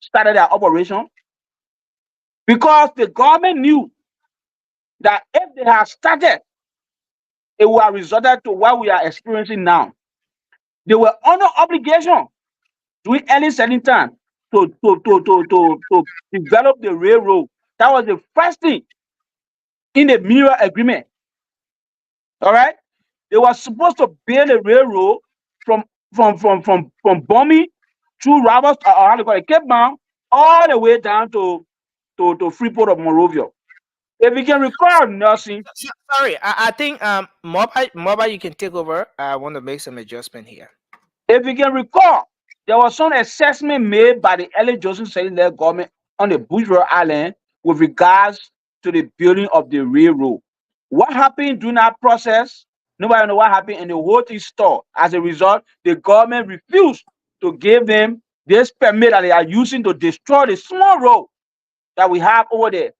S5: started their operation? Because the government knew that if they had started, it would have resulted to what we are experiencing now. They were under obligation during early selling time to develop the railroad. That was the first thing in the Mirror Agreement. All right, they were supposed to build a railroad from Bomi through Roberts, how they call it, Cape Town, all the way down to Freeport of Monrovia. If you can recall, Nelson.
S7: Sorry, I think Mobile, you can take over. I want to make some adjustment here.
S5: If you can recall, there was some assessment made by the early Joseph Stalin-led government on the Bushville Island with regards to the building of the railroad. What happened during that process? Nobody knows what happened, and the whole thing stopped. As a result, the government refused to give them this permit that they are using to destroy the small road that we have over there.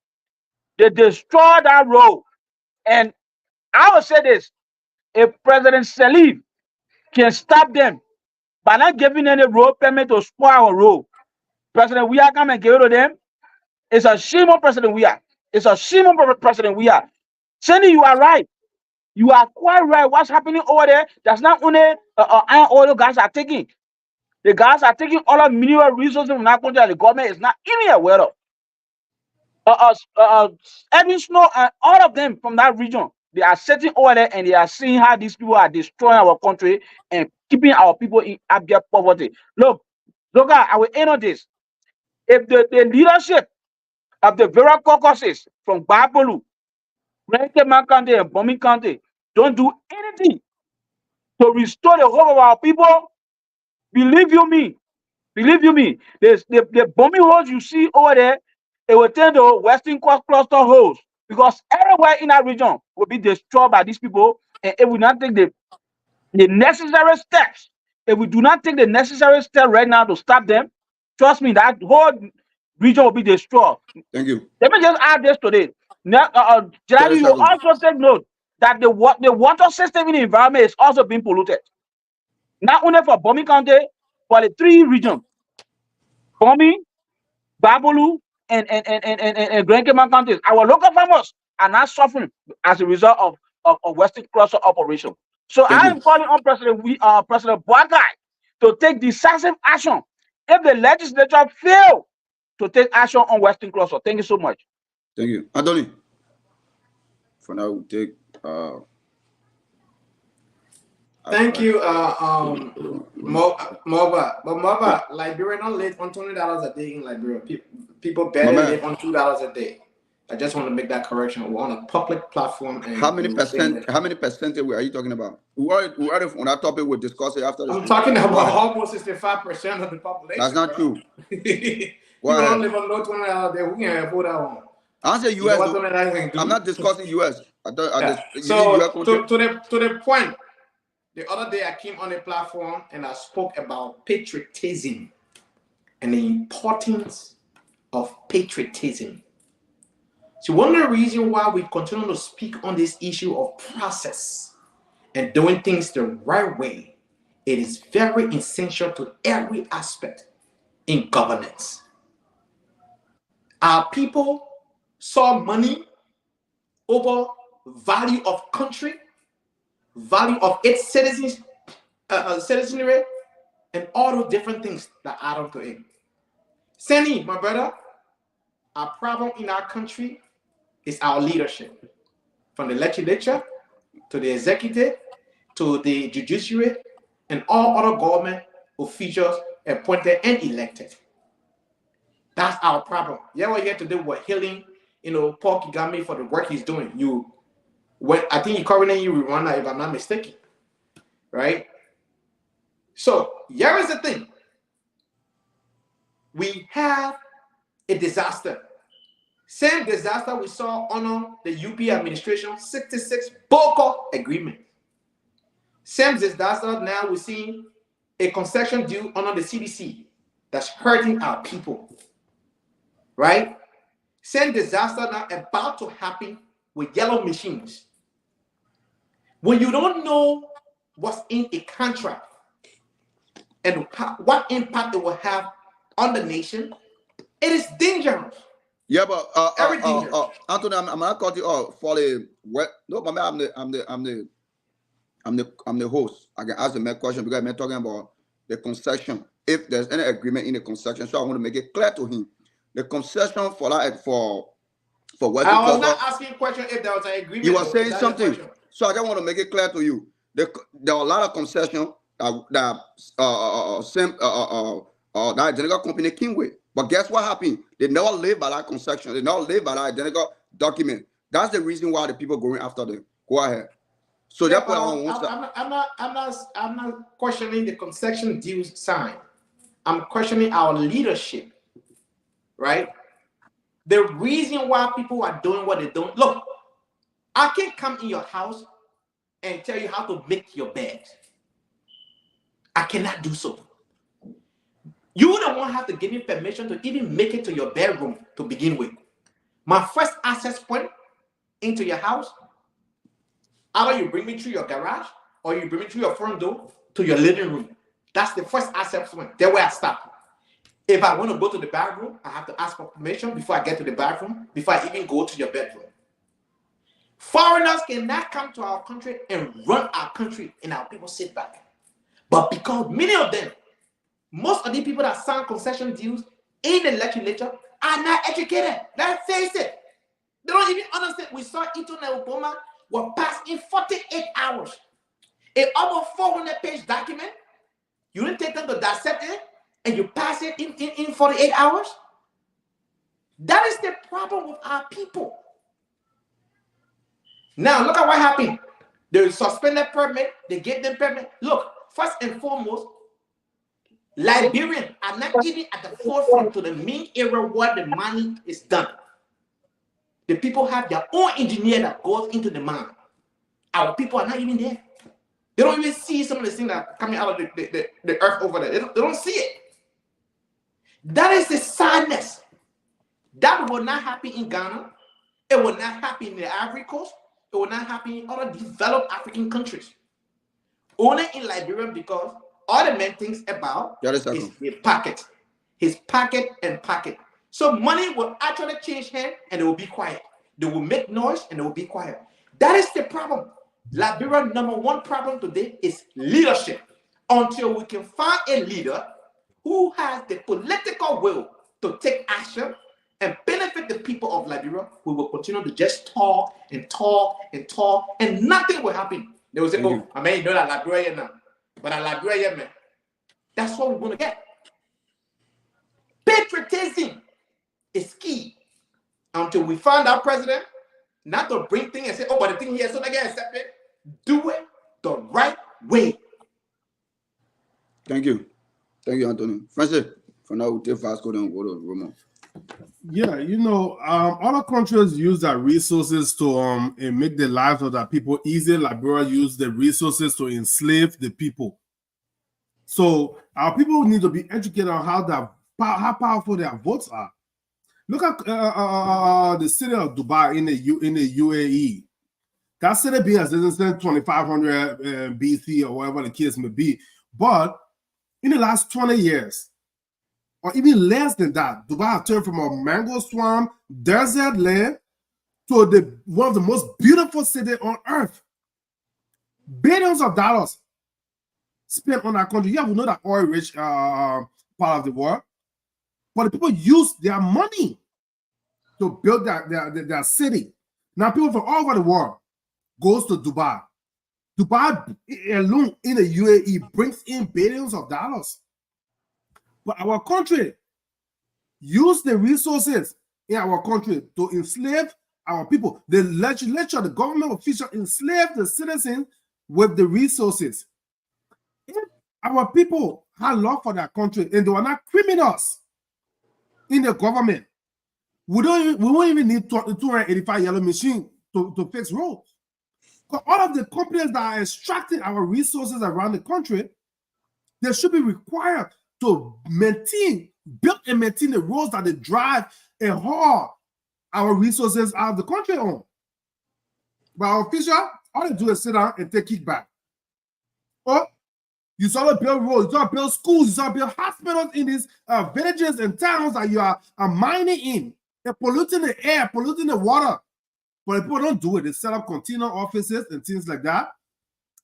S5: They destroyed that road. And I will say this, if President Salif can stop them by not giving any road permit to spoil our road, President Weah come and give it to them, it's a shame on President Weah. It's a shame on President Weah. Sandy, you are right. You are quite right. What's happening over there? That's not only iron oil guys are taking. The guys are taking all the mineral resources from that country that the government is not even aware of. Edwin Snow and all of them from that region, they are sitting over there and they are seeing how these people are destroying our country and keeping our people in abject poverty. Look, I will end on this. If the leadership of the various caucuses from Babolu, Renkeman County and Bombing County don't do anything to restore the hope of our people, believe you me, the bombing holes you see over there, it will turn to Western Cluster holes, because everywhere in that region will be destroyed by these people, and if we not take the necessary steps, if we do not take the necessary steps right now to stop them, trust me, that whole region will be destroyed.
S9: Thank you.
S5: Let me just add this today. Now, Gerardo, you also take note that the water system in the environment is also being polluted. Not only for Bombing County, but the three regions, Bombing, Babolu, and Grenkeman counties. Our local farmers are not suffering as a result of Western Cluster operation. So I am calling on President Boakai to take decisive action if the legislature fail to take action on Western Cluster. Thank you so much.
S9: Thank you. Anthony, for now, we'll take
S12: thank you, Moba. But Moba, Liberia not live on $20 a day in Liberia. People better live on $2 a day. I just want to make that correction. We're on a public platform. And
S9: how many percentage are you talking about? We already on that topic we'll discuss it after.
S12: I'm talking about almost 65% of the population.
S9: That's not true.
S12: People don't live on no $20 a day. We can't afford that one.
S9: I say US. I'm not discussing US.
S12: So to the point. The other day I came on a platform and I spoke about patriotism and the importance of patriotism. So one of the reasons why we continue to speak on this issue of process and doing things the right way, it is very essential to every aspect in governance. Our people saw money over value of country, value of its citizens, citizenry, and all those different things that add up to it. Sandy, my brother, our problem in our country is our leadership, from the legislature to the executive to the judiciary and all other government officials appointed and elected. That's our problem. Yeah, we're here today. We're hailing, Paul Kagame for the work he's doing. I think he currently in Rwanda, if I'm not mistaken, right? So here is the thing. We have a disaster. Same disaster we saw under the UP administration, 66 Boko agreement. Same disaster now we're seeing a concession due under the CDC that's hurting our people, right? Same disaster now about to happen with yellow machines. When you don't know what's in a contract and what impact it will have on the nation, it is dangerous.
S9: Yeah, but Anthony, I'm not cutting you off for the what? No, but I'm the host. I can ask the man question because I'm talking about the concession. If there's any agreement in the concession, so I want to make it clear to him. The concession for that for what?
S12: I was not asking a question if there was an agreement.
S9: You were saying something, so I just want to make it clear to you. There are a lot of concessions that identical company came with. But guess what happened? They never live by that concession. They never live by that identical document. That's the reason why the people going after them. Go ahead. So
S12: yeah, I'm not questioning the concession deal sign. I'm questioning our leadership, right? The reason why people are doing what they're doing. Look, I can't come in your house and tell you how to make your bed. I cannot do so. You don't have to give me permission to even make it to your bedroom to begin with. My first access point into your house, either you bring me through your garage or you bring me through your front door to your living room. That's the first access point. That's where I start. If I want to go to the bathroom, I have to ask for permission before I get to the bathroom, before I even go to your bedroom. Foreigners cannot come to our country and run our country and our people sit back. But because many of them, most of the people that sign concession deals in the legislature are not educated. Let's face it. They don't even understand. We saw Ito and Obama were passed in 48 hours. A almost 400-page document. You didn't take them to dissect it and you pass it in 48 hours. That is the problem with our people. Now, look at what happened. They suspended permit. They gave them permit. Look, first and foremost, Liberians are not even at the forefront to the main area where the money is done. The people have their own engineer that goes into the mine. Our people are not even there. They don't even see some of the things that are coming out of the earth over there. They don't see it. That is the sadness. That will not happen in Ghana. It will not happen in the Ivory Coast. It will not happen in other developed African countries. Only in Liberia, because all the man thinks about is his pocket. His pocket and pocket. So money will actually change hands and it will be quiet. They will make noise and they will be quiet. That is the problem. Liberia's number one problem today is leadership. Until we can find a leader who has the political will to take action and benefit the people of Liberia, we will continue to just talk and talk and talk and nothing will happen. They will say, oh, I mean, you know that Liberia now. But I Liberia, man. That's what we're going to get. Patriotism is key. Until we find our president, not to bring things and say, oh, but the thing here, so they get accepted. Do it the right way.
S9: Thank you. Thank you, Anthony. Francis, for now, we'll take Vasco and go to Roma.
S8: Yeah, other countries use their resources to and make the lives of their people easier. Liberia use the resources to enslave the people. So our people need to be educated on how powerful their votes are. Look at the city of Dubai in the UAE. That city being as since 2500 BC or whatever the case may be. But in the last 20 years, or even less than that, Dubai has turned from a mango swamp, desert land, to one of the most beautiful cities on earth. Billions of dollars spent on that country. Yeah, we know that oil-rich part of the world, but the people use their money to build their city. Now, people from all over the world goes to Dubai. Dubai alone in the UAE brings in billions of dollars. But our country use the resources in our country to enslave our people. The legislature, the government officials enslave the citizens with the resources. If our people had love for their country and they were not criminals in the government, we won't even need 285 yellow machine to fix roads. Because all of the companies that are extracting our resources around the country, they should be required to build and maintain the roads that they drive and haul our resources out of the country on. But our official, all they do is sit down and take kickback. Or you saw to build roads, you saw to build schools, you saw to build hospitals in these villages and towns that you are mining in and polluting the air, polluting the water. But people don't do it. They set up container offices and things like that.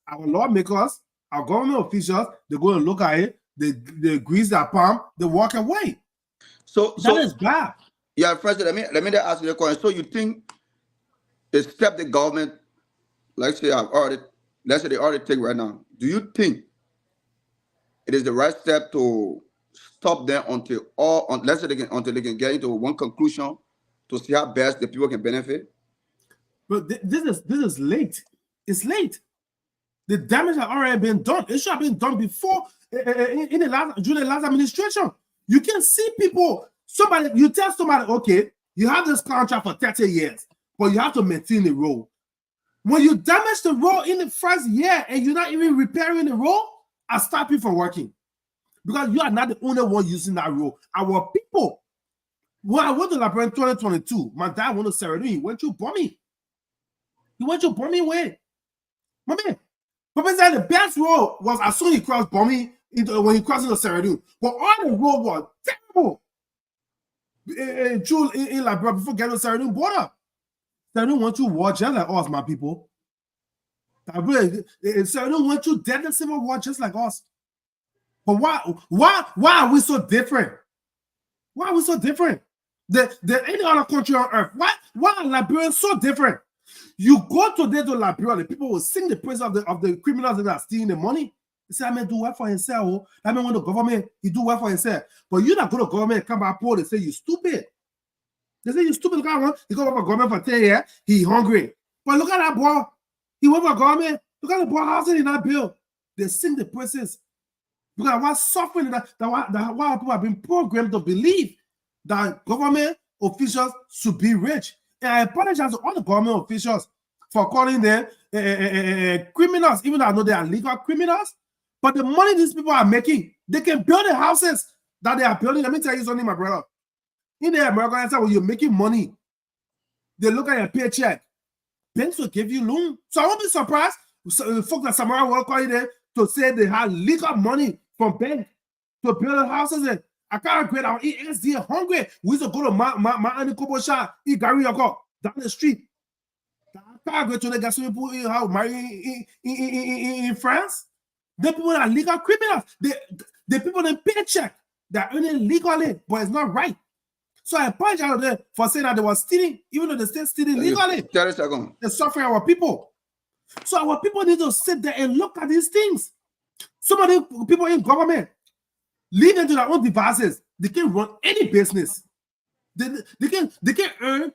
S8: Our lawmakers, our government officials, they go and look at it, they grease their palm, they walk away.
S9: So
S8: that is bad.
S9: Yeah, first let me ask you the question. So you think the step the government, let's say they already take right now, do you think it is the right step to stop them until they can get into one conclusion to see how best the people can benefit?
S8: But this is late. It's late. The damage has already been done. It should have been done before during the last administration. You can see people. You tell somebody, okay, you have this contract for 30 years, but you have to maintain the road. When you damage the road in the first year and you're not even repairing the road, I stop you from working. Because you are not the only one using that road. Our people. When I went to Liberia in 2022, my dad went to Serenity. He went through bombing. He went to bombing way. My man. Papa said the best road was as soon as he crossed bombing when he crossed into Serenity. But all the road was terrible. In Liberia before getting to Serenity border. Serenity went through war just like us, my people. Serenity went through deadly civil war just like us. But why are we so different? Why are we so different than any other country on earth? Why are Liberians so different? You go today to Liberia, the people will sing the praise of the criminals that are stealing the money. They say, I mean, do well for himself. I mean, when the government, he do well for himself. But you not go to government and come back poor, they say, you stupid. They say, you stupid. Look at he go for government for 10 years, he hungry. But look at that boy. He went for government. Look at the boy housing in that bill. They sing the praises. Because what's suffering that why people have been programmed to believe that government officials should be rich. And I apologize to all the government officials for calling them criminals, even though I know they are legal criminals. But the money these people are making, they can build the houses that they are building. Let me tell you something, my brother. In the American side, when you're making money, they look at your paycheck. Banks will give you loan. So I won't be surprised. Folks that Samara will call you there to say they have legal money from bank to build houses. And I can't agree. Our ESD hungry. We used to go to my Annie Kobo shop, eat Gary Yoko down the street. I can't agree to the gas people in France. The people that are legal criminals. The people that paycheck, they're earning legally, but it's not right. So I apologize to them for saying that they were stealing, even though they still stealing legally. 30 seconds. They're suffering our people. So our people need to sit there and look at these things. Some of the people in government leave them to their own devices. They can run any business. They can earn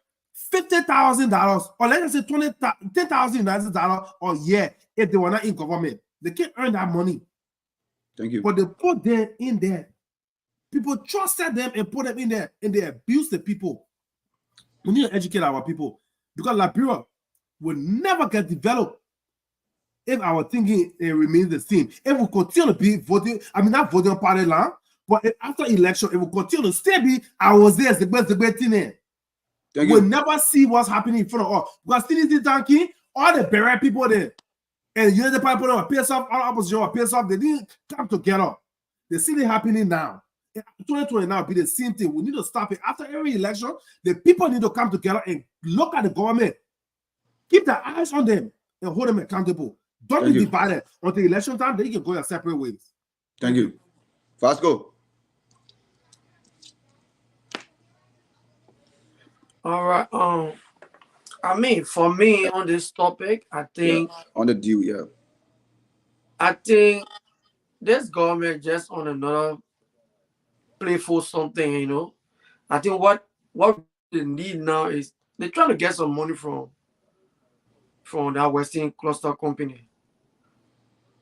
S8: $50,000 or let's say $10,000 a year if they were not in government. They can earn that money.
S9: Thank you.
S8: But they put them in there. People trusted them and put them in there, and they abuse the people. We need to educate our people because Liberia will never get developed if our thinking remains the same. If we continue to be voting, not voting party line, But after election, it will continue to still be, I was there, the best thing there. We'll never see what's happening in front of us. Because still is tanking, all the buried people there. And you know the people that piss off, all opposition will piss off, they didn't come together. They see it happening now. 2020 now be the same thing. We need to stop it. After every election, the people need to come together and look at the government. Keep their eyes on them and hold them accountable. Don't be divided. Until election time, then you can go your separate ways.
S9: Thank you. Vasco.
S13: All right. I mean, for me on this topic, I think
S9: on the deal, yeah.
S13: I think this government just on another playful something, you know. I think what they need now is they're trying to get some money from that Western Cluster company.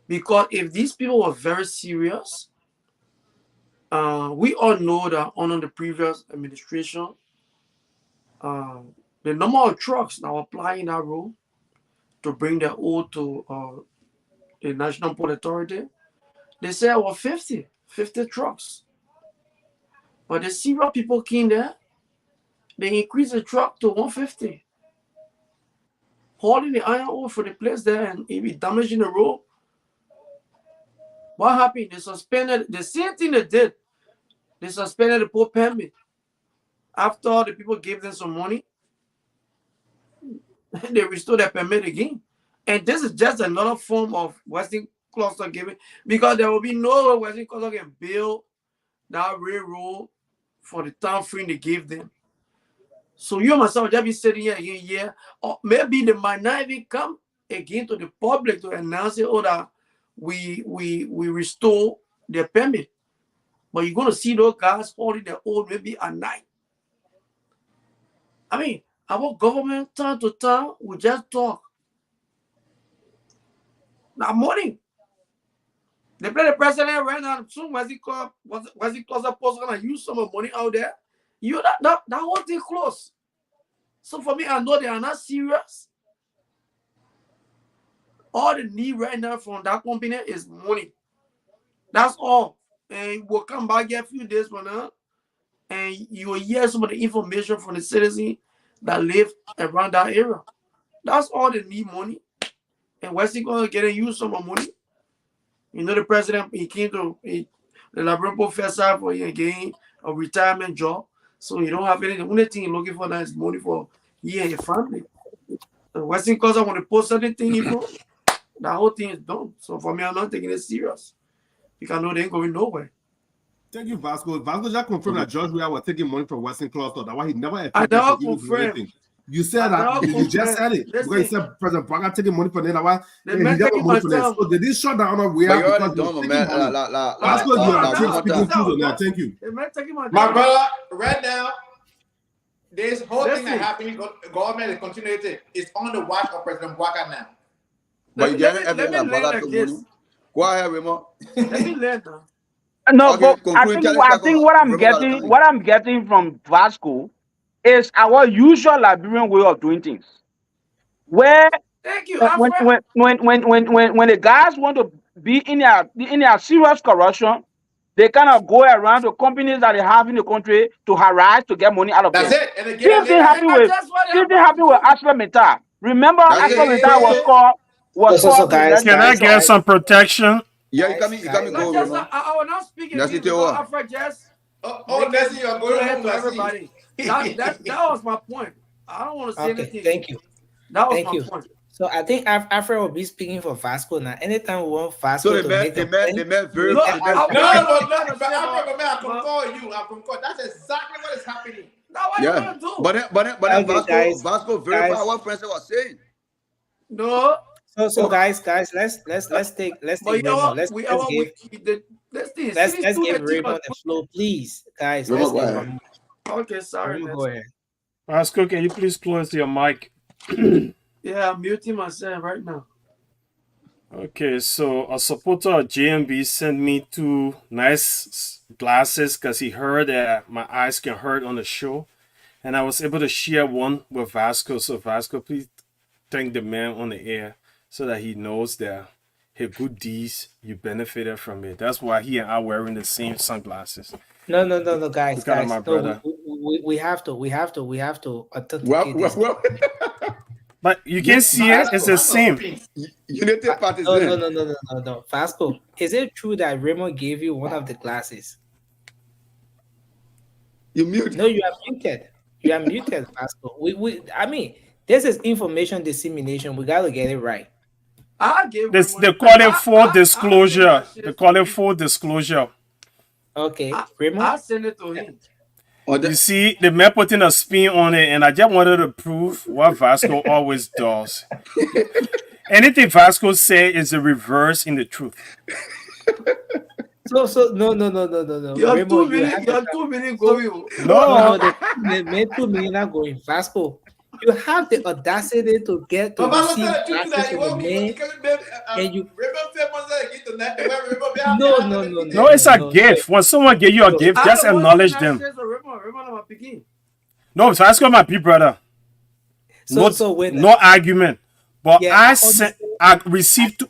S13: Because if these people were very serious, we all know that under the previous administration, the number of trucks that were applying that road to bring their oil to the National Port Authority, they said it was 50 trucks. But the serious people came there, they increased the truck to 150. Hauling the iron ore for the place there and it be damaging the road. What happened? They suspended the same thing they did. They suspended the port permit. After the people gave them some money, they restored their permit again. And this is just another form of Western Cluster giving, because there will be no way Western Cluster can build that railroad for the time frame they gave them. So you and myself just be sitting here again, yeah, or maybe they might not even come again to the public to announce it, or that we restore their permit. But you're going to see those guys holding their own maybe at night. I mean, our government time to time will just talk. Now morning, they play the president right now. Soon was it called supposed to use some money out there? You that whole thing close. So for me, I know they are not serious. All they need right now from that company is money. That's all. And we'll come back here a few days from now, and you will hear some of the information from the citizens that live around that area. That's all they need, money. And Western going to get and use some money. You know, the president, he came to the Labrador professor for getting a retirement job. So you don't have anything. The only thing you're looking for now is money for you and your family. The Western cause I want to post anything, that whole thing is done. So for me, I'm not taking it serious. Because I know they ain't going nowhere.
S8: Thank you, Vasco. Vasco just confirmed that George Weah was taking money from Western Cluster. That's why he never
S13: I don't confirm.
S8: You said that. You just said it. Because you said President Braga taking money from them. That's why he never money from them. So they didn't shut down on Weah because he was taking money. Vasco, you are speaking truth on that. Thank you.
S12: My brother, right now, this whole thing that happening, government is continuing. It's on the watch of President Braga now.
S9: But you get everything about that money. Go ahead, Remo.
S13: Let me learn now.
S5: No,
S9: Okay,
S5: but I think what I'm getting from Vasco is our usual Liberian way of doing things. Where
S13: thank you.
S5: when the guys want to be in their serious corruption, they kind of go around the companies that they have in the country to harass to get money out of them.
S12: That's it. And
S5: Same thing happened with ArcelorMittal. Remember, ArcelorMittal was called.
S10: Guys, can I get some protection?
S9: Yeah, you can go.
S13: I was not speaking to you, Afra Jess.
S12: Leslie, you're going
S13: to everybody. That was my point. I don't want to say anything.
S7: Thank you.
S13: That was my point.
S7: So I think Afra will be speaking for Vasco now. Anytime we want Vasco
S9: so
S7: to
S9: make
S7: they
S9: met very
S12: but I concur you. I concur. That's exactly what is happening.
S13: Now what you gonna do?
S9: But Vasco very what Francis was saying.
S13: No.
S7: So guys, let's take Raymond. Let's give Raymond the floor, please, guys.
S13: Okay, sorry.
S7: Go ahead.
S10: Vasco, can you please close your mic?
S13: Yeah, I'm muting myself right now.
S10: Okay, so a supporter of JMB sent me 2 nice glasses because he heard that my eyes can hurt on the show, and I was able to share one with Vasco. So Vasco, please thank the man on the air, so that he knows that his good deeds, you benefited from it. That's why he and I wearing the same sunglasses.
S7: No, guys,
S10: Look at
S7: guys.
S10: my
S7: No,
S10: brother.
S7: we have to authenticate this.
S10: But you can see it, it's the same.
S9: Unity Party.
S7: No. Vasco, is it true that Raymond gave you one of the glasses?
S9: You mute.
S7: No, you are muted. You are muted, Vasco. I mean, this is information dissemination. We gotta get it right.
S13: I gave
S10: This,
S13: Raymond-
S10: they call it full
S13: I
S10: disclosure.
S13: send that
S10: They
S13: shit
S10: call
S13: to
S10: it
S13: him.
S10: full disclosure.
S7: Okay, Raymond.
S13: I send it to him.
S10: You see, the man putting a spin on it, and I just wanted to prove what Vasco always does. Anything Vasco say is the reverse in the truth.
S7: So no.
S13: You're
S7: Raymond,
S13: too
S7: you
S13: many.
S7: have
S13: You're
S7: to-
S13: too many going.
S10: No.
S7: the 2 million are going. Vasco, you have the audacity to get to receive glasses from the man, and you. No.
S10: No, it's a gift. When someone give you a gift, just acknowledge them. No, Vasco my big brother.
S7: So wait.
S10: No argument. But
S7: Yeah,
S10: I received.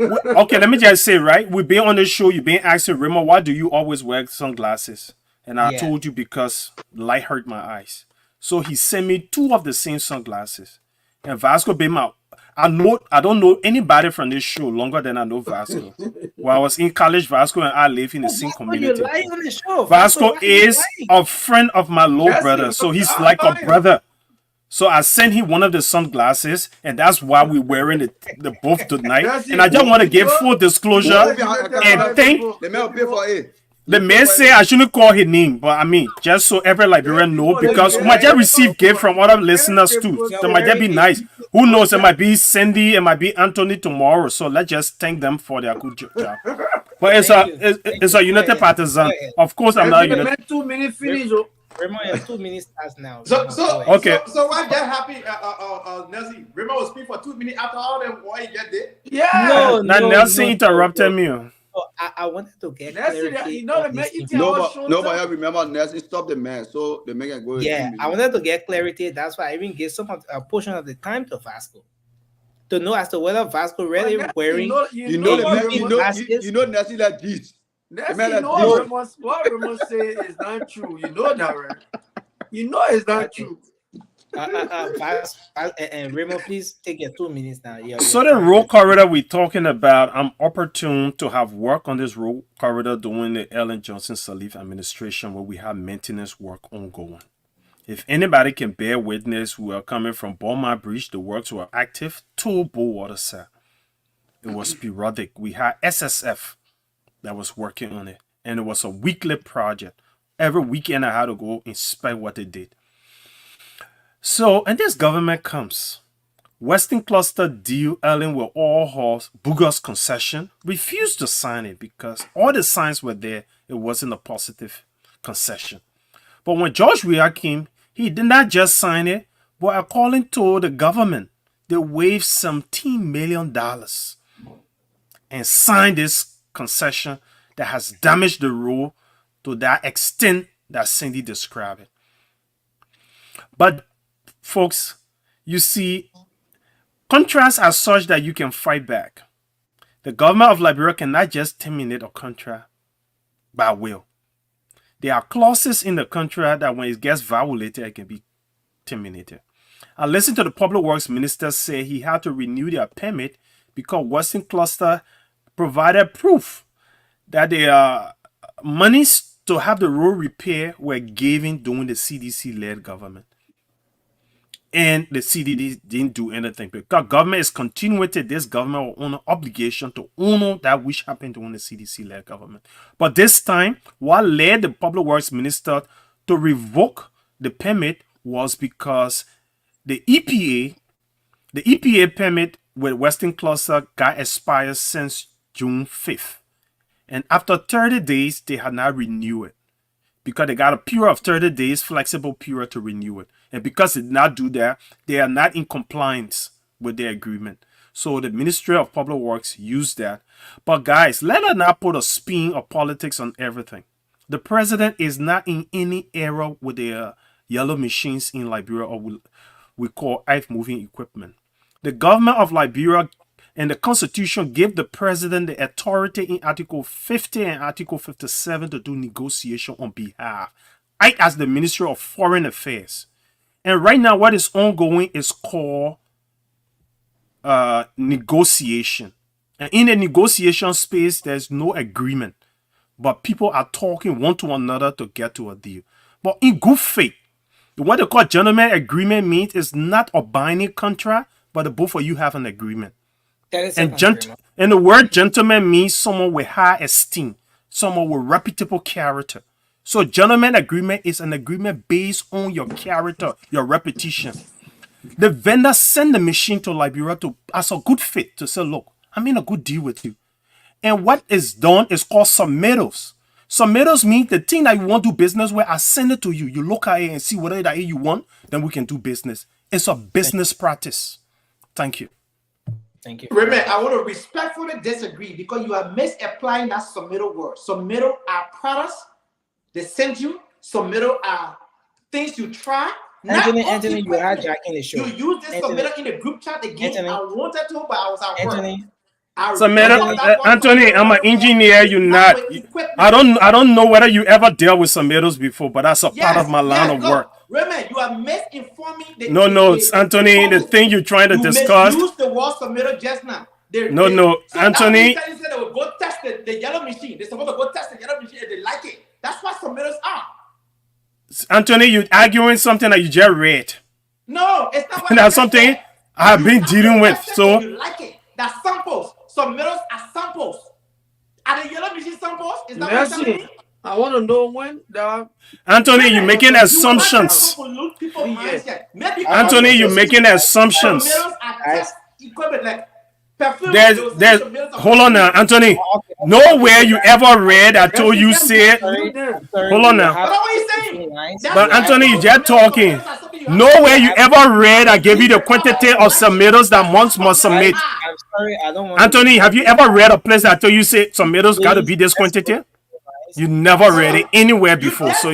S10: Okay, let me just say, right? We've been on the show. You've been asking Raymond, why do you always wear sunglasses? And I
S7: Yeah.
S10: told you because light hurt my eyes. So he sent me 2 of the same sunglasses. And Vasco been my. I don't know anybody from this show longer than I know Vasco. When I was in college, Vasco and I live in the same
S7: Vasco, you
S10: community.
S7: lying on the show.
S10: Vasco
S7: why are you
S10: is
S7: lying?
S10: a friend of my little brother, so he's like a brother. So I sent him one of the sunglasses, and that's why we're wearing the both tonight. And I just want to give full disclosure and thank
S9: The man will pay for it.
S10: the man. Say I shouldn't call his name, but I mean just so every Liberian know, because we might just receive gift from other listeners too. That might just be nice. Who knows? It might be Cindy, it might be Anthony tomorrow. So let's just thank them for their good job. But it's a United Partisan. Of course, I'm not United.
S13: 2 minutes finish. oh.
S7: Raymond, you have 2 minutes past now.
S14: So
S10: Okay.
S14: So why that happy? Nelson, Raymond was speaking for 2 minutes after all them. Why you get there?
S13: Yeah.
S10: Now Nelson interrupted me.
S7: Oh, I wanted to get
S13: Nelson,
S7: clarity.
S13: you know the
S7: on
S13: man
S7: this
S13: eating
S7: info.
S13: our show.
S9: Nobody remember Nelson stop the man, so the man can go.
S7: Yeah, I wanted to get clarity. That's why I even gave a portion of the time to Vasco to know as to whether Vasco really wearing.
S9: You know Nelson like this.
S13: That's
S9: Man,
S13: you
S9: like
S13: know
S9: this.
S13: what Raymond say is not true. You know that, right? You know it's not true.
S7: And Raymond, please take your 2 minutes now. Yeah,
S10: So the road corridor we're talking about, I'm opportune to have work on this road corridor during the Ellen Johnson Sirleaf administration, where we have maintenance work ongoing. If anybody can bear witness, we are coming from Beaumont Bridge. The works were active to Bowater South. It was periodic. We had SSF that was working on it, and it was a weekly project. Every weekend I had to go inspect what they did. So, and this government comes. Western Cluster deal Ellen with all her bogus concession refused to sign it because all the signs were there. It wasn't a positive concession. But when George Weah came, he did not just sign it, but according to the government, they waived $17 million and signed this concession that has damaged the road to that extent that Cindy described it. But folks, you see, contracts are such that you can fight back. The government of Liberia cannot just terminate a contract by will. There are clauses in the contract that when it gets violated, it can be terminated. I listened to the Public Works Minister say he had to renew their permit because Western Cluster provided proof that their monies to have the road repair were given during the CDC-led government. And the CDD didn't do anything because government is continuing to this government will own an obligation to honor that which happened during the CDC-led government. But this time, what led the Public Works Minister to revoke the permit was because the EPA permit with Western Cluster got expired since June 5th. And after 30 days, they had not renewed it because they got a period of 30 days, flexible period to renew it. And because they did not do that, they are not in compliance with their agreement. So the Ministry of Public Works used that. But guys, let us not put a spin of politics on everything. The president is not in any era with the yellow machines in Liberia, or we call earth moving equipment. The government of Liberia And the Constitution gave the president the authority in Article 50 and Article 57 to do negotiation on behalf. I, as the Ministry of Foreign Affairs. And right now, what is ongoing is called negotiation. And in the negotiation space, there's no agreement. But people are talking one to another to get to a deal. But in good faith, what they call gentleman agreement means is not a binding contract, but the both of you have an agreement.
S7: That is
S10: And the word gentleman means someone with high esteem, someone with reputable character. So gentleman agreement is an agreement based on your character, your reputation. The vendor send the machine to Liberia to as a good fit to say, look, I'm in a good deal with you. And what is done is called submittals. Submittals mean the thing that you want to do business with, I send it to you. You look at it and see whatever that you want, then we can do business. It's a business practice. Thank you.
S7: Thank you.
S12: Remember, I want to respectfully disagree because you are misapplying that submittal word. Submittal are products they send you. Submittal are things you try.
S7: Anthony, you are jacking the show.
S12: You use this submittal in the group chat again. I wanted to, but I was at work.
S10: Anthony, I'm an engineer. You're not. I don't know whether you ever dealt with submittals before, but that's a part of my line of work.
S12: Remember, you are misinforming.
S10: No, Anthony. The thing you're trying to discuss.
S12: You used the word submittal just now.
S10: Anthony.
S12: They said they will go test the yellow machine. They're supposed to go test the yellow machine and they like it. That's what submittals are.
S10: Anthony, you're arguing something that you just read.
S12: No, it's not.
S10: That's something I have been dealing with. So
S12: you like it. That's samples. Submittals are samples. Are the yellow machine samples? Is that what you're telling me?
S13: I want to know when
S10: Anthony, you're making assumptions. Anthony, you're making assumptions. There's hold on now, Anthony. Nowhere you ever read I told you said. Hold on now. But Anthony, you just talking. Nowhere you ever read I gave you the quantity of submittals that months must submit.
S7: I'm sorry, I don't want
S10: Anthony, have you ever read a place that told you say submittals got to be this quantity? You never read it anywhere before. So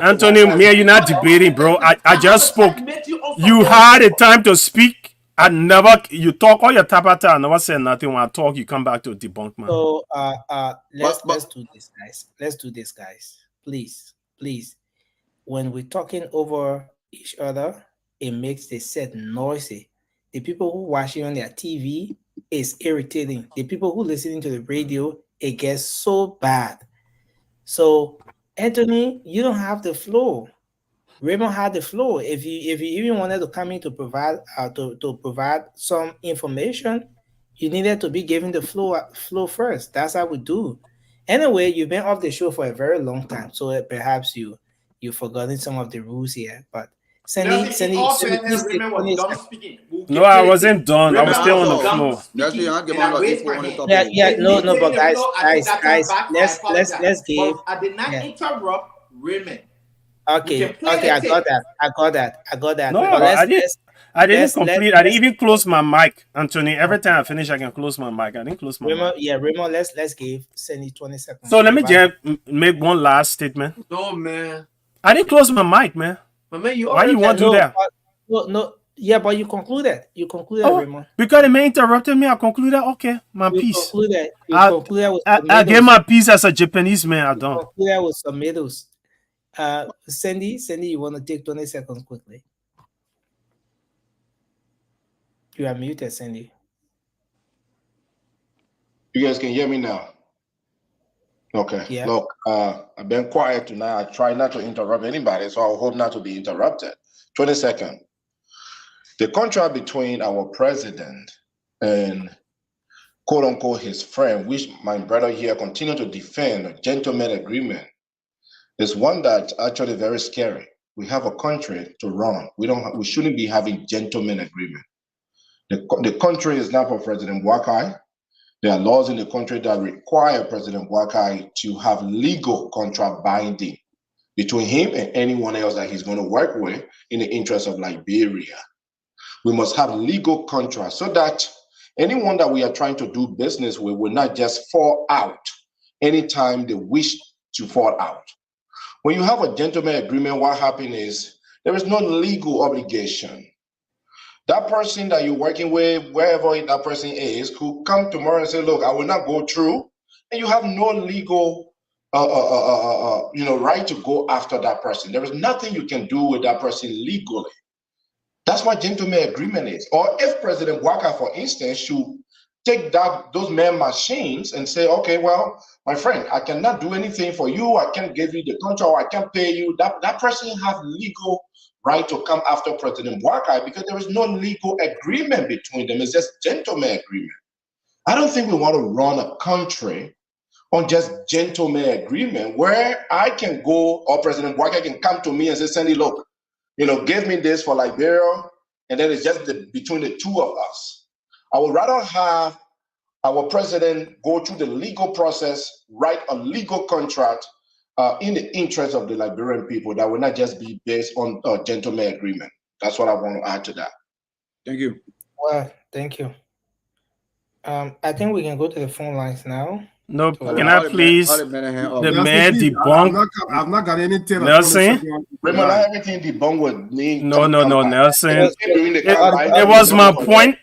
S10: Anthony, me and you not debating, bro. I just spoke. You had a time to speak. I never, you talk all your tapata. I never said nothing. When I talk, you come back to debunk, man.
S7: So let's do this, guys. Let's do this, guys. Please. When we're talking over each other, it makes the set noisy. The people who watching on their TV is irritating. The people who listening to the radio, it gets so bad. So Anthony, you don't have the floor. Raymond had the floor. If you even wanted to come in to provide to provide some information, you needed to be given the floor first. That's how we do. Anyway, you've been off the show for a very long time, so perhaps you've forgotten some of the rules here. But Sandy,
S10: no, I wasn't done. I was still on the floor.
S7: No, but guys, let's give.
S12: I did not interrupt Raymond.
S7: Okay, I got that.
S10: No, I didn't complete. I didn't even close my mic, Anthony. Every time I finish, I can close my mic. I didn't close my mic.
S7: Yeah, Raymond, let's give Sandy 20 seconds.
S10: So let me just make one last statement.
S13: No, man.
S10: I didn't close my mic, man.
S13: But man,
S10: why you want to do that?
S7: No. Yeah, but you concluded. Raymond.
S10: Because the man interrupted me, I concluded. Okay, my piece. I gave my piece as a Japanese man. I don't.
S7: Concluded with some medals. Sandy, you want to take 20 seconds quickly? You are muted, Sandy.
S11: You guys can hear me now? Okay.
S7: Yeah.
S11: Look, I've been quiet tonight. I try not to interrupt anybody, so I hope not to be interrupted. 20 seconds. The contract between our president and quote unquote his friend, which my brother here continue to defend, a gentleman agreement, is one that actually very scary. We have a country to run. We shouldn't be having gentleman agreement. The country is not for President Boakai. There are laws in the country that require President Boakai to have legal contract binding between him and anyone else that he's going to work with in the interest of Liberia. We must have legal contracts so that anyone that we are trying to do business with will not just fall out anytime they wish to fall out. When you have a gentleman agreement, what happens is there is no legal obligation. that person that you're working with, wherever that person is, could come tomorrow and say, look, I will not go through, and you have no legal right to go after that person. There is nothing you can do with that person legally. That's what gentleman agreement is. Or if President Waka, for instance, should take those man machines and say, okay, well, my friend, I cannot do anything for you. I can't give you the contract, or I can't pay you. That person have legal right to come after President Waka, because there is no legal agreement between them. It's just gentleman agreement. I don't think we want to run a country on just gentleman agreement where I can go, or President Waka can come to me and say, Sandy, look, give me this for Liberia, and then it's just between the two of us. I would rather have our president go through the legal process, write a legal contract in the interest of the Liberian people that will not just be based on a gentleman agreement. That's what I want to add to that.
S9: Thank you.
S7: Well, thank you. I think we can go to the phone lines now.
S10: No, can I please? The man debunked.
S8: I've not got anything.
S10: Nelson?
S11: Remember, everything debunked with me.
S10: No, Nelson. It was my point.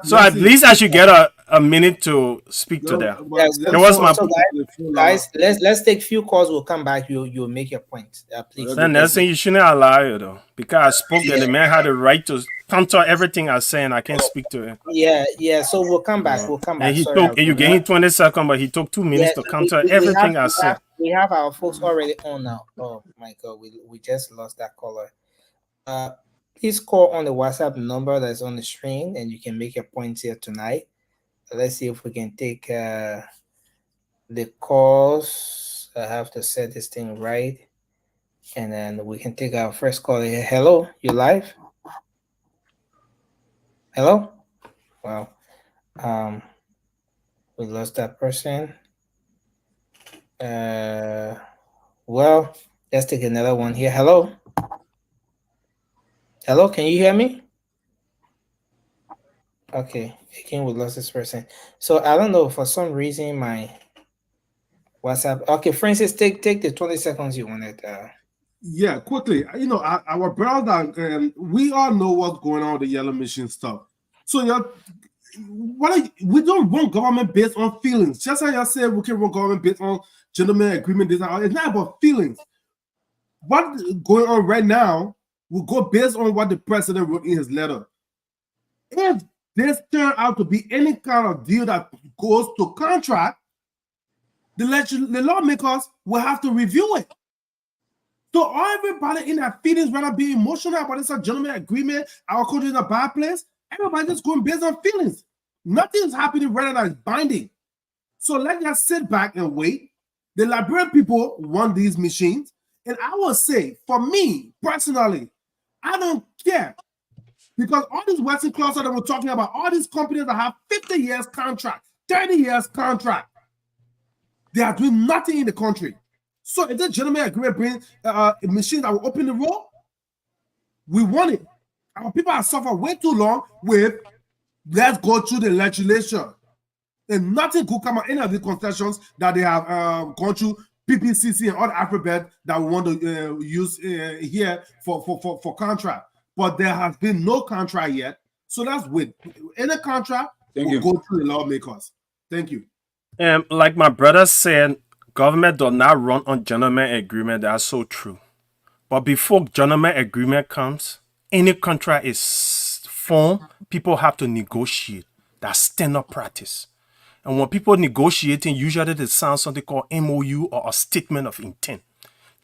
S10: So at least I should get a minute to speak to them.
S7: Yes,
S10: It was my
S7: so guys, let's take few calls. We'll come back. You'll make your point. Please.
S10: Then Nelson, you shouldn't allow it though, because I spoke that the man had the right to counter everything I say, and I can't speak to him.
S7: Yeah. So we'll come back.
S10: And you gave him 20 seconds, but he took 2 minutes to counter everything I said.
S7: We have our folks already on now. Oh my God, we just lost that caller. Please call on the WhatsApp number that's on the screen, and you can make your points here tonight. Let's see if we can take the calls. I have to set this thing right, and then we can take our first call here. Hello, you live? Hello? Wow. We lost that person. Well, let's take another one here. Hello? Hello, can you hear me? Okay, again, we lost this person. So I don't know, for some reason, my WhatsApp. Okay, Francis, take the 20 seconds you wanted.
S8: Yeah, quickly. Our brother, we all know what's going on with the yellow machine stuff. So we don't run government based on feelings. Just like I said, we can run government based on gentleman agreement. It's not about feelings. What's going on right now will go based on what the president wrote in his letter. If this turn out to be any kind of deal that goes to contract, the lawmakers will have to review it. So everybody in their feelings, rather be emotional about this gentleman agreement, our country is in a bad place, everybody just going based on feelings. Nothing's happening rather than binding. So let's just sit back and wait. The Liberian people want these machines. And I will say, for me, personally, I don't care. Because all these Western clusters that we're talking about, all these companies that have 50 years contract, 30 years contract, they are doing nothing in the country. So if the gentleman agreement brings a machine that will open the road, we want it. Our people have suffered way too long with let's go through the legislation. And nothing could come out any of the concessions that they have gone through, PPCC and all the alphabet that we want to use here for contract. But there has been no contract yet. So that's with any contract, we'll go through the lawmakers. Thank you.
S10: Like my brother said, government does not run on gentleman agreement. That's so true. But before gentleman agreement comes, any contract is formed, people have to negotiate. That's standard practice. And when people negotiating, usually they sign something called MOU or a statement of intent.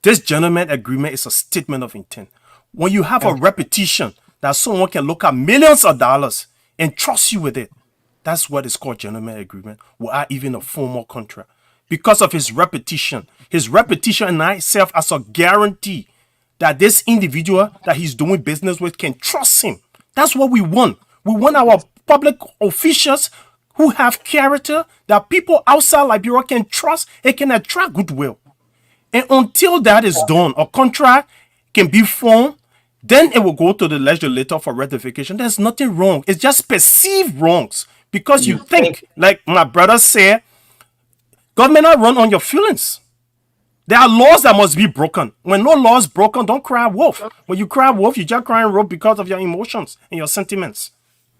S10: This gentleman agreement is a statement of intent. When you have a repetition that someone can look at millions of dollars and trust you with it, that's what is called gentleman agreement, without even a formal contract. Because of his repetition in itself as a guarantee that this individual that he's doing business with can trust him. That's what we want. We want our public officials who have character that people outside Liberia can trust and can attract goodwill. And until that is done, a contract can be formed, then it will go to the legislator for ratification. There's nothing wrong. It's just perceived wrongs because you think, like my brother said, government not run on your feelings. There are laws that must be broken. When no law is broken, don't cry wolf. When you cry wolf, you're just crying wolf because of your emotions and your sentiments.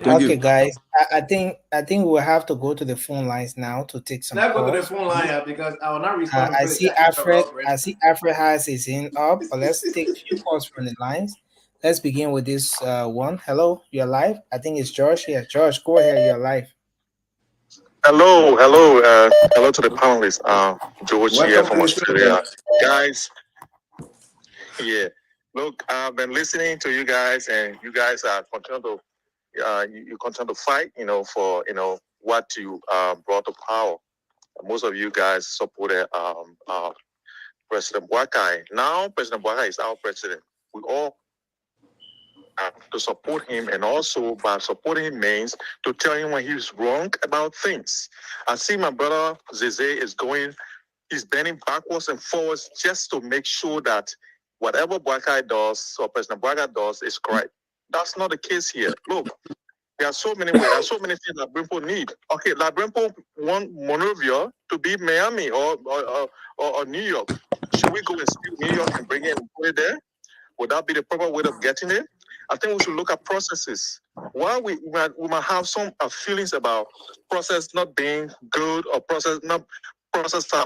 S7: Okay, guys. I think we'll have to go to the phone lines now to take some
S14: Let's go to the
S7: calls.
S14: phone line because I will not respond.
S7: I see Alfred. I see Alfred has his hand up, but let's take a few calls from the lines. Let's begin with this one. Hello, you're live. I think it's George here. George, go ahead. You're live.
S15: Hello, hello to the panelists. George here from Australia, guys. Yeah, look, I've been listening to you guys, and you guys are continue to, you continue to fight, for what you brought to power. Most of you guys supported President Boakai. Now President Boakai is our president. We all to support him, and also by supporting him means to tell him when he's wrong about things. I see my brother Zeze he's bending backwards and forwards just to make sure that whatever Boakai does or President Boakai does is correct. That's not the case here. Look, there are so many ways, there are so many things that Brimpo need. Okay, like Brimpo want Monrovia to be Miami or New York. Should we go and steal New York and bring it and put it there? Would that be the proper way of getting it? I think we should look at processes. While we might have some feelings about process not being good or process not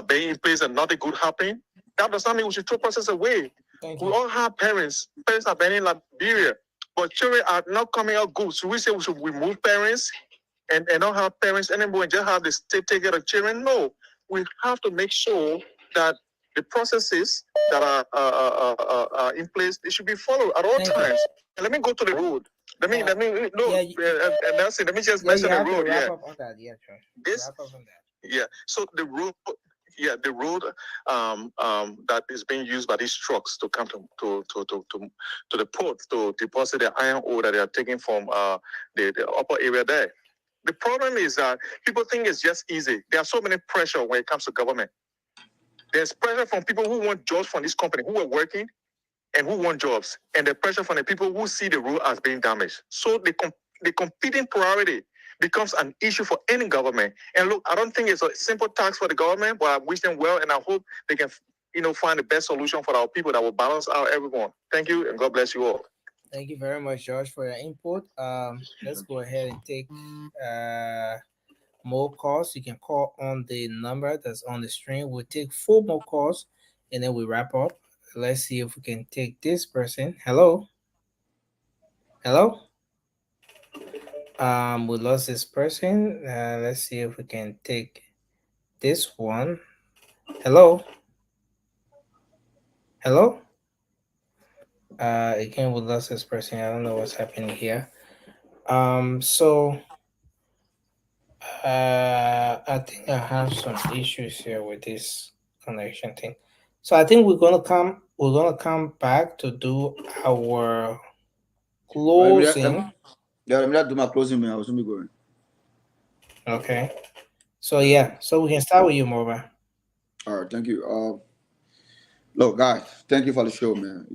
S15: being in place and nothing good happening, that does not mean we should throw process away. We all have parents. Parents are banning Liberia, but children are not coming out good. So we say we should remove parents and not have parents anymore and just have the state take care of children? No, we have to make sure that the processes that are in place, they should be followed at all times. And let me go to the road. Let me just mention the road. So the road, the road that is being used by these trucks to come to the port to deposit the iron ore that they are taking from the upper area there. The problem is that people think it's just easy. There are so many pressure when it comes to government. There's pressure from people who want jobs from this company, who are working and who want jobs, and the pressure from the people who see the road as being damaged. So the competing priority becomes an issue for any government. And look, I don't think it's a simple task for the government, but I wish them well, and I hope they can, find the best solution for our people that will balance out everyone. Thank you, and God bless you all.
S7: Thank you very much, George, for your input. Let's go ahead and take more calls. You can call on the number that's on the screen. We'll take 4 more calls, and then we wrap up. Let's see if we can take this person. Hello. We lost this person. Let's see if we can take this one. Hello. Again, we lost this person. I don't know what's happening here. So I think I have some issues here with this connection thing. So I think we're gonna come back to do our closing.
S9: Let me do my closing, man. I was only going.
S7: Okay. So so we can start with you, Morba.
S9: All right, thank you. Look, guys, thank you for the show, man.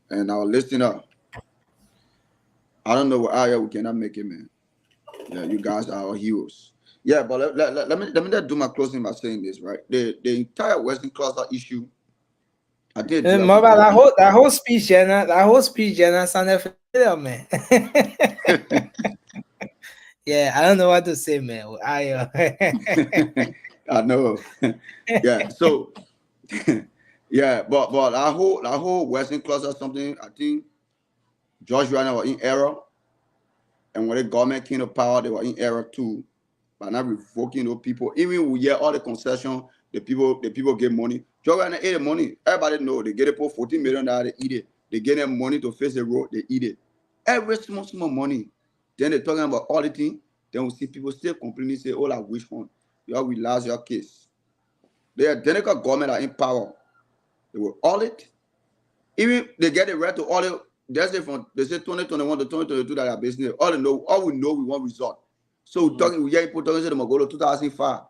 S9: And our listener. I don't know what area we cannot make it, man. Yeah, you guys are our heroes. Yeah, but let me do my closing by saying this, right? The entire Western cluster issue. I did.
S7: Morba, that whole speech, Jenna, sounded familiar, man. Yeah, I don't know what to say, man.
S9: I know. Yeah, so yeah, but that whole Western cluster something, I think George Rana was in error, and when the government came to power, they were in error too, by not revoking those people. Even we hear all the concession, the people get money. George Rana ate the money. Everybody know they get it for $14 million. They eat it. They get them money to face the road. They eat it. Every small money. Then they're talking about auditing. Then we see people still complaining, say, "Oh, like which one? You all realize your case." The identical government are in power. They will audit. Even they get the right to audit. They say 2021 to 2022 that are business. All we know, we want result. So we hear people talking, say they might go to 2005,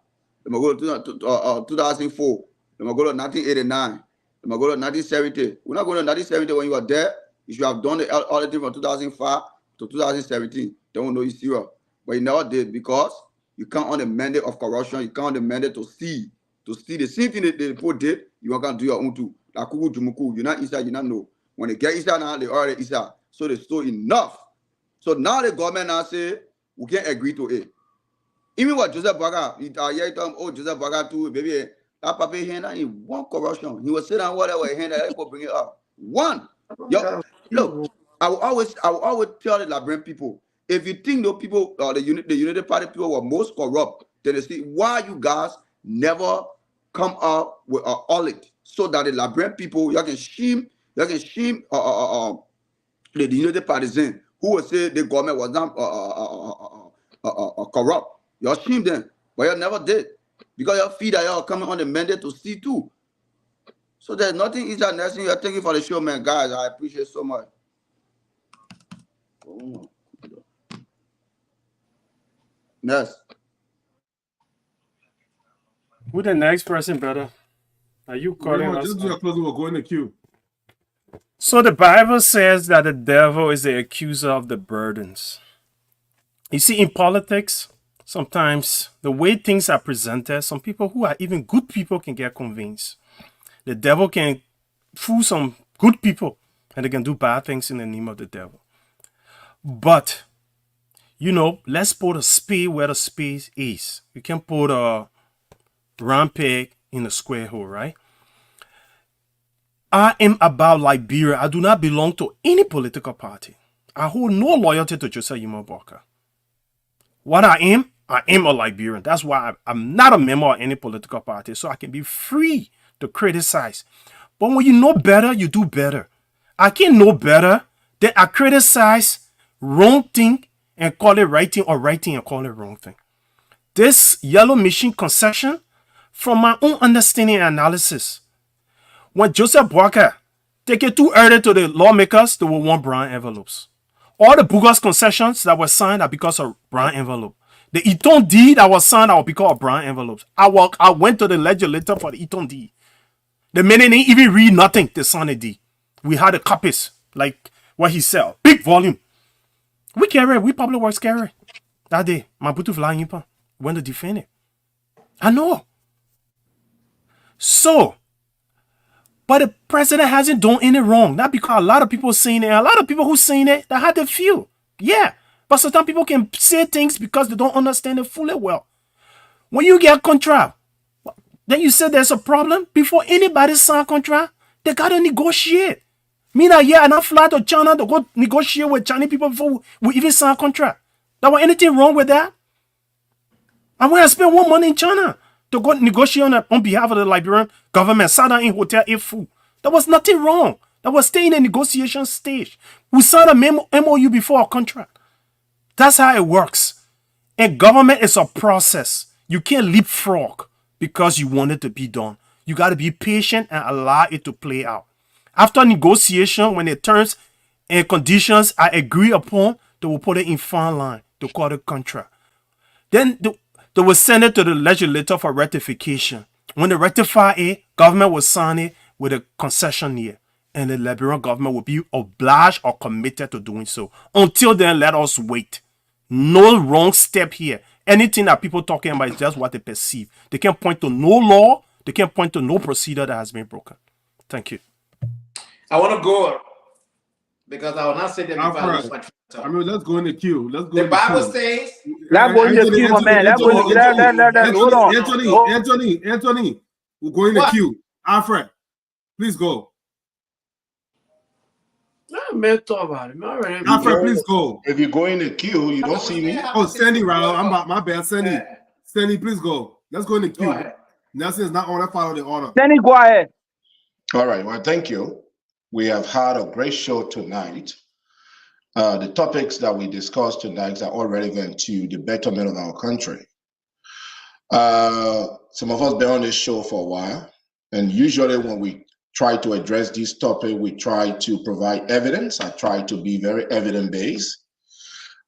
S9: they might go to 2004, they might go to 1989, they might go to 1970. We're not going to 1970 when you are there. You should have done the auditing from 2005 to 2017. They won't know you serious. But you never did because you can't on the mandate of corruption, you can't on the mandate to see the same thing that the people did. You want to do your own too. Like Kuku Jumuku, you're not inside, you not know. When they get inside now, they already inside. So they stole enough. So now the government now say we can't agree to it. Even what Joseph Baga, Joseph Baga too, baby. That papa hand in one corruption. He was sitting on whatever hand that people bring it up. One. Yo, look, I will always tell the Liberian people, if you think those people, the United Party people were most corrupt, then they say, why you guys never come up with an audit so that the Liberian people, you can shame the United Partisans who will say the government was not corrupt. You shame them, but you never did. Because your feet are coming on the mandate to see too. So there's nothing easier than that. You're thanking for the show, man. Guys, I appreciate so much. Oh. Yes.
S10: Who the next person, brother? Are you calling us?
S8: Just do your closing. We'll go in the queue.
S10: So the Bible says that the devil is the accuser of the burdens. You see, in politics, sometimes the way things are presented, some people who are even good people can get convinced. The devil can fool some good people and they can do bad things in the name of the devil. But, you know, let's put a spade where the spade is. You can put a round peg in a square hole, right? I am about Liberia. I do not belong to any political party. I hold no loyalty to Joseph Yimo Boakai. What I am a Liberian. That's why I'm not a member of any political party, so I can be free to criticize. But when you know better, you do better. I can know better than I criticize wrong thing and call it right thing, or right thing and call it wrong thing. This yellow machine concession, from my own understanding and analysis, when Joseph Boakai take it too early to the lawmakers, they will want brown envelopes. All the bogus concessions that were signed are because of brown envelope. The Eton deed that was signed out because of brown envelopes. I went to the legislature for the Eton deed. The men didn't even read nothing to sign a deed. We had the copies, like what he said, big volume. We carry, we public works carry. That day, Mabutu Vlayipa went to defend it. I know. So, but the president hasn't done any wrong. Not because a lot of people saying it. A lot of people who saying it, they had the feel. Yeah. But sometimes people can say things because they don't understand it fully well. When you get a contract, then you say there's a problem. Before anybody sign a contract, they got to negotiate. Me that yeah, I not fly to China to go negotiate with Chinese people before we even sign a contract. There was anything wrong with that? And when I spend more money in China to go negotiate on behalf of the Liberian government, sat down in Hotel A4, there was nothing wrong. That was staying in the negotiation stage. We signed a MOU before a contract. That's how it works. And government is a process. You can't leapfrog because you want it to be done. You got to be patient and allow it to play out. After negotiation, when the terms and conditions are agreed upon, they will put it in fine line to call the contract. Then they will send it to the legislature for ratification. When they ratify it, government will sign it with a concession here. And the Liberian government will be obliged or committed to doing so. Until then, let us wait. No wrong step here. Anything that people talking about is just what they perceive. They can't point to no law. They can't point to no procedure that has been broken. Thank you.
S12: I want to go because I will not say that before I lose my train of thought.
S8: I mean, let's go in the queue. Let's go.
S12: The Bible says.
S7: Let's go in the queue, my man. Hold on.
S8: Anthony, we'll go in the queue. Alfred, please go.
S13: Man, talk about it. Man,
S8: Alfred, please go.
S11: If you go in the queue, you don't see me.
S8: Oh, Sandy, Raul. I'm my bad. Sandy. Sandy, please go. Let's go in the queue. Nelson is not on. Follow the order.
S7: Sandy, go ahead.
S11: All right. Well, thank you. We have had a great show tonight. The topics that we discussed tonight are all relevant to the betterment of our country. Some of us been on this show for a while, and usually when we try to address this topic, we try to provide evidence. I try to be very evidence-based.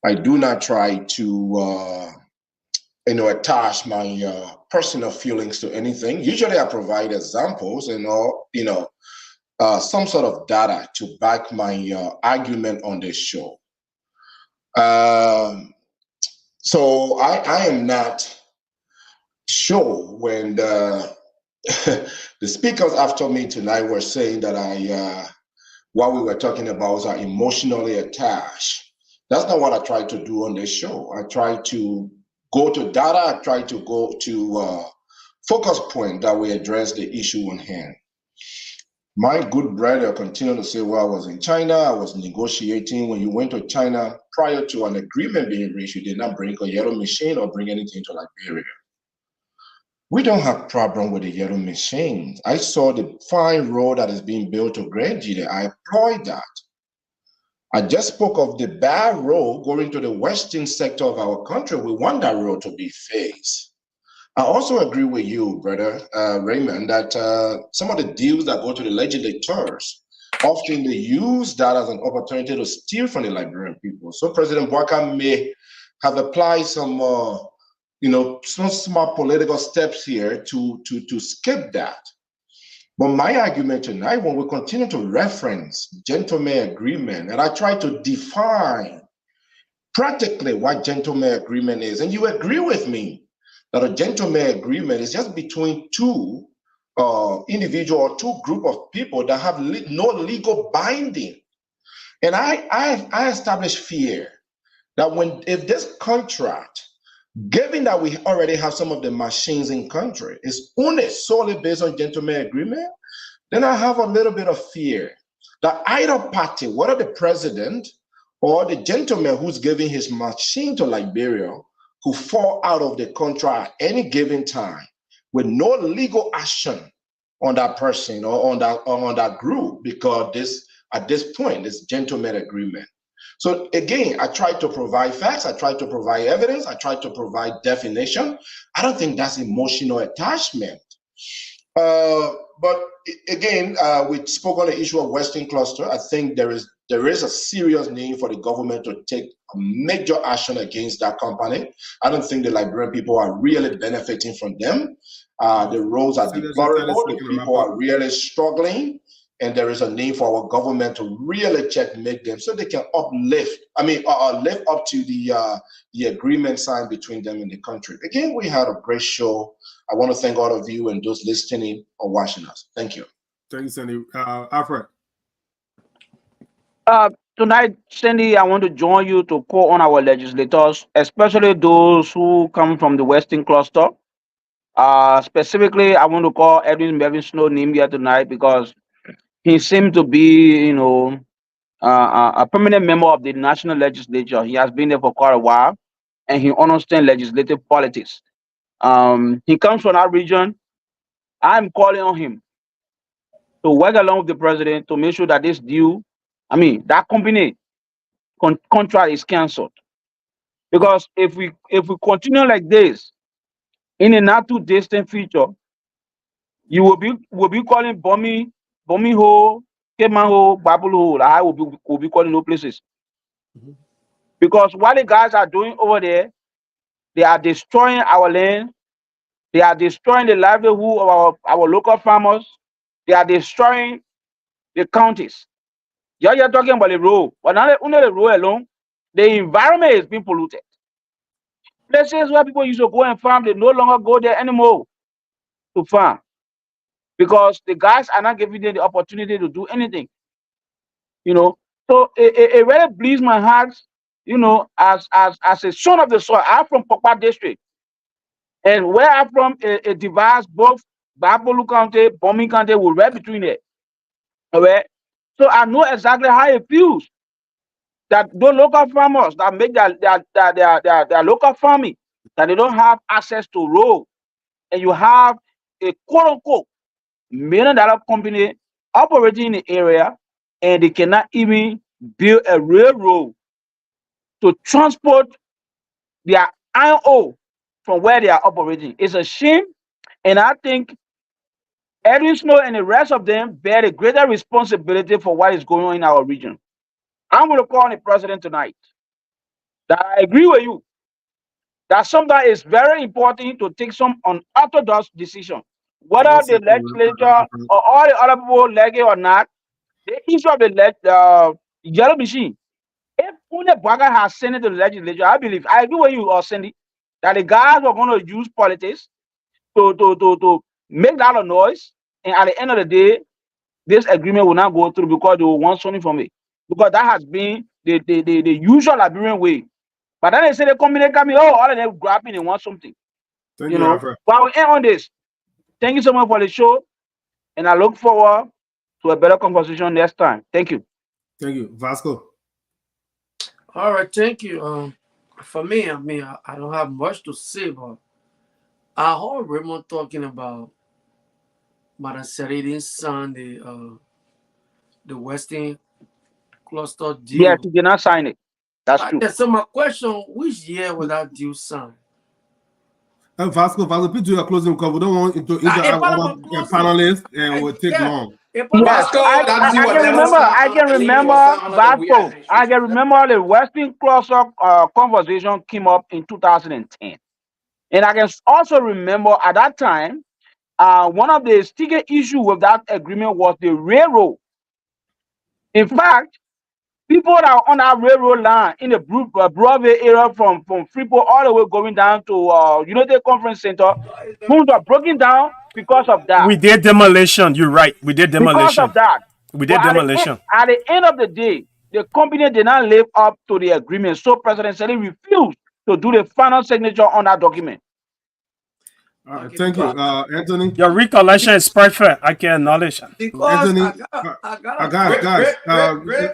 S11: I do not try to, attach my personal feelings to anything. Usually, I provide examples and some sort of data to back my argument on this show. So I am not sure when the speakers after me tonight were saying that what we were talking about was emotionally attached. That's not what I try to do on this show. I try to go to data. I try to go to focus point that we address the issue on hand. My good brother continued to say, well, I was in China, I was negotiating. When you went to China, prior to an agreement being reached, you did not bring a yellow machine or bring anything to Liberia. We don't have problem with the yellow machines. I saw the fine road that is being built to Grand Gide. I applaud that. I just spoke of the bad road going to the western sector of our country. We want that road to be fixed. I also agree with you, brother Raymond, that some of the deals that go to the legislators, often they use that as an opportunity to steal from the Liberian people. So President Bouaka may have applied some, some smart political steps here to skip that. But my argument tonight, when we continue to reference gentleman agreement, and I try to define practically what gentleman agreement is, and you agree with me, that a gentleman agreement is just between two individual or two group of people that have no legal binding. And I establish fear that if this contract, given that we already have some of the machines in country, is only solely based on gentleman agreement, then I have a little bit of fear that either party, whether the president or the gentleman who's giving his machine to Liberia, who fall out of the contract at any given time with no legal action on that person or on that group, because at this point, this gentleman agreement. So again, I try to provide facts, I try to provide evidence, I try to provide definition. I don't think that's emotional attachment. But again, we spoke on the issue of Western Cluster. I think there is a serious need for the government to take a major action against that company. I don't think the Liberian people are really benefiting from them. The roads are deplorable, the people are really struggling, and there is a need for our government to really checkmate them so they can live up to the agreement signed between them and the country. Again, we had a great show. I want to thank all of you and those listening or watching us. Thank you.
S8: Thank you, Sandy. Alfred.
S5: Tonight, Sandy, I want to join you to call on our legislators, especially those who come from the Western Cluster. Specifically, I want to call Edwin Melvin Snow name here tonight because he seemed to be, a permanent member of the national legislature. He has been there for quite a while, and he understands legislative politics. He comes from our region. I'm calling on him to work along with the president to make sure that this deal, that company contract is cancelled. Because if we continue like this, in a not too distant future, you will be calling Bomi Ho, Keman Ho, Babul Ho. I will be calling those places. Because what the guys are doing over there, they are destroying our land. They are destroying the livelihood of our local farmers. They are destroying the counties. You're talking about the road, but not only the road alone, the environment is being polluted. Places where people used to go and farm, they no longer go there anymore to farm because the guys are not giving them the opportunity to do anything. So it really bleeds my heart, as a son of the soil. I'm from Pokpa district, and where I'm from, it divides both Babolu County, Bomi County, will right between it. Okay, so I know exactly how it feels that those local farmers that make their local farming, that they don't have access to road, and you have a quote unquote $1 million company operating in the area, and they cannot even build a railroad to transport their iron ore from where they are operating. It's a shame, and I think Edwin Snow and the rest of them bear the greater responsibility for what is going on in our region. I'm going to call on the president tonight that I agree with you that sometimes it's very important to take some unorthodox decision, whether the legislature or all the other people like it or not. The issue of the yellow machine, if Pune Bouaka has sent it to the legislature, I agree with you, or Cindy, that the guys were going to use politics to make that a noise, and at the end of the day, this agreement will not go through because they will want something from it. Because that has been the usual Liberian way. But then they say they communicate me, oh, all of them grabbing and want something.
S8: Thank
S5: You
S8: you,
S5: know.
S8: Alfred.
S5: But I will end on this. Thank you so much for the show. And I look forward to a better conversation next time. Thank you.
S8: Thank you. Vasco.
S13: All right, thank you. For me, I don't have much to say, but I heard Raymond talking about Madam Seridine's son, the Western Cluster deal.
S5: Yes, you did not sign it. That's true.
S13: So my question, which year was that deal signed?
S8: Vasco, please do your closing because we don't want to interact with our panelists and it will take long.
S5: Yes, I can remember Vasco. I can remember the Western Cluster conversation came up in 2010. And I can also remember at that time, one of the sticking issues with that agreement was the railroad. In fact, people that are on that railroad line in the Broadway area from Freeport all the way going down to United Conference Center, homes are broken down because of that.
S10: We did demolition. You're right. We did demolition.
S5: Because of that.
S10: We did demolition.
S5: At the end of the day, the company did not live up to the agreement. So President Seli refused to do the final signature on that document.
S8: All right, thank you, Anthony.
S10: Your recollection is perfect. I can acknowledge.
S8: Anthony, guys.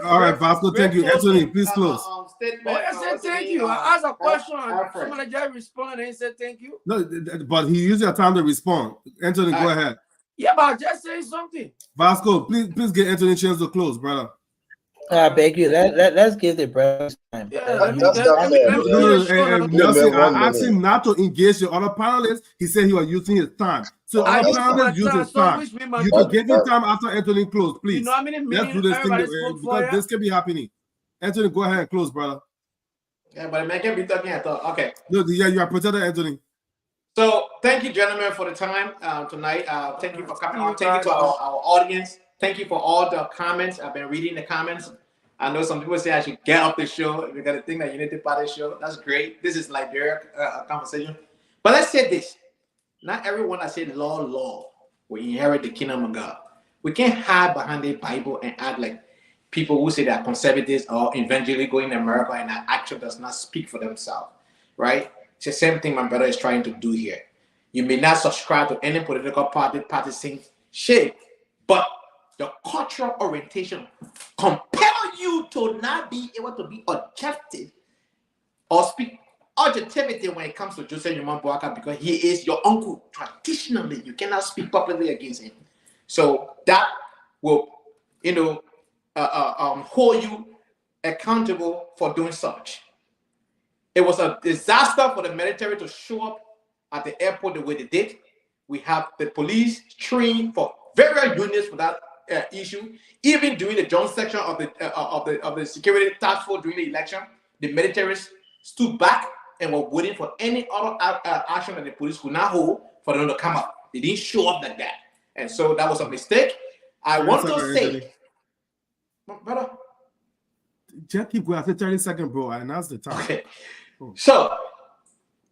S8: All right, Vasco, thank you. Anthony, please close.
S13: I said thank you. I asked a question. Somebody just responded and said thank you.
S8: No, but he used your time to respond. Anthony, go ahead.
S13: Yeah, but I just say something.
S8: Vasco, please get Anthony a chance to close, brother.
S16: I beg you. Let's give the brothers time.
S8: Nelson, I asked him not to engage the other panelists. He said he was using his time. So other panelists use his time. You can give him time after Anthony close, please.
S13: You know how many
S8: Let's do this thing because this can be happening. Anthony, go ahead and close, brother.
S12: Yeah, but I can't be talking at all. Okay.
S8: No, yeah, you are protected, Anthony.
S12: So thank you, gentlemen, for the time tonight. Thank you for coming on. Thank you to our audience. Thank you for all the comments. I've been reading the comments. I know some people say I should get off the show. We got to think that Unity Party show. That's great. This is Liberia conversation. But let's say this. Not everyone that said law will inherit the kingdom of God. We can't hide behind the Bible and act like people who say they're conservatives or eventually going to America and that actually does not speak for themselves, right? It's the same thing my brother is trying to do here. You may not subscribe to any political party saying shit, but the cultural orientation compel you to not be able to be objective or speak objectivity when it comes to Joseph Njoman Boakai because he is your uncle. Traditionally, you cannot speak publicly against him. So that will, hold you accountable for doing such. It was a disaster for the military to show up at the airport the way they did. We have the police trained for various units for that issue. Even during the joint section of the security task force during the election, the militaries stood back and were waiting for any other action that the police could not hold for them to come up. They didn't show up like that, and so that was a mistake. I want to say, brother,
S8: just keep going. After 30 seconds, bro. I announced the time.
S12: Okay. So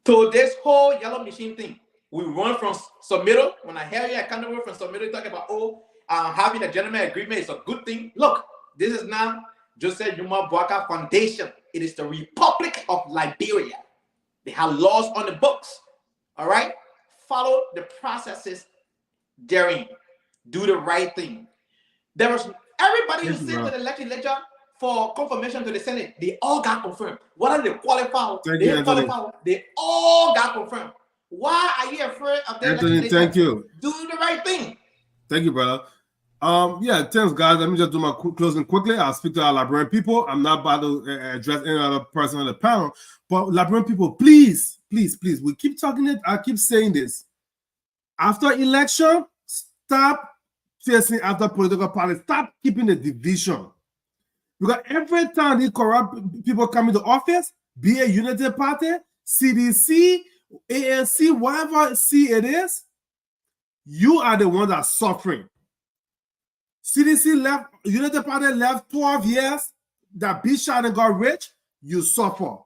S12: to this whole yellow machine thing, we run from submittal. When I hear you, I can't remember from submittal talking about having a gentleman agreement is a good thing. Look, this is now Joseph Njoman Boakai Foundation. It is the Republic of Liberia. They have laws on the books. All right, follow the processes therein. Do the right thing. There was everybody who sent to the legislature for confirmation to the Senate. They all got confirmed. What are they qualified? They all got confirmed. Why are you afraid of that?
S8: Anthony, thank you.
S12: Do the right thing.
S8: Thank you, brother. Yeah, thanks, guys. Let me just do my closing quickly. I'll speak to our Liberian people. I'm not about to address any other person on the panel, but Liberian people, please. We keep talking it. I keep saying this. After election, stop chasing after political parties. Stop keeping the division. Because every time these corrupt people come into office, be a United Party, CDC, ANC, whatever C it is, you are the one that's suffering. CDC left, United Party left 12 years, that bitch shot and got rich, you suffer.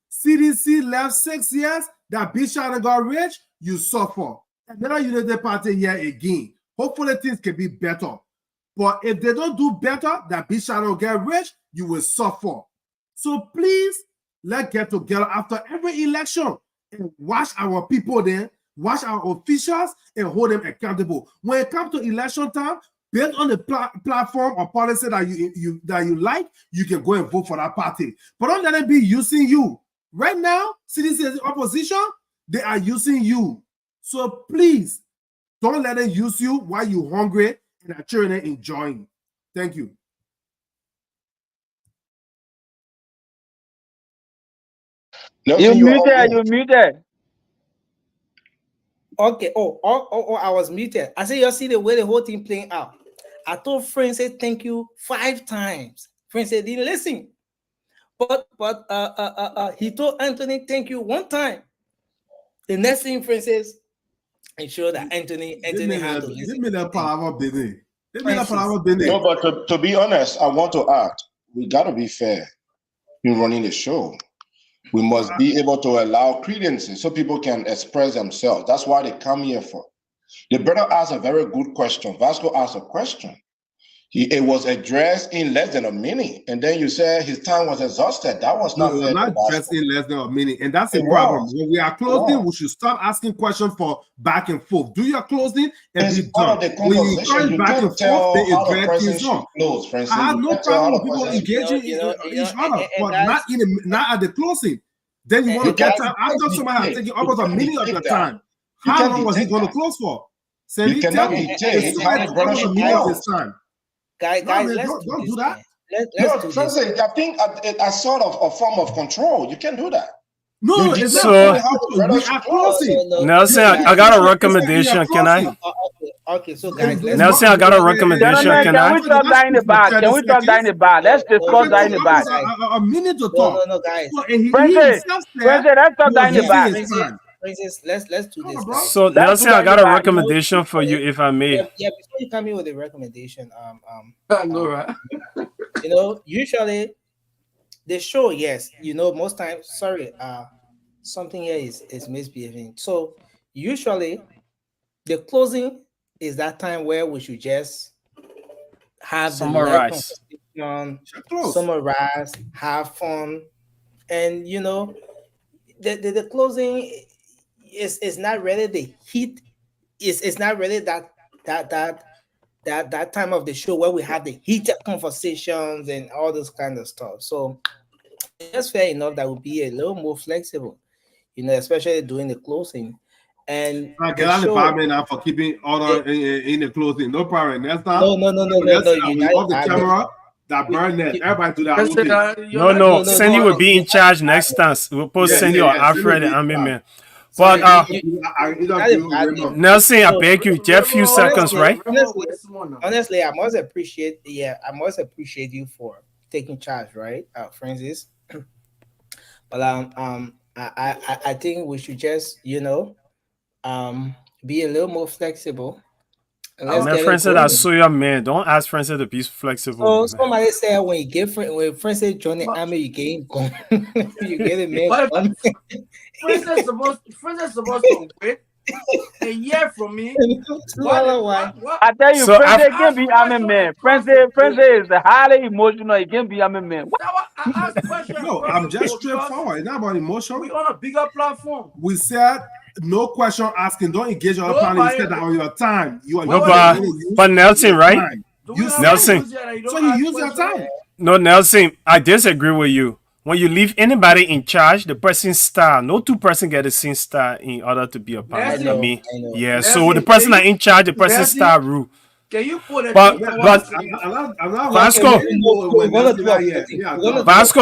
S8: CDC left 6 years, that bitch shot and got rich, you suffer. another Unity Party here again. Hopefully things can be better. But if they don't do better, that bitch shall get rich, you will suffer. So please, let's get together after every election and watch our people there, watch our officials, and hold them accountable. When it comes to election time, based on the platform or policy that you like, you can go and vote for that party. But don't let them be using you. Right now, citizens opposition, they are using you. So please, don't let them use you while you're hungry and are children enjoying. Thank you.
S7: You muted. Okay. Oh, I was muted. I said, you see the way the whole thing playing out. I told friends say thank you 5 times. Friends said didn't listen. But he told Anthony thank you 1 time. The next thing friend says, ensure that Anthony had to listen.
S8: Give me that power, baby.
S11: No, but to be honest, I want to add, we gotta be fair in running the show. We must be able to allow credences so people can express themselves. That's why they come here for. The brother asked a very good question. Vasco asked a question. It was addressed in less than a minute, and then you said his time was exhausted. That was not fair.
S8: Not just in less than a minute, and that's the problem. When we are closing, we should stop asking questions for back and forth. Do your closing and be done. When you encourage back and forth, then it drags things on. I have no problem with people engaging each other, but not at the closing. Then you want to get time after somebody has taken almost a minute of your time. How long was he going to close for? Sandy, tell me. It's almost a minute of his time.
S7: Guys,
S8: don't do that.
S11: I think a sort of a form of control. You can't do that.
S8: No, it's
S10: so
S8: not.
S10: Nelson, I got a recommendation. Can I?
S7: Okay, so guys,
S10: Nelson, I got a recommendation. Can I?
S7: Can we talk that in the back? Can we talk that in the back? Let's discuss that in the back.
S8: A minute to talk.
S7: No, guys.
S8: President,
S7: let's talk that in the back. Let's do this.
S10: So Nelson, I got a recommendation for you, if I may.
S7: Yeah, before you come in with a recommendation,
S13: I know, right?
S7: Usually the show, yes, most times. Sorry, something here is misbehaving. So usually the closing is that time where we should just have
S10: summarize,
S7: have fun, and the closing is not really the heat. It's not really that time of the show where we have the heated conversations and all this kind of stuff. So it's fair enough that would be a little more flexible, especially during the closing. And
S8: I get out the department now for keeping order in the closing. No problem. That's not.
S7: No.
S8: Off the camera. That burn net. Everybody do that.
S10: No. Sandy will be in charge next time. We'll post Sandy or Alfred and Army Man. But Nelson, I beg you, just a few seconds, right?
S7: Honestly, I must appreciate you for taking charge, right, Francis? But I think we should just be a little more flexible.
S10: Francis, I saw your man. Don't ask Francis to be flexible.
S7: So somebody said when Francis joined the army, you get him gone. You get a man.
S13: Francis supposed to wait a year from me.
S7: I
S5: tell you, Francis can be army man. Francis is highly emotional. He can be army man.
S8: No, I'm just straightforward. It's not about emotion.
S13: We on a bigger platform.
S8: We said no question asking. Don't engage your panel. You said that on your time. You are
S10: but Nelson, right? Nelson.
S8: So you use your time.
S10: No, Nelson, I disagree with you. When you leave anybody in charge, the person's star. No two person get the same star in order to be a part of me. Yeah, so the person that in charge, the person's star rule.
S13: Can you put it?
S10: But Vasco,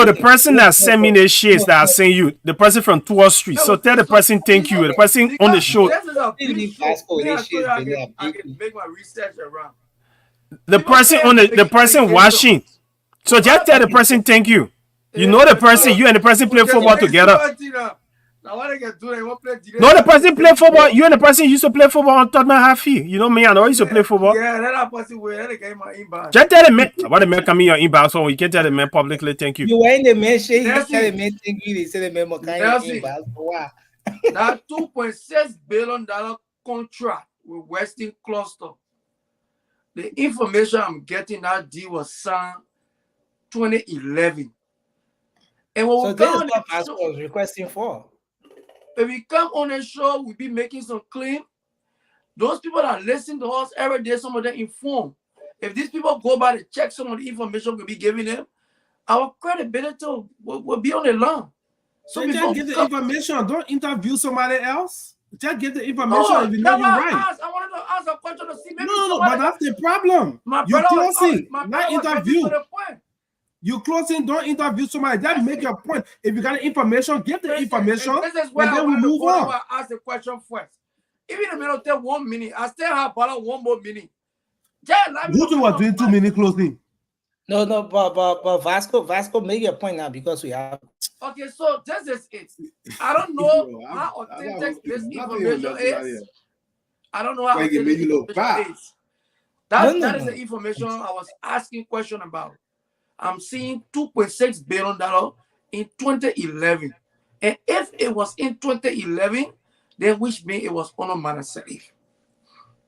S10: the person that sent me the shades that I sent you, the person from 12th Street. So tell the person thank you. The person on the show.
S13: I can make my research around.
S10: The person watching. So just tell the person thank you. You know the person, you and the person play football together. No, the person play football. You and the person used to play football on Tottenham Halfie. You know me, I know used to play football.
S13: Yeah, that person will get my inbox.
S10: Just tell the man. Why the man come in your inbox? So you can tell the man publicly thank you.
S7: You were in the man shade. You tell the man thank you. They say the man more kind of inbox. Wow.
S13: That $2.6 billion contract with Western Cluster. The information I'm getting, that deal was signed 2011. And when
S7: So
S13: we
S7: this
S13: come
S7: is
S13: on
S7: what
S13: the
S7: Vasco
S13: show,
S7: was requesting for.
S13: if we come on the show, we be making some claim. Those people that listen to us every day, some of them inform. If these people go by to check some of the information we'll be giving them, our credibility will be on the line.
S8: So
S13: So
S8: just get the information. Don't interview somebody else. Just get the information
S13: No,
S8: if you know
S13: that's
S8: you're
S13: why
S8: right.
S13: I wanted to ask a question to see maybe
S8: No, but that's the problem.
S13: My
S8: You
S13: brother was-
S8: closing,
S13: my
S8: not
S13: brother was getting
S8: interview.
S13: to the point.
S8: You closing, don't interview somebody. That make your point. If you got the information, give the information,
S13: This is
S8: and
S13: where I
S8: then we
S13: wanted to
S8: move
S13: go
S8: on.
S13: where I ask the question first. Even if it don't take 1 minute, I still have about 1 more minute. Just let me
S8: Guto was doing 2 minute closing.
S16: No, but Vasco, make your point now because we have.
S13: Okay, so this is it. I don't know
S8: Yo,
S13: how authentic this
S8: nothing will
S13: information
S8: let you out
S13: is.
S8: here.
S13: I don't know how
S8: Like it
S13: authentic
S8: make
S13: this
S8: you look
S13: information
S8: bad.
S13: is. That
S16: No.
S13: is the information I was asking question about. I'm seeing $2.6 billion in 2011. And if it was in 2011, then which means it was on Manasseh.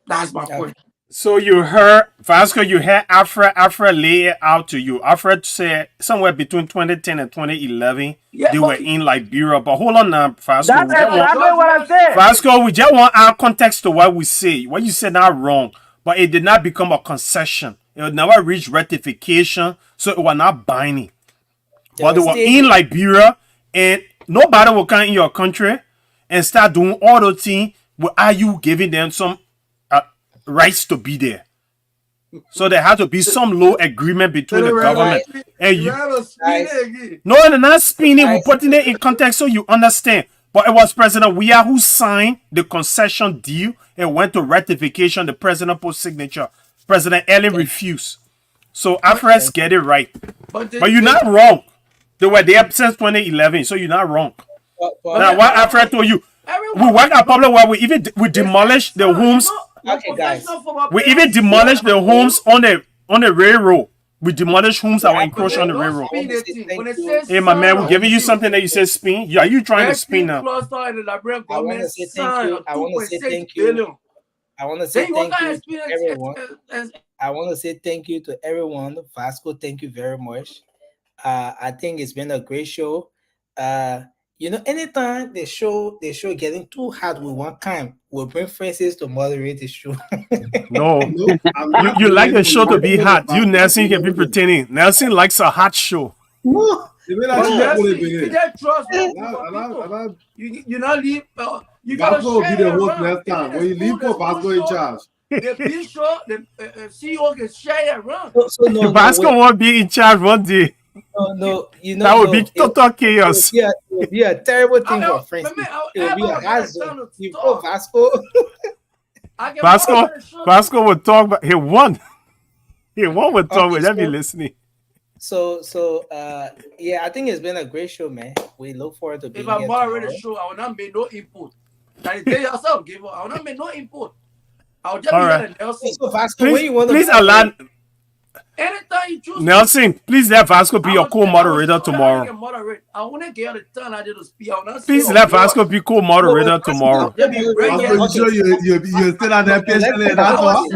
S13: That's my point.
S10: So you heard Vasco, you heard Alfred lay it out to you. Alfred said somewhere between 2010 and 2011 they were in Liberia. But hold on now, Vasco.
S5: That's exactly what I said.
S10: Vasco, we just want our context to what we say. What you said not wrong, but it did not become a concession. It never reached ratification, so it was not binding. But they were in Liberia, and nobody will come in your country and start doing all those things without you giving them some rights to be there. So there has to be some low agreement between the government and you. No, they're not spinning. We're putting it in context so you understand. But it was President Weah who signed the concession deal and went to ratification. The president put signature. President Ellen refused. So Alfred get it right. But you're not wrong. They were there since 2011, so you're not wrong. Now, what Alfred told you, we work at public where we demolish the homes.
S16: Okay, guys.
S10: We even demolish the homes on the railroad. We demolish homes that were encroached on the railroad. Hey, my man, we're giving you something that you said spin. Yeah, you trying to spin now?
S16: I want to say thank you. I want to say thank you. I want to say thank you to everyone. I want to say thank you to everyone. Vasco, thank you very much. I think it's been a great show. You know, anytime the show getting too hard with one kind, we'll bring Francis to moderate the show.
S10: No, you like the show to be hot. You Nelson can be pretending. Nelson likes a hot show.
S8: No,
S13: you not leave. You gotta
S8: Vasco will be
S13: share
S8: the
S13: it
S8: host
S13: around.
S8: next time. When you leave for Vasco in charge.
S13: The big show, the CEO can share it around.
S10: Vasco won't be in charge one day.
S16: No, you know
S10: that would be total chaos.
S16: It would be a terrible thing for Francis. It would be a hazard. You go Vasco.
S10: Vasco would talk, but he won. He won with talk. Would that be listening?
S16: So, yeah, I think it's been a great show, man. We look forward to being
S13: here. If I moderate
S16: the
S13: show, I will not make no input. Now, tell yourself, give up. I will not make no input. I'll just
S10: All
S13: be
S10: right.
S13: Nelson.
S16: So Vasco,
S10: please allow
S13: anytime you choose
S10: Nelson, please let Vasco be your co-moderator tomorrow.
S13: I want to get the turn I did to speak.
S10: Please let Vasco be co-moderator tomorrow.
S8: I'm sure you're still on that patiently.
S5: Nelson,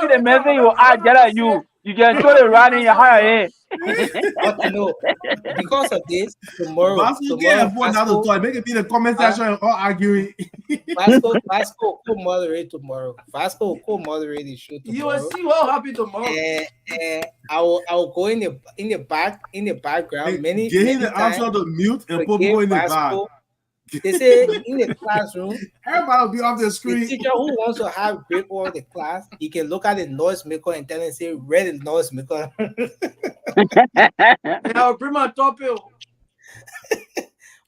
S5: the message you add, get you. You can throw it right in your higher head.
S16: Okay, no. Because of this, tomorrow
S8: make it be the comment section and all arguing.
S16: Vasco co-moderate tomorrow. Vasco co-moderate the show tomorrow.
S13: You will see what happen tomorrow.
S16: I will go in the background. Many
S8: the answer to mute and put more in the back.
S16: They say in the classroom,
S8: everybody will be off the screen.
S16: The teacher who wants to have grip over the class, he can look at the noise maker and tell him, say, read the noise maker.
S13: And I'll bring my topic.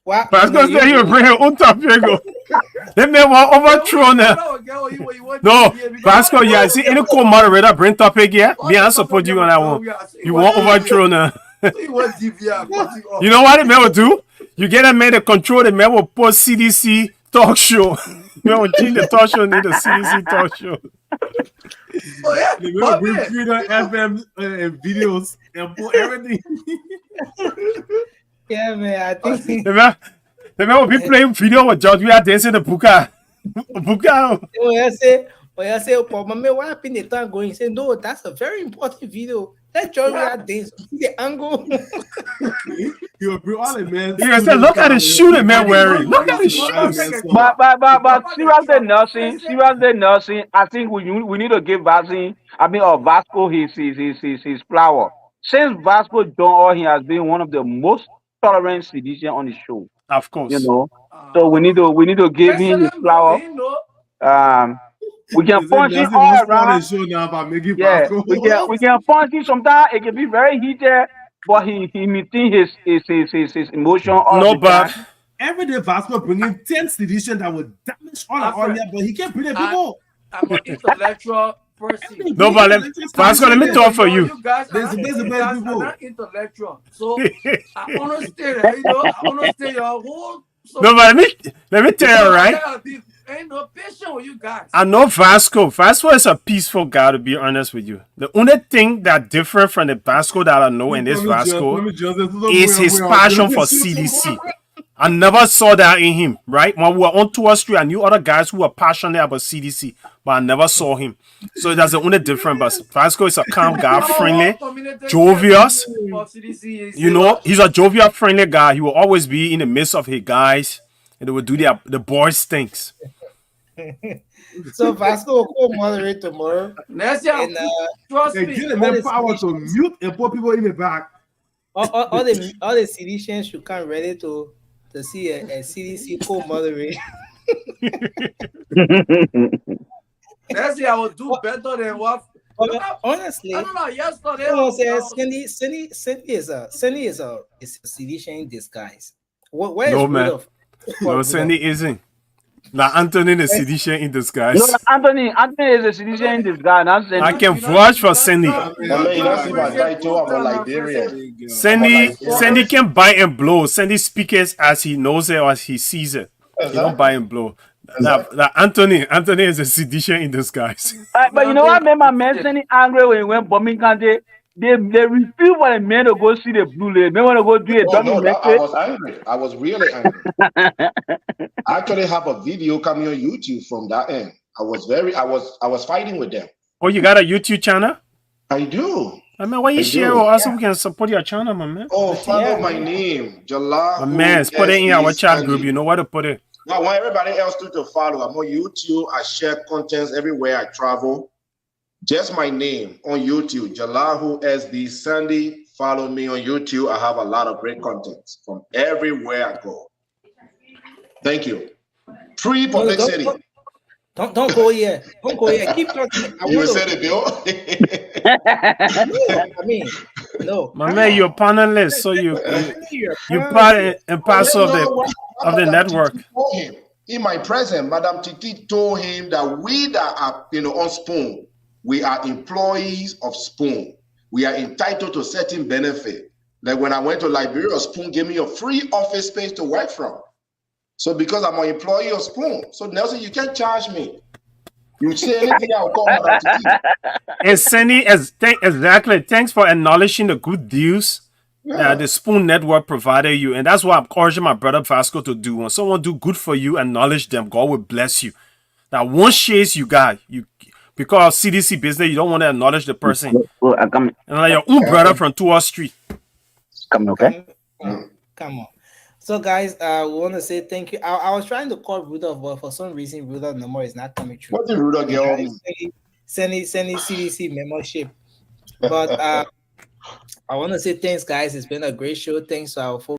S10: What? Vasco said he will bring his own topic. They may want overthrow now. No, Vasco, yeah, see any co-moderator bring topic here? Me, I support you on that one. You want overthrow now. You know what the man will do? You get a man to control the man will post CDC talk show. Man will change the talk show into the CDC talk show.
S8: The man will bring Freedom FM videos and put everything.
S16: Yeah, man, I think
S10: the man will be playing video with George. We are dancing the puka.
S16: When I say, "Oh, Mama, what happened? The time going?" He said, "No, that's a very important video. Let's join that dance. See the angle."
S8: He will bring all the men.
S10: He said, "Look at the shoe the man wearing. Look at the shoes."
S5: But seriously, Nelson, I think we need to give Vasco his flower. Since Vasco done all, he has been one of the most tolerant citizens on the show.
S10: Of course,
S5: you know. So we need to give him his flower. We can punch him all around. Yeah, we can punch him. Sometimes it can be very heated, but he maintains his emotion all the time.
S8: Every day Vasco bringing 10 sedition that will damage all here, but he can't bring the people.
S13: I'm an intellectual person.
S10: No, but Vasco, let me talk for you.
S13: You guys are not intellectual, so I understand. I understand your whole. So
S10: no, but let me tell you, right?
S13: Ain't no patient with you guys.
S10: I know Vasco. Vasco is a peaceful guy, to be honest with you. The only thing that different from the Vasco that I know in this Vasco is his passion for CDC. I never saw that in him, right? When we were on tour street, I knew other guys who were passionate about CDC, but I never saw him. So that's the only difference. But Vasco is a calm guy, friendly, jovious. You know, he's a jovial, friendly guy. He will always be in the midst of his guys, and they will do the boys' things.
S16: So Vasco will moderate tomorrow.
S13: Trust me.
S8: Give them power to mute and put people in the back.
S16: All the CDCs should come ready to see a CDC co-moderate.
S13: Next year I will do better than what.
S16: Honestly,
S13: I don't know. Yesterday,
S16: Cindy is a CDC in disguise. Where
S10: no
S16: is
S10: man,
S16: Rudolph?
S10: no, Cindy isn't. Now Anthony is a CDC in disguise.
S5: No, Anthony is a CDC in disguise.
S10: I can vouch for Cindy. Cindy can bite and blow. Cindy speaks as he knows it or as he sees it. He don't bite and blow. That Anthony is a CDC in disguise.
S5: But you know what made my man Cindy angry when he went bombing country? They refused for the men to go see the blue lady. They want to go do a
S11: I was angry. I was really angry. I actually have a video coming on YouTube from that end. I was fighting with them.
S10: Oh, you got a YouTube channel?
S11: I do.
S10: I mean, why you share with us so we can support your channel, my man?
S11: Oh, follow my name, Jalal.
S10: My man, put it in our chat group. You know where to put it.
S11: I want everybody else to follow. I'm on YouTube. I share contents everywhere I travel. Just my name on YouTube, Jalahu SB Sandy. Follow me on YouTube. I have a lot of great content from everywhere I go. Thank you. Free publicity.
S16: Don't go here. Don't go here. Keep talking.
S11: You said it, Bill.
S16: I mean, no.
S10: My man, you're panelist, so you part and parcel of the network.
S11: In my presence, Madam Titi told him that we that are on Spoon, we are employees of Spoon. We are entitled to certain benefit. Like when I went to Liberia, Spoon gave me a free office space to work from. So because I'm an employee of Spoon, so Nelson, you can't charge me. You say anything, I'll call Madam Titi.
S10: And Cindy, exactly. Thanks for acknowledging the good deals that the Spoon Network provided you. And that's what I'm encouraging my brother Vasco to do. When someone do good for you, acknowledge them. God will bless you. That one shades you got, because CDC business, you don't want to acknowledge the person. And like your own brother from 2R Street.
S5: Come
S16: on. So guys, we want to say thank you. I was trying to call Rudolph, but for some reason Rudolph number is not coming through.
S11: What did Rudolph get on?
S16: Sending CDC membership. But I want to say thanks, guys. It's been a great show. Thanks to our folks.